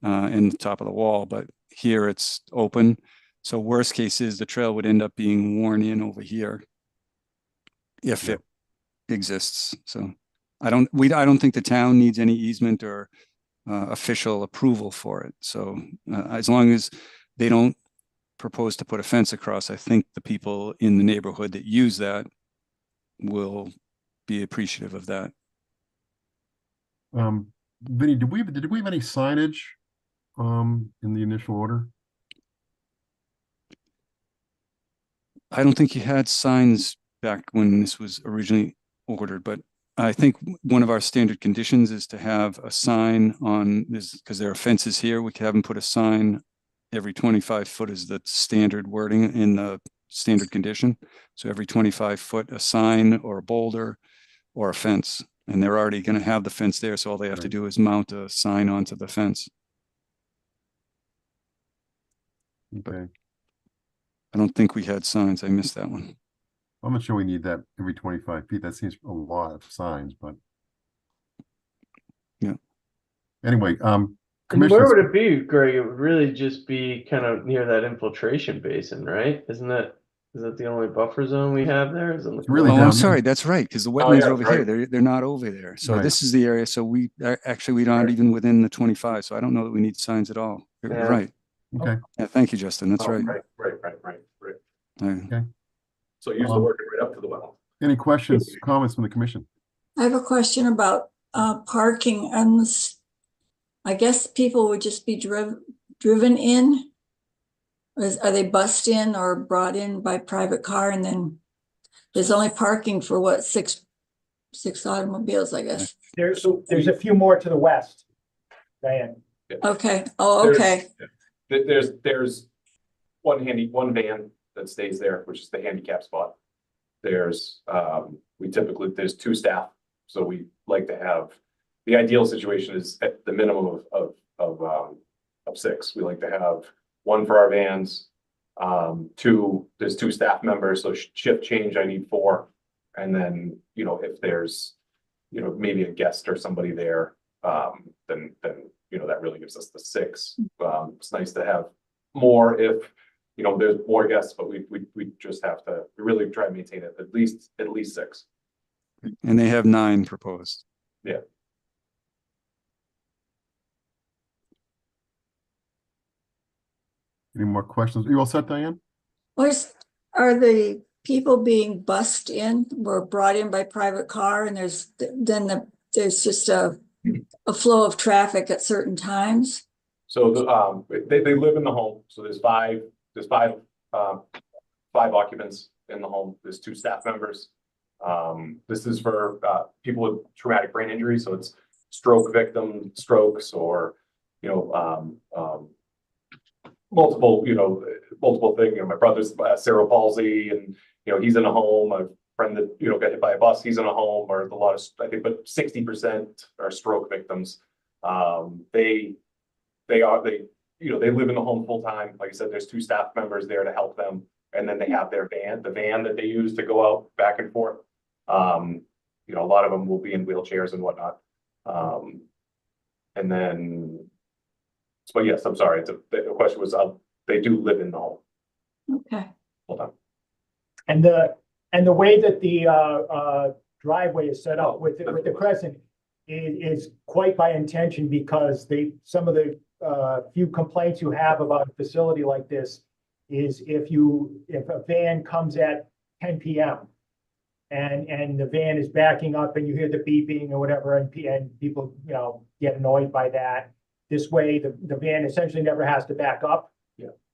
in the top of the wall, but here it's open. So worst case is the trail would end up being worn in over here if it exists. So I don't think the town needs any easement or official approval for it. So as long as they don't propose to put a fence across, I think the people in the neighborhood that use that will be appreciative of that. Vinny, did we have any signage in the initial order? I don't think you had signs back when this was originally ordered, but I think one of our standard conditions is to have a sign on this because there are fences here. We could have them put a sign every 25 foot is the standard wording in the standard condition. So every 25 foot, a sign or a boulder or a fence, and they're already going to have the fence there. So all they have to do is mount a sign onto the fence. Okay. I don't think we had signs. I missed that one. I'm not sure we need that every 25 feet. That seems a lot of signs, but. Yeah. Anyway, And Commissioner, where would it be, Greg? It would really just be kind of near that infiltration basin, right? Is that the only buffer zone we have there? Is on the It's really Oh, down I'm there. sorry. That's right. Because the Oh, wetlands yeah, are over here. right. They're not over there. So Right. this is the area. So we actually, we're not Right. even within the 25. So I don't know that we need signs at all. You're Yeah. right. Okay. Yeah. Thank you, Justin. That's Oh, right. right. I- So use the word right up to the well. Any questions, comments from the commission? I have a question about parking and I guess people would just be driven in. Are they bussed in or brought in by private car? And then there's only parking for what, six automobiles, I guess. There's a few more to the west, Diane. Okay. Oh, okay. There's one van that stays there, which is the handicap spot. There's there's 2 staff, so we like to have, the ideal situation is at the minimum of 6. We like to have 1 for our vans, 2, there's 2 staff members, so shift change I need 4, and then if there's maybe a guest or somebody there, then that really gives us the 6. It's nice to have more if there's more guests, but we just have to really try to maintain it at least 6. And they have 9 proposed. Yeah. Any more questions? You all set, Diane? Are the people being bussed in or brought in by private car and there's just a flow of traffic at certain times? So they live in the home. So there's five occupants in the home. There's 2 staff members. This is for people with traumatic brain injury. So it's stroke victim strokes or multiple things. My brother's cerebral palsy, and he's in a home. A friend that got hit by a bus, he's in a home. Or a lot of, I think, but 60% are stroke victims. They live in the home full time. Like I said, there's 2 staff members there to help them, and then they have their van, the van that they use to go out back and forth. A lot of them will be in wheelchairs and whatnot. And then, but yes, I'm sorry. The question was, they do live in the home. Okay. Hold on. And the way that the driveway is set up with the crescent is quite by intention, because some of the few complaints you have about a facility like this is if a van comes at 10 p.m. and the van is backing up and you hear the beeping or whatever, and people get annoyed by that. This way, the van essentially never has to back up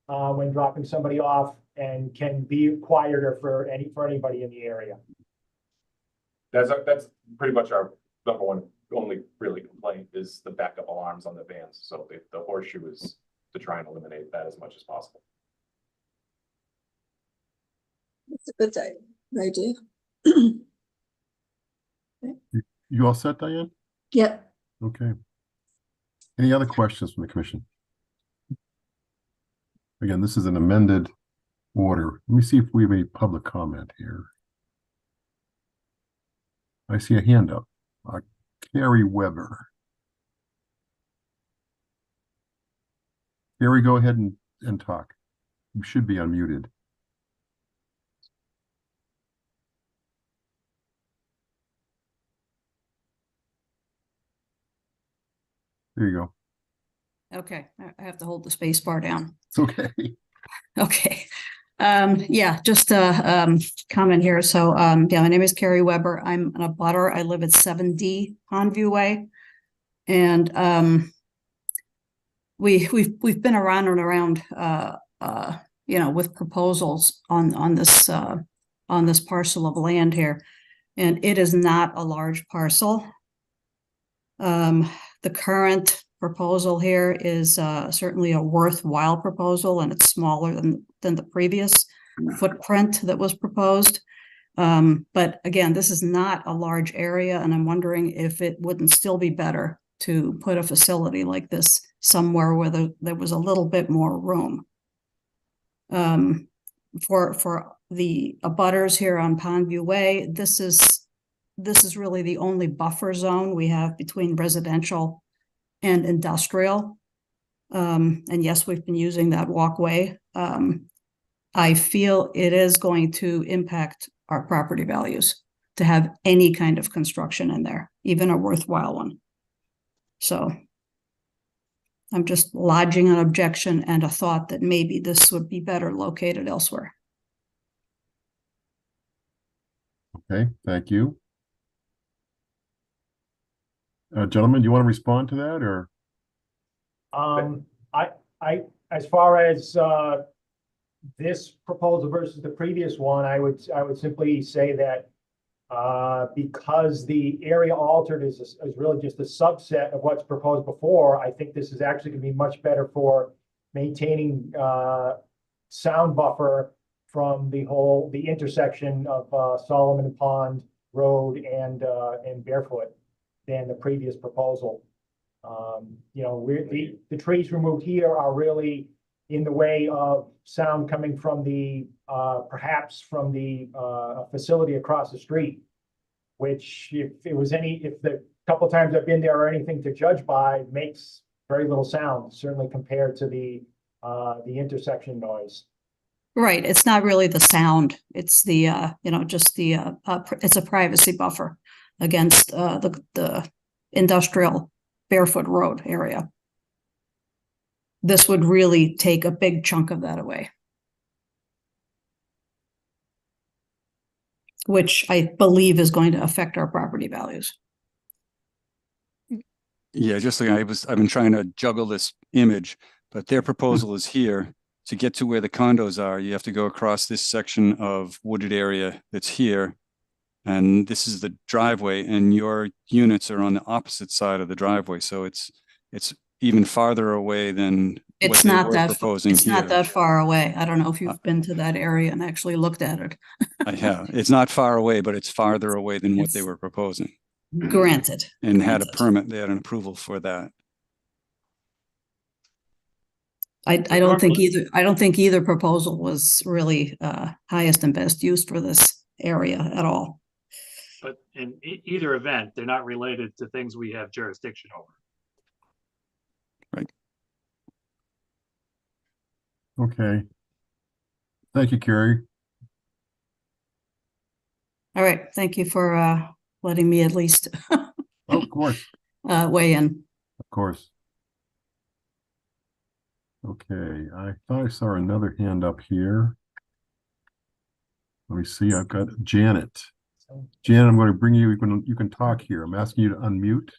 when dropping somebody off, and can be quieter for anybody in the area. That's pretty much our number one only really complaint is the backup alarms on the vans. So the horseshoe is to try and eliminate that as much as possible. That's a good idea. You all set, Diane? Yep. Okay. Any other questions from the commission? Again, this is an amended order. Let me see if we have any public comment here. I see a hand up. Carrie Weber. Carrie, go ahead and talk. You should be unmuted. There you go. Okay, I have to hold the space bar down. It's okay. Okay. Yeah, just a comment here. So yeah, my name is Carrie Weber. I'm an abutter. I live at 7D Pondview Way. And we've been around and around with proposals on this parcel of land here. And it is not a large parcel. The current proposal here is certainly a worthwhile proposal, and it's smaller than the previous footprint that was proposed. But again, this is not a large area, and I'm wondering if it wouldn't still be better to put a facility like this somewhere where there was a little bit more room. For the abutters here on Pondview Way, this is really the only buffer zone we have between residential and industrial. And yes, we've been using that walkway. I feel it is going to impact our property values to have any kind of construction in there, even a worthwhile one. So I'm just lodging an objection and a thought that maybe this would be better located elsewhere. Okay, thank you. Gentlemen, do you want to respond to that or? As far as this proposal versus the previous one, I would simply say that because the area altered is really just a subset of what's proposed before, I think this is actually going to be much better for maintaining sound buffer from the intersection of Solomon Pond Road and Barefoot than the previous proposal. You know, the trees removed here are really in the way of sound coming from the perhaps from the facility across the street, which if the couple of times I've been there or anything to judge by, makes very little sound, certainly compared to the intersection noise. Right, it's not really the sound, it's the just the it's a privacy buffer against the industrial Barefoot Road area. This would really take a big chunk of that away, which I believe is going to affect our property values. Yeah, just like I've been trying to juggle this image, but their proposal is here. To get to where the condos are, you have to go across this section of wooded area that's here. And this is the driveway, and your units are on the opposite side of the driveway. So it's even farther away than It's what they not were that proposing it's here. not that far away. I don't know if you've been to that area and actually looked at it. I have. It's not far away, but it's farther away than what they were proposing. Granted. And had a permit. They had an approval for that. I don't think either proposal was really highest and best use for this area at all. But in either event, they're not related to things we have jurisdiction over. Right. Okay. Thank you, Carrie. All right. Thank you for letting me at least Of course. Weigh in. Of course. Okay, I thought I saw another hand up here. Let me see, I've got Janet. Janet, I'm going to bring you, you can talk here. I'm asking you to unmute.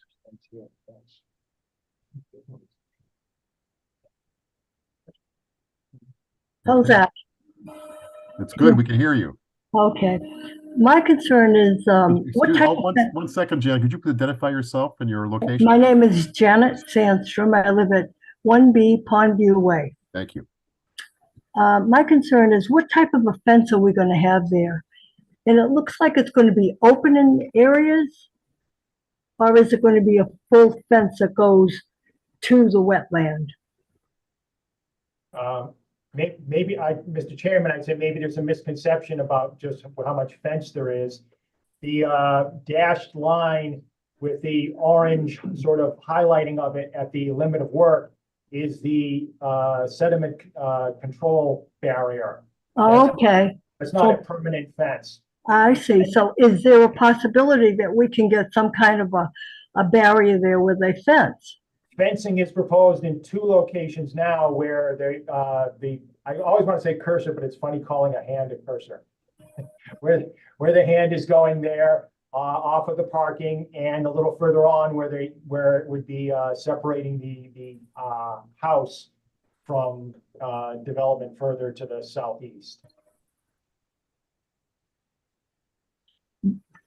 How's that? It's good, we can hear you. Okay. My concern is what type of one second, Janet, could you please identify yourself and your location? My name is Janet Sandstrom. I live at 1B Pondview Way. Thank you. My concern is what type of a fence are we going to have there? And it looks like it's going to be open in areas, or is it going to be a full fence that goes to the wetland? Maybe Mr. Chairman, I'd say maybe there's a misconception about just how much fence there is. The dashed line with the orange sort of highlighting of it at the limit of work is the sediment control barrier. Oh, okay. It's not a permanent fence. I see. So is there a possibility that we can get some kind of a barrier there with a fence? Fencing is proposed in 2 locations now where I always want to say cursor, but it's funny calling a hand a cursor. where the hand is going there off of the parking, and a little further on where it would be separating the house from development further to the southeast.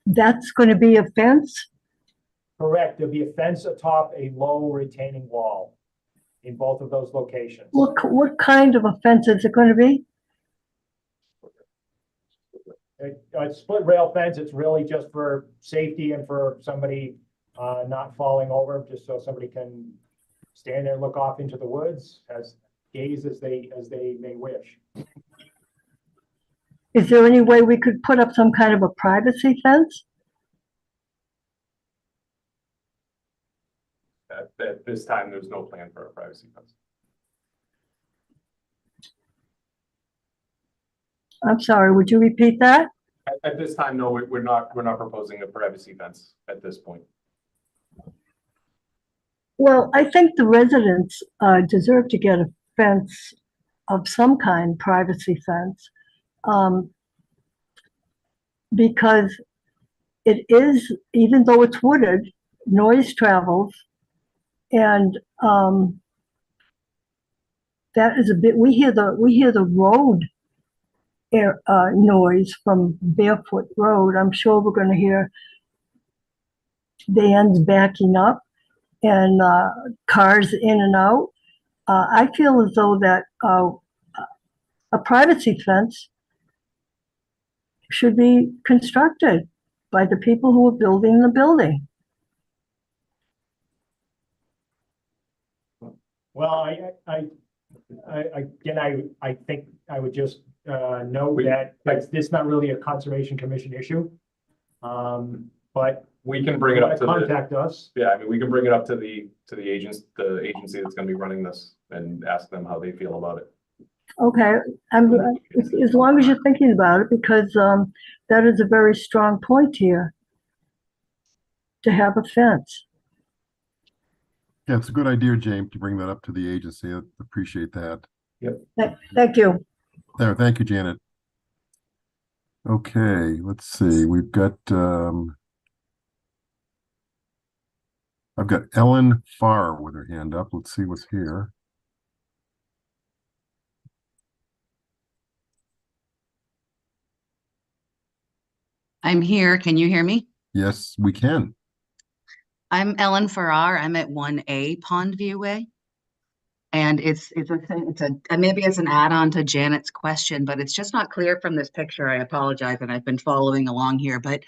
That's going to be a fence? Correct. There'll be a fence atop a low retaining wall in both of those locations. What kind of a fence is it going to be? A split rail fence. It's really just for safety and for somebody not falling over, just so somebody can stand there and look off into the woods. Has gaze as they may wish. Is there any way we could put up some kind of a privacy fence? At this time, there's no plan for a privacy fence. I'm sorry, would you repeat that? At this time, no, we're not proposing a privacy fence at this point. Well, I think the residents deserve to get a fence of some kind, privacy fence, because it is, even though it's wooded, noise travels, and that is a bit. We hear the road noise from Barefoot Road. I'm sure we're going to hear vans backing up and cars in and out. I feel as though that a privacy fence should be constructed by the people who are building the building. Well, I think I would just note that this is not really a Conservation Commission issue. But we can bring it up to contact us. Yeah, I mean, we can bring it up to the agency that's going to be running this and ask them how they feel about it. Okay, as long as you're thinking about it, because that is a very strong point here, to have a fence. Yeah, it's a good idea, James, to bring that up to the agency. I appreciate that. Yep. Thank you. There, thank you, Janet. Okay, let's see. We've got I've got Ellen Farr with her hand up. Let's see what's here. I'm here. Can you hear me? Yes, we can. I'm Ellen Farrar. I'm at 1A Pondview Way. And it's maybe it's an add-on to Janet's question, but it's just not clear from this picture. I apologize, and I've been following along here. But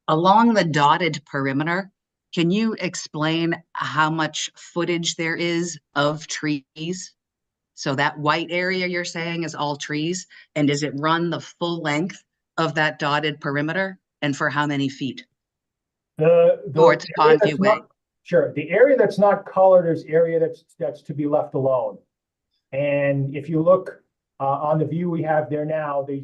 along the dotted perimeter, can you explain how much footage there is of trees? So that white area you're saying is all trees, and does it run the full length of that dotted perimeter, and for how many feet? Towards Pondview Way. Sure. The area that's not colored is area that's to be left alone. And if you look on the view we have there now, the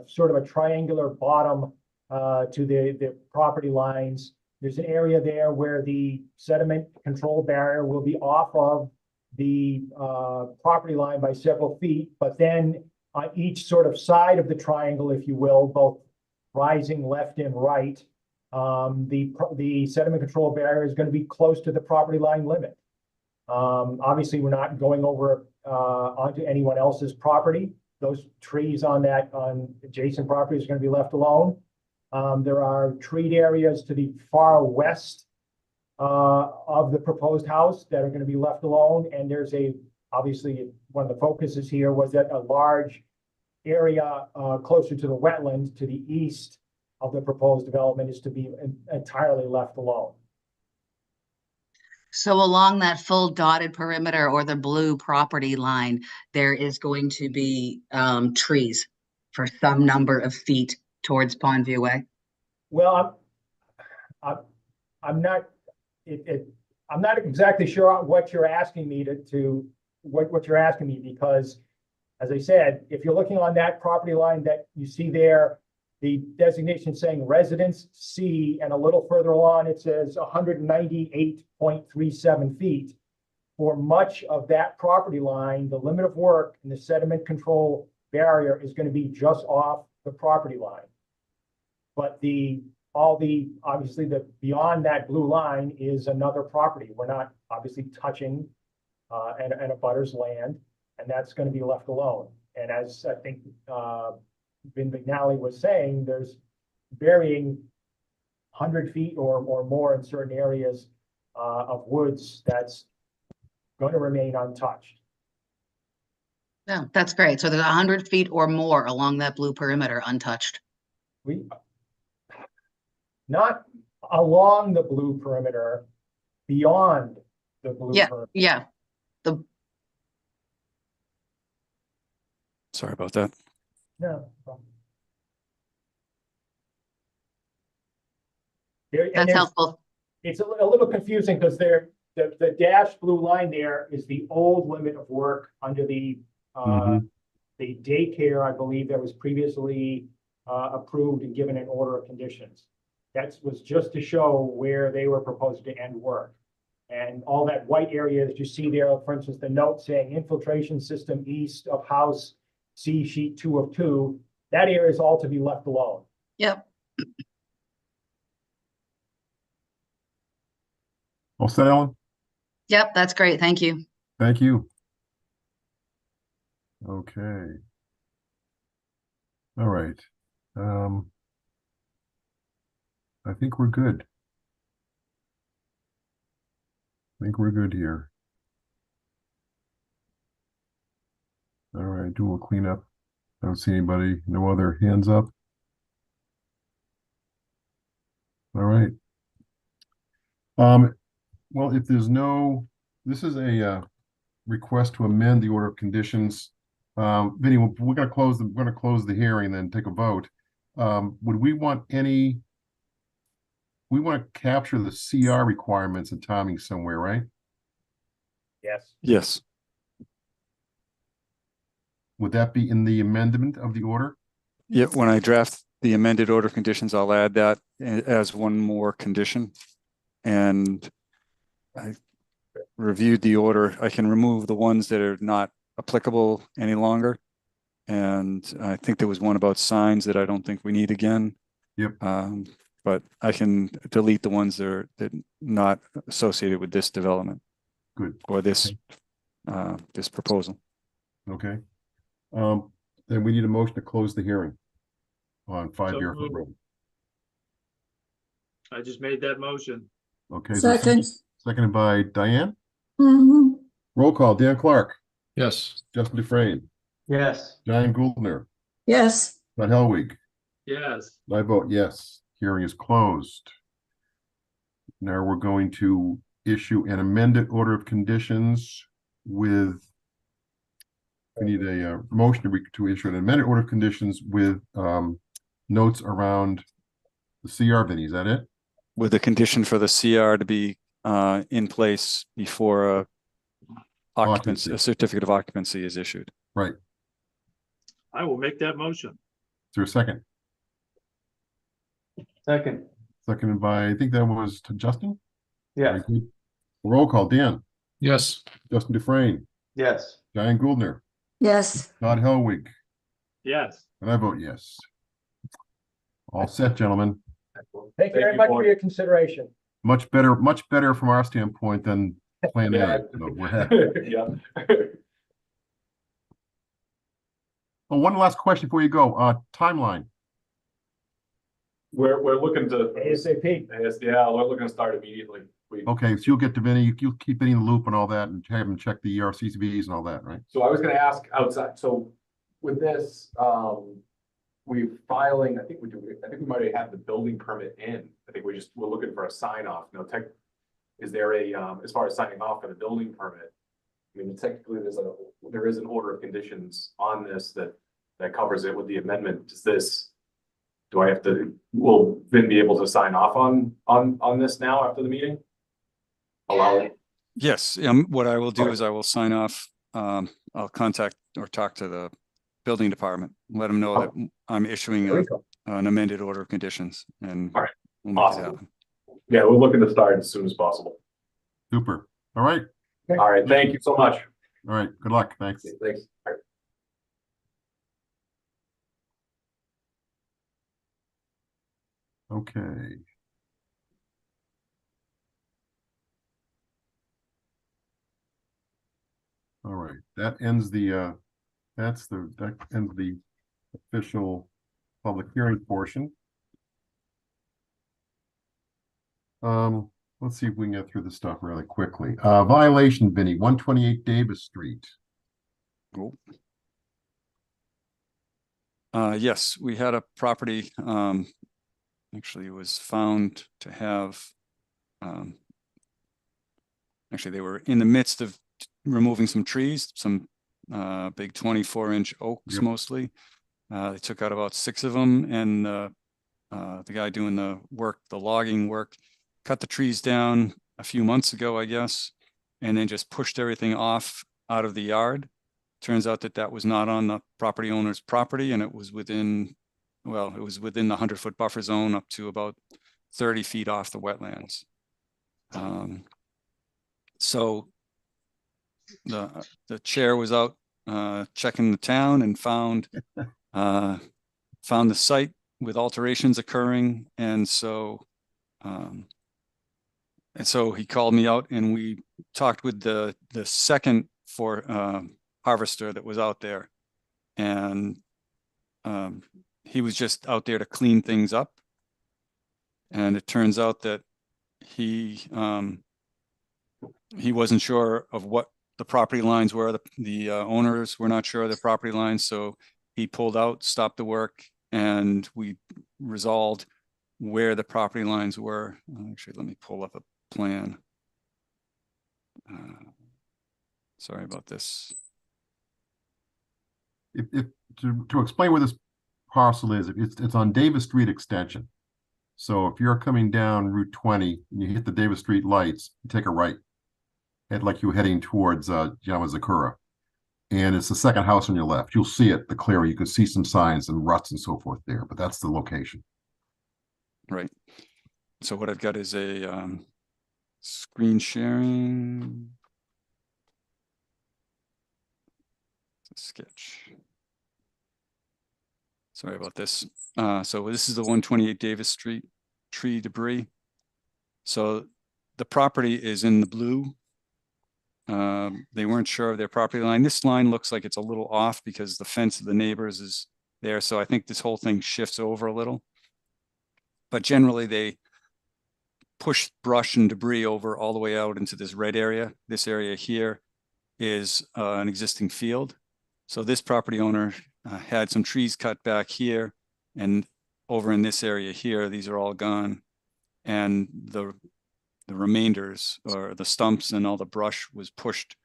sort of a triangular bottom to the property lines. There's an area there where the sediment control barrier will be off of the property line by several feet, but then on each sort of side of the triangle, if you will, both rising left and right, the sediment control barrier is going to be close to the property line limit. Obviously, we're not going over onto anyone else's property. Those trees on adjacent property is going to be left alone. There are treed areas to the far west of the proposed house that are going to be left alone. And there's obviously, one of the focuses here was that a large area closer to the wetland to the east of the proposed development is to be entirely left alone. So along that full dotted perimeter or the blue property line, there is going to be trees for some number of feet towards Pondview Way? Well, I'm not exactly sure what you're asking me what you're asking me, because as I said, if you're looking on that property line that you see there, the designation saying residence C, and a little further along, it says 198.37 feet. For much of that property line, the limit of work and the sediment control barrier is going to be just off the property line. But obviously beyond that blue line is another property. We're not obviously touching and a butter's land, and that's going to be left alone. And as I think Vin McNally was saying, there's varying 100 feet or more in certain areas of woods that's going to remain untouched. No, that's great. So there's 100 feet or more along that blue perimeter untouched. Not along the blue perimeter, beyond the blue perimeter. Yeah. Sorry about that. No. That's helpful. It's a little confusing because the dashed blue line there is the old limit of work under the daycare, I believe, that was previously approved and given an order of conditions. That was just to show where they were proposing to end work. And all that white area that you see there, for instance, the note saying infiltration system east of house C sheet 2 of 2, that area is all to be left alone. Yep. All set, Ellen? Yep, that's great. Thank you. Thank you. Okay. All right. I think we're good. I think we're good here. All right, do a little cleanup. I don't see anybody. No other hands up. All right. Well, if there's no, this is a request to amend the order of conditions. Vinny, we're going to close the hearing, then take a vote. Would we want any? We want to capture the CR requirements and timing somewhere, right? Yes. Yes. Would that be in the amendment of the order? Yeah, when I draft the amended order of conditions, I'll add that as one more condition. And I reviewed the order. I can remove the ones that are not applicable any longer. And I think there was one about signs that I don't think we need again. Yep. But I can delete the ones that are not associated with this development. Good. Or this this proposal. Okay. Then we need a motion to close the hearing on 5 Barefoot Road. I just made that motion. Okay. Second. Seconded by Diane. Mhm. Roll call. Dan Clark. Yes. Justin Dufresne. Yes. Diane Gouldner. Yes. Bud Helwig. Yes. I vote yes. Hearing is closed. Now we're going to issue an amended order of conditions with, we need a motion to issue an amended order of conditions with notes around the CR, Vinny, is that it? With the condition for the CR to be in place before a certificate of occupancy is issued. Right. I will make that motion. Is there a second? Second. Seconded by, I think that was to Justin? Yeah. Roll call. Dan. Yes. Justin Dufresne. Yes. Diane Gouldner. Yes. Todd Helwig. Yes. And I vote yes. All set, gentlemen. Thank you very much for your consideration. Much better from our standpoint than Plan A. So we're happy. Yeah. Oh, one last question before you go. Timeline. We're looking to ASAP. Yeah, we're looking to start immediately. Okay, so you'll get to Vinny, you'll keep Vinny in the loop and all that, and have him check the ERCCVs and all that, right? So I was gonna ask outside, so with this, we're filing, I think we might have had the building permit in. I think we're looking for a sign off. Now, is there as far as signing off for the building permit? I mean, technically there is an order of conditions on this that covers it with the amendment. Will Vin be able to sign off on this now after the meeting? Allow it? Yes. What I will do is I will sign off. I'll contact or talk to the building department, let them know that I'm issuing an amended order of conditions, and all right. We'll make it happen. Yeah, we're looking to start as soon as possible. Super. All right. All right. Thank you so much. All right. Good luck. Thanks. Thanks. All right. Okay. All right. That ends the that ends the official public hearing portion. Let's see if we can get through the stuff really quickly. Violation, Vinny, 128 Davis Street. Cool. Yes, we had a property, actually it was found to have, actually they were in the midst of removing some trees, some big 24-inch oaks Yep. mostly. They took out about 6 of them, and the guy doing the work, the logging work, cut the trees down a few months ago, I guess, and then just pushed everything off out of the yard. Turns out that that was not on the property owner's property, and it was within, well, it was within the 100-foot buffer zone up to about 30 feet off the wetlands. So the chair was out checking the town and found the site with alterations occurring, and so he called me out, and we talked with the second harvester that was out there, and he was just out there to clean things up. And it turns out that he wasn't sure of what the property lines were. The owners were not sure of the property lines, so he pulled out, stopped the work, and we resolved where the property lines were. Actually, let me pull up a plan. Sorry about this. To explain where this parcel is, it's on Davis Street extension. So if you're coming down Route 20 and you hit the Davis Street lights, you take a right, head like you're heading towards Yamazakura. And it's the second house on your left. You'll see it, the clearing. You can see some signs and ruts and so forth there, but that's the location. Right. So what I've got is a screen sharing sketch. Sorry about this. So this is the 128 Davis Street tree debris. So the property is in the blue. They weren't sure of their property line. This line looks like it's a little off because the fence of the neighbors is there. So I think this whole thing shifts over a little. But generally they push brush and debris over all the way out into this red area. This area here is an existing field. So this property owner had some trees cut back here, and over in this area here, these are all gone. And the remainders, or the stumps and all the brush, was pushed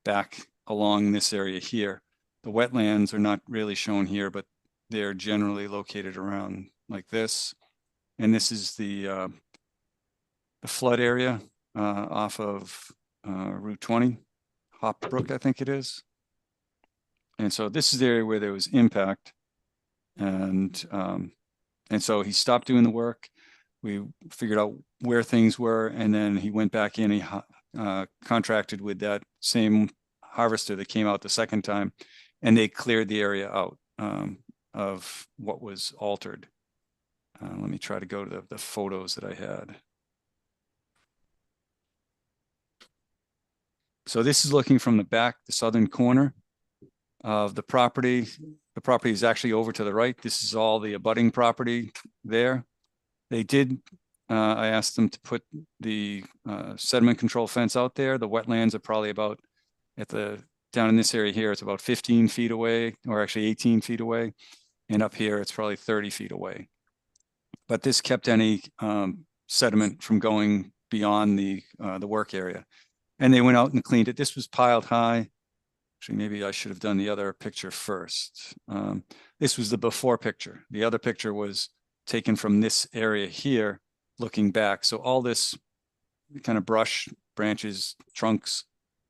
back along this area here. The wetlands are not really shown here, but they're generally located around like this. And this is the flood area off of Route 20, Hop Brook, I think it is. And so this is the area where there was impact. And so he stopped doing the work. We figured out where things were, and then he went back in. He contracted with that same harvester that came out the second time, and they cleared the area out of what was altered. Let me try to go to the photos that I had. So this is looking from the back, the southern corner of the property. The property is actually over to the right. This is all the abutting property there. They did, I asked them to put the sediment control fence out there. The wetlands are probably about down in this area here, it's about 15 feet away, or actually 18 feet away. And up here, it's probably 30 feet away. But this kept any sediment from going beyond the work area. And they went out and cleaned it. This was piled high. Actually, maybe I should have done the other picture first. This was the before picture. The other picture was taken from this area here, looking back. So all this kind of brush, branches, trunks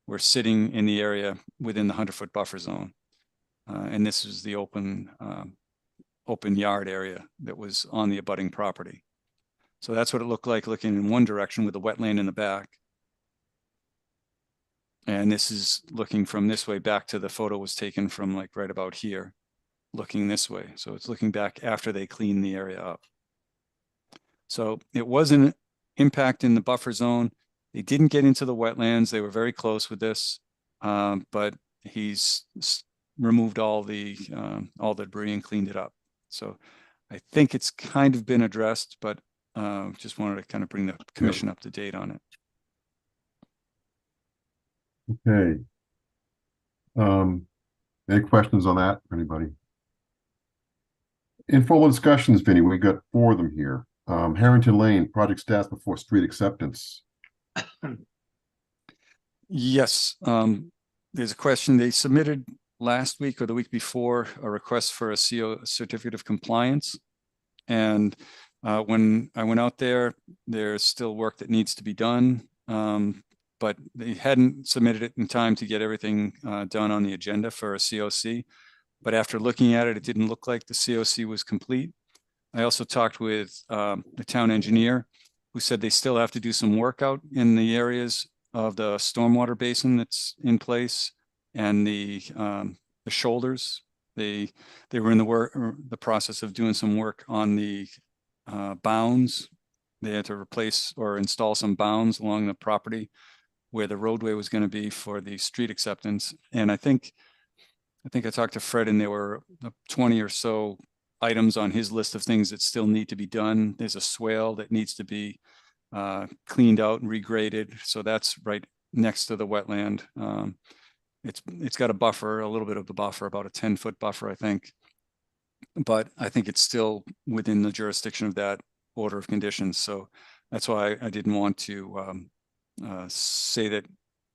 were sitting in the area within the 100-foot buffer zone. And this was the open yard area that was on the abutting property. So that's what it looked like looking in one direction with the wetland in the back. And this is looking from this way back to the photo was taken from like right about here, looking this way. So it's looking back after they cleaned the area up. So it wasn't impact in the buffer zone. They didn't get into the wetlands. They were very close with this, but he's removed all the debris and cleaned it up. So I think it's kind of been addressed, but just wanted to kind of bring the commission up to date on it. Okay. Any questions on that, anybody? Informal discussions, Vinny, we got 4 of them here. Harrington Lane, project status before street acceptance. Yes, there's a question. They submitted last week or the week before a request for a CO certificate of compliance. And when I went out there, there's still work that needs to be done. But they hadn't submitted it in time to get everything done on the agenda for a COC. But after looking at it, it didn't look like the COC was complete. I also talked with the town engineer, who said they still have to do some work out in the areas of the stormwater basin that's in place and the shoulders. They were in the process of doing some work on the bounds. They had to replace or install some bounds along the property where the roadway was going to be for the street acceptance. And I think I talked to Fred, and there were 20 or so items on his list of things that still need to be done. There's a swale that needs to be cleaned out and regraded. So that's right next to the wetland. It's got a buffer, a little bit of a buffer, about a 10-foot buffer, I think. But I think it's still within the jurisdiction of that order of conditions. So that's why I didn't want to say that,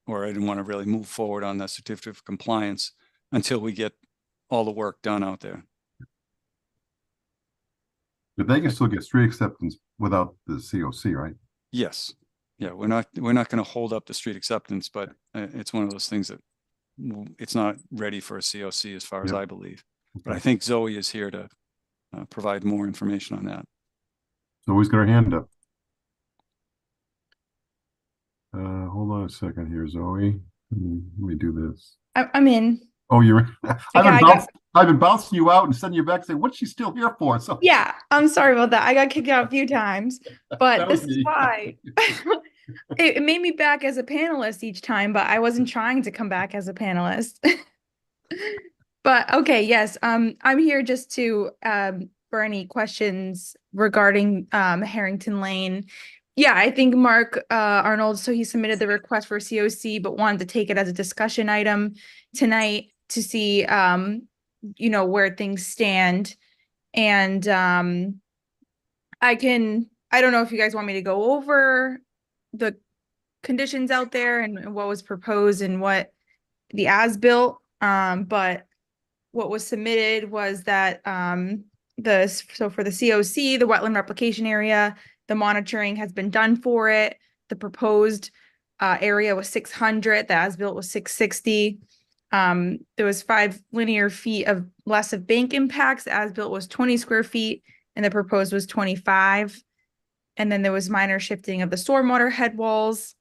or I didn't want to really move forward on the certificate of compliance until we get all the work done out there. But they can still get street acceptance without the COC, right? Yes. Yeah, we're not going to hold up the street acceptance, but it's one of those things that it's not ready for a COC as far as I believe. But I think Zoe is here to provide more information on that. Zoe's got her hand up. Hold on a second here, Zoe. Let me do this. I'm in. Oh, you're in. Yeah, I've been bouncing you out and sending you back saying, what's she still here for? So yeah, I'm sorry about that. I got kicked out a few times, but this is why. It made me back as a panelist each time, but I wasn't trying to come back as a panelist. But okay, yes, I'm here just to for any questions regarding Harrington Lane. Yeah, I think Mark Arnold, so he submitted the request for COC, but wanted to take it as a discussion item tonight to see where things stand. And I don't know if you guys want me to go over the conditions out there and what was proposed and what the as-built, but what was submitted was that so for the COC, the wetland replication area, the monitoring has been done for it. The proposed area was 600, the as-built was 660. There was 5 linear feet of less of bank impacts. The as-built was 20 square feet and the proposed was 25. And then there was minor shifting of the stormwater head walls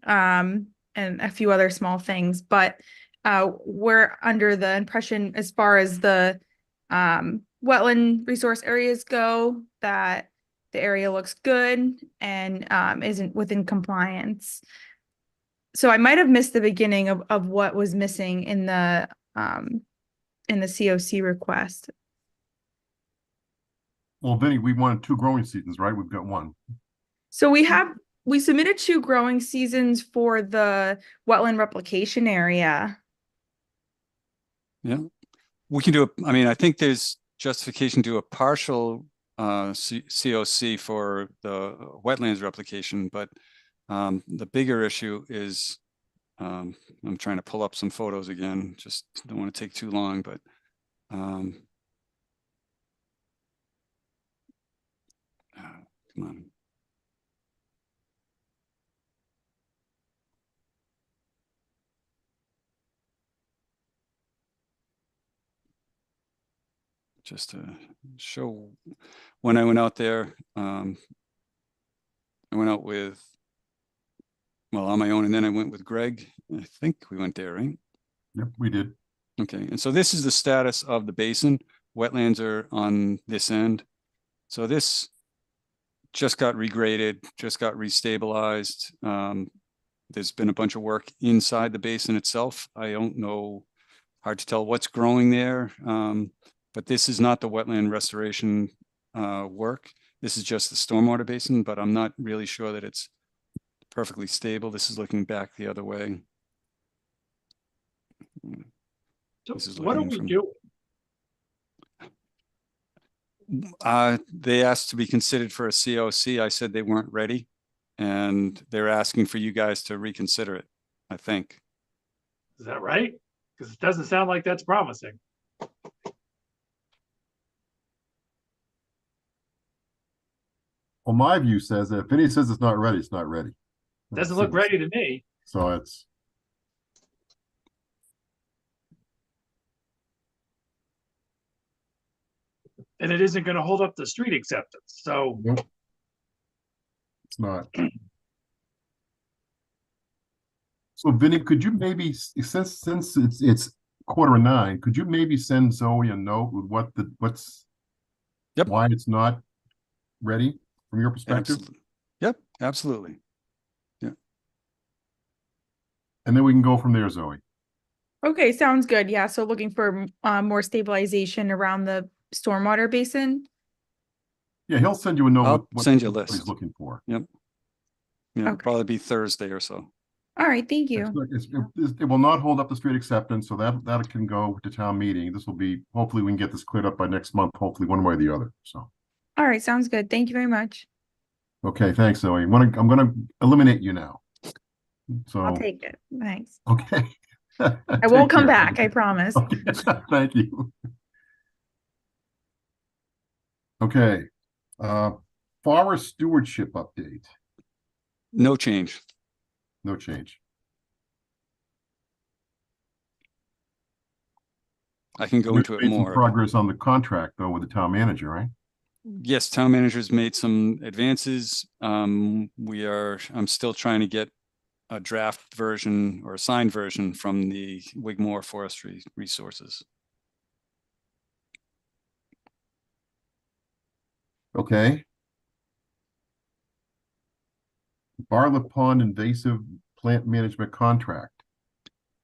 and a few other small things. But we're under the impression, as far as the wetland resource areas go, that the area looks good and isn't within compliance. So I might have missed the beginning of what was missing in the COC request. Well, Vinny, we wanted 2 growing seasons, right? We've got 1. So we submitted 2 growing seasons for the wetland replication area. Yeah, we can do I think there's justification to a partial COC for the wetlands replication, but the bigger issue is, I'm trying to pull up some photos again, just don't want to take too long, but come on. Just to show, when I went out there, I went out with, on my own, and then I went with Greg. I think we went there, right? Yep, we did. Okay, and so this is the status of the basin. Wetlands are on this end. So this just got regraded, just got restabilized. There's been a bunch of work inside the basin itself. I don't know, hard to tell what's growing there. But this is not the wetland restoration work. This is just the stormwater basin, but I'm not really sure that it's perfectly stable. This is looking back the other way. So what do we do? They asked to be considered for a COC. I said they weren't ready, and they're asking for you guys to reconsider it, I think. Is that right? Because it doesn't sound like that's promising. Well, my view says that if Vinny says it's not ready, it's not ready. Doesn't look ready to me. So it's. And it isn't going to hold up the street acceptance. So Nope. It's not. So Vinny, could you maybe, since it's 8:45, could you maybe send Zoe a note with what's Yep. why it's not ready from your perspective? Absolutely. Yep, absolutely. And then we can go from there, Zoe. Okay, sounds good. Yeah, so looking for more stabilization around the stormwater basin. Yeah, he'll send you a note. I'll what send you a what he's list. looking for. Yep. Yeah, Okay. probably be Thursday or so. All right, thank you. It will not hold up the street acceptance, so that can go to town meeting. This will be, hopefully we can get this cleared up by next month, hopefully one way or the other, so. All right, sounds good. Thank you very much. Okay, thanks, Zoe. I'm gonna eliminate you now. So. I'll take it. Thanks. Okay. I won't come back, I promise. Okay. Thank you. Okay. Forest stewardship update. No change. No change. I can go We've into it made some more. progress on the contract though with the town manager, right? Yes, town manager's made some advances. I'm still trying to get a draft version or a signed version from the Wigmore Forestry Resources. Okay. Bartlett Pond invasive plant management contract.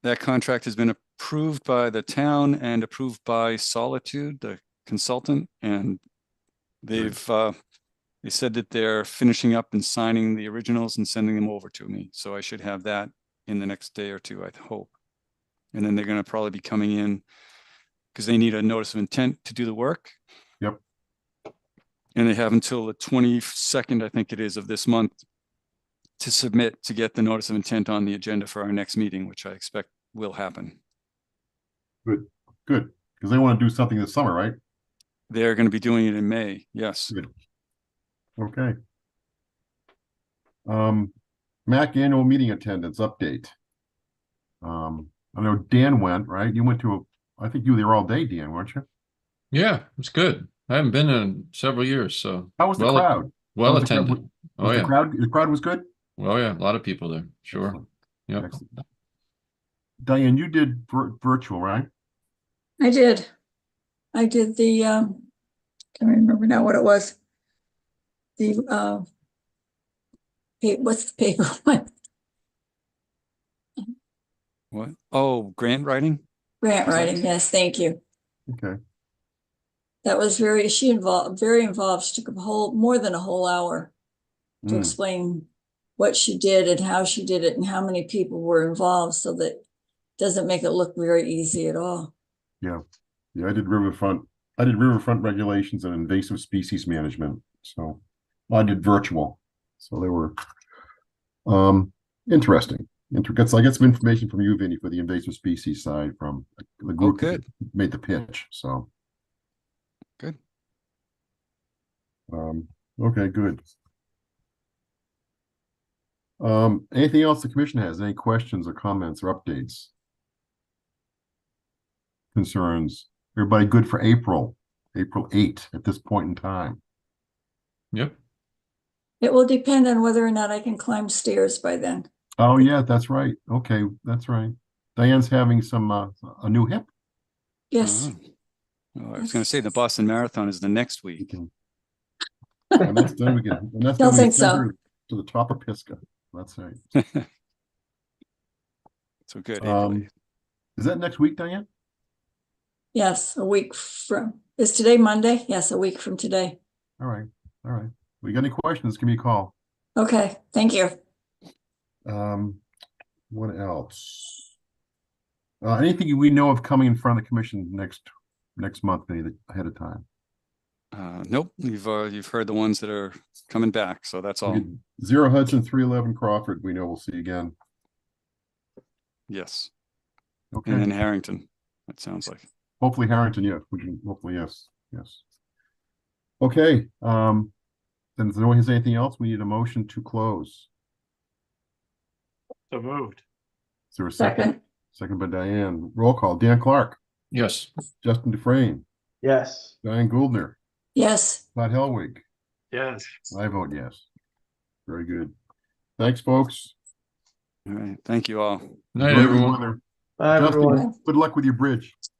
That contract has been approved by the town and approved by Solitude, the consultant, and they've they said that they're finishing up and signing the originals and sending them over to me. So I should have that in the next day or two, I hope. And then they're going to probably be coming in because they need a notice of intent to do the work. Yep. And they have until the 22nd, I think it is, of this month to submit to get the notice of intent on the agenda for our next meeting, which I expect will happen. Good, good. Because they want to do something this summer, right? They're going to be doing it in May. Yes. Good. Okay. MAC annual meeting attendance update. I know Dan went, right? You went to I think you were there all day, Dan, weren't you? Yeah, it's good. I haven't been in several years, so. How was the crowd? Well Was the crowd- attended. Was Oh, the yeah. crowd was good? Well, yeah, a lot of people there. Sure. Excellent. Yep. Excellent. Diane, you did virtual, right? I did. I did the, can't remember now what it was. The, what's the paper one? What? Oh, grant writing? Grant writing, yes, thank you. Okay. That was very involved. She took more than a whole hour to explain what she did and how she did it and how many people were involved, so that it doesn't make it look very easy at all. Yeah. Yeah, I did riverfront regulations and invasive species management. So I did virtual. So they were interesting. I get some information from you, Vinny, for the invasive species side from the group that made the pitch. So good. Okay, good. Anything else the commission has? Any questions or comments or updates? Concerns? Everybody good for April 8 at this point in time? Yep. It will depend on whether or not I can climb stairs by then. Oh yeah, that's right. Okay, that's right. Diane's having some a new hip. Yes. Well, I was going to say the Boston Marathon is the next week. And that's done. We can. And that's Don't done. We think send so. her to the top of Pisgah. That's right. So good. Is that next week, Diane? Yes, a week from, is today Monday? Yes, a week from today. All right. All right. We got any questions? Give me a call. Okay, thank you. What else? Anything we know of coming in front of the commission next month, maybe ahead of time? Nope. You've heard the ones that are coming back, so that's all. 0 Hudson, 311 Crawford. We know we'll see again. Yes. Okay. And then Harrington, that sounds like. Hopefully Harrington, yeah, we can, hopefully, yes, yes. Okay, then if no one has anything else, we need a motion to close. So moved. Is there a second? Second by Diane. Roll call. Dan Clark, Yes. Justin Dufresne, Yes. Diane Gouldner, Yes. Todd Helwig. Yes. I vote yes. Very good. Thanks, folks. All right. Thank you all. Night, Enjoy the everyone. weather. Bye, Justin, everyone. good luck with your bridge.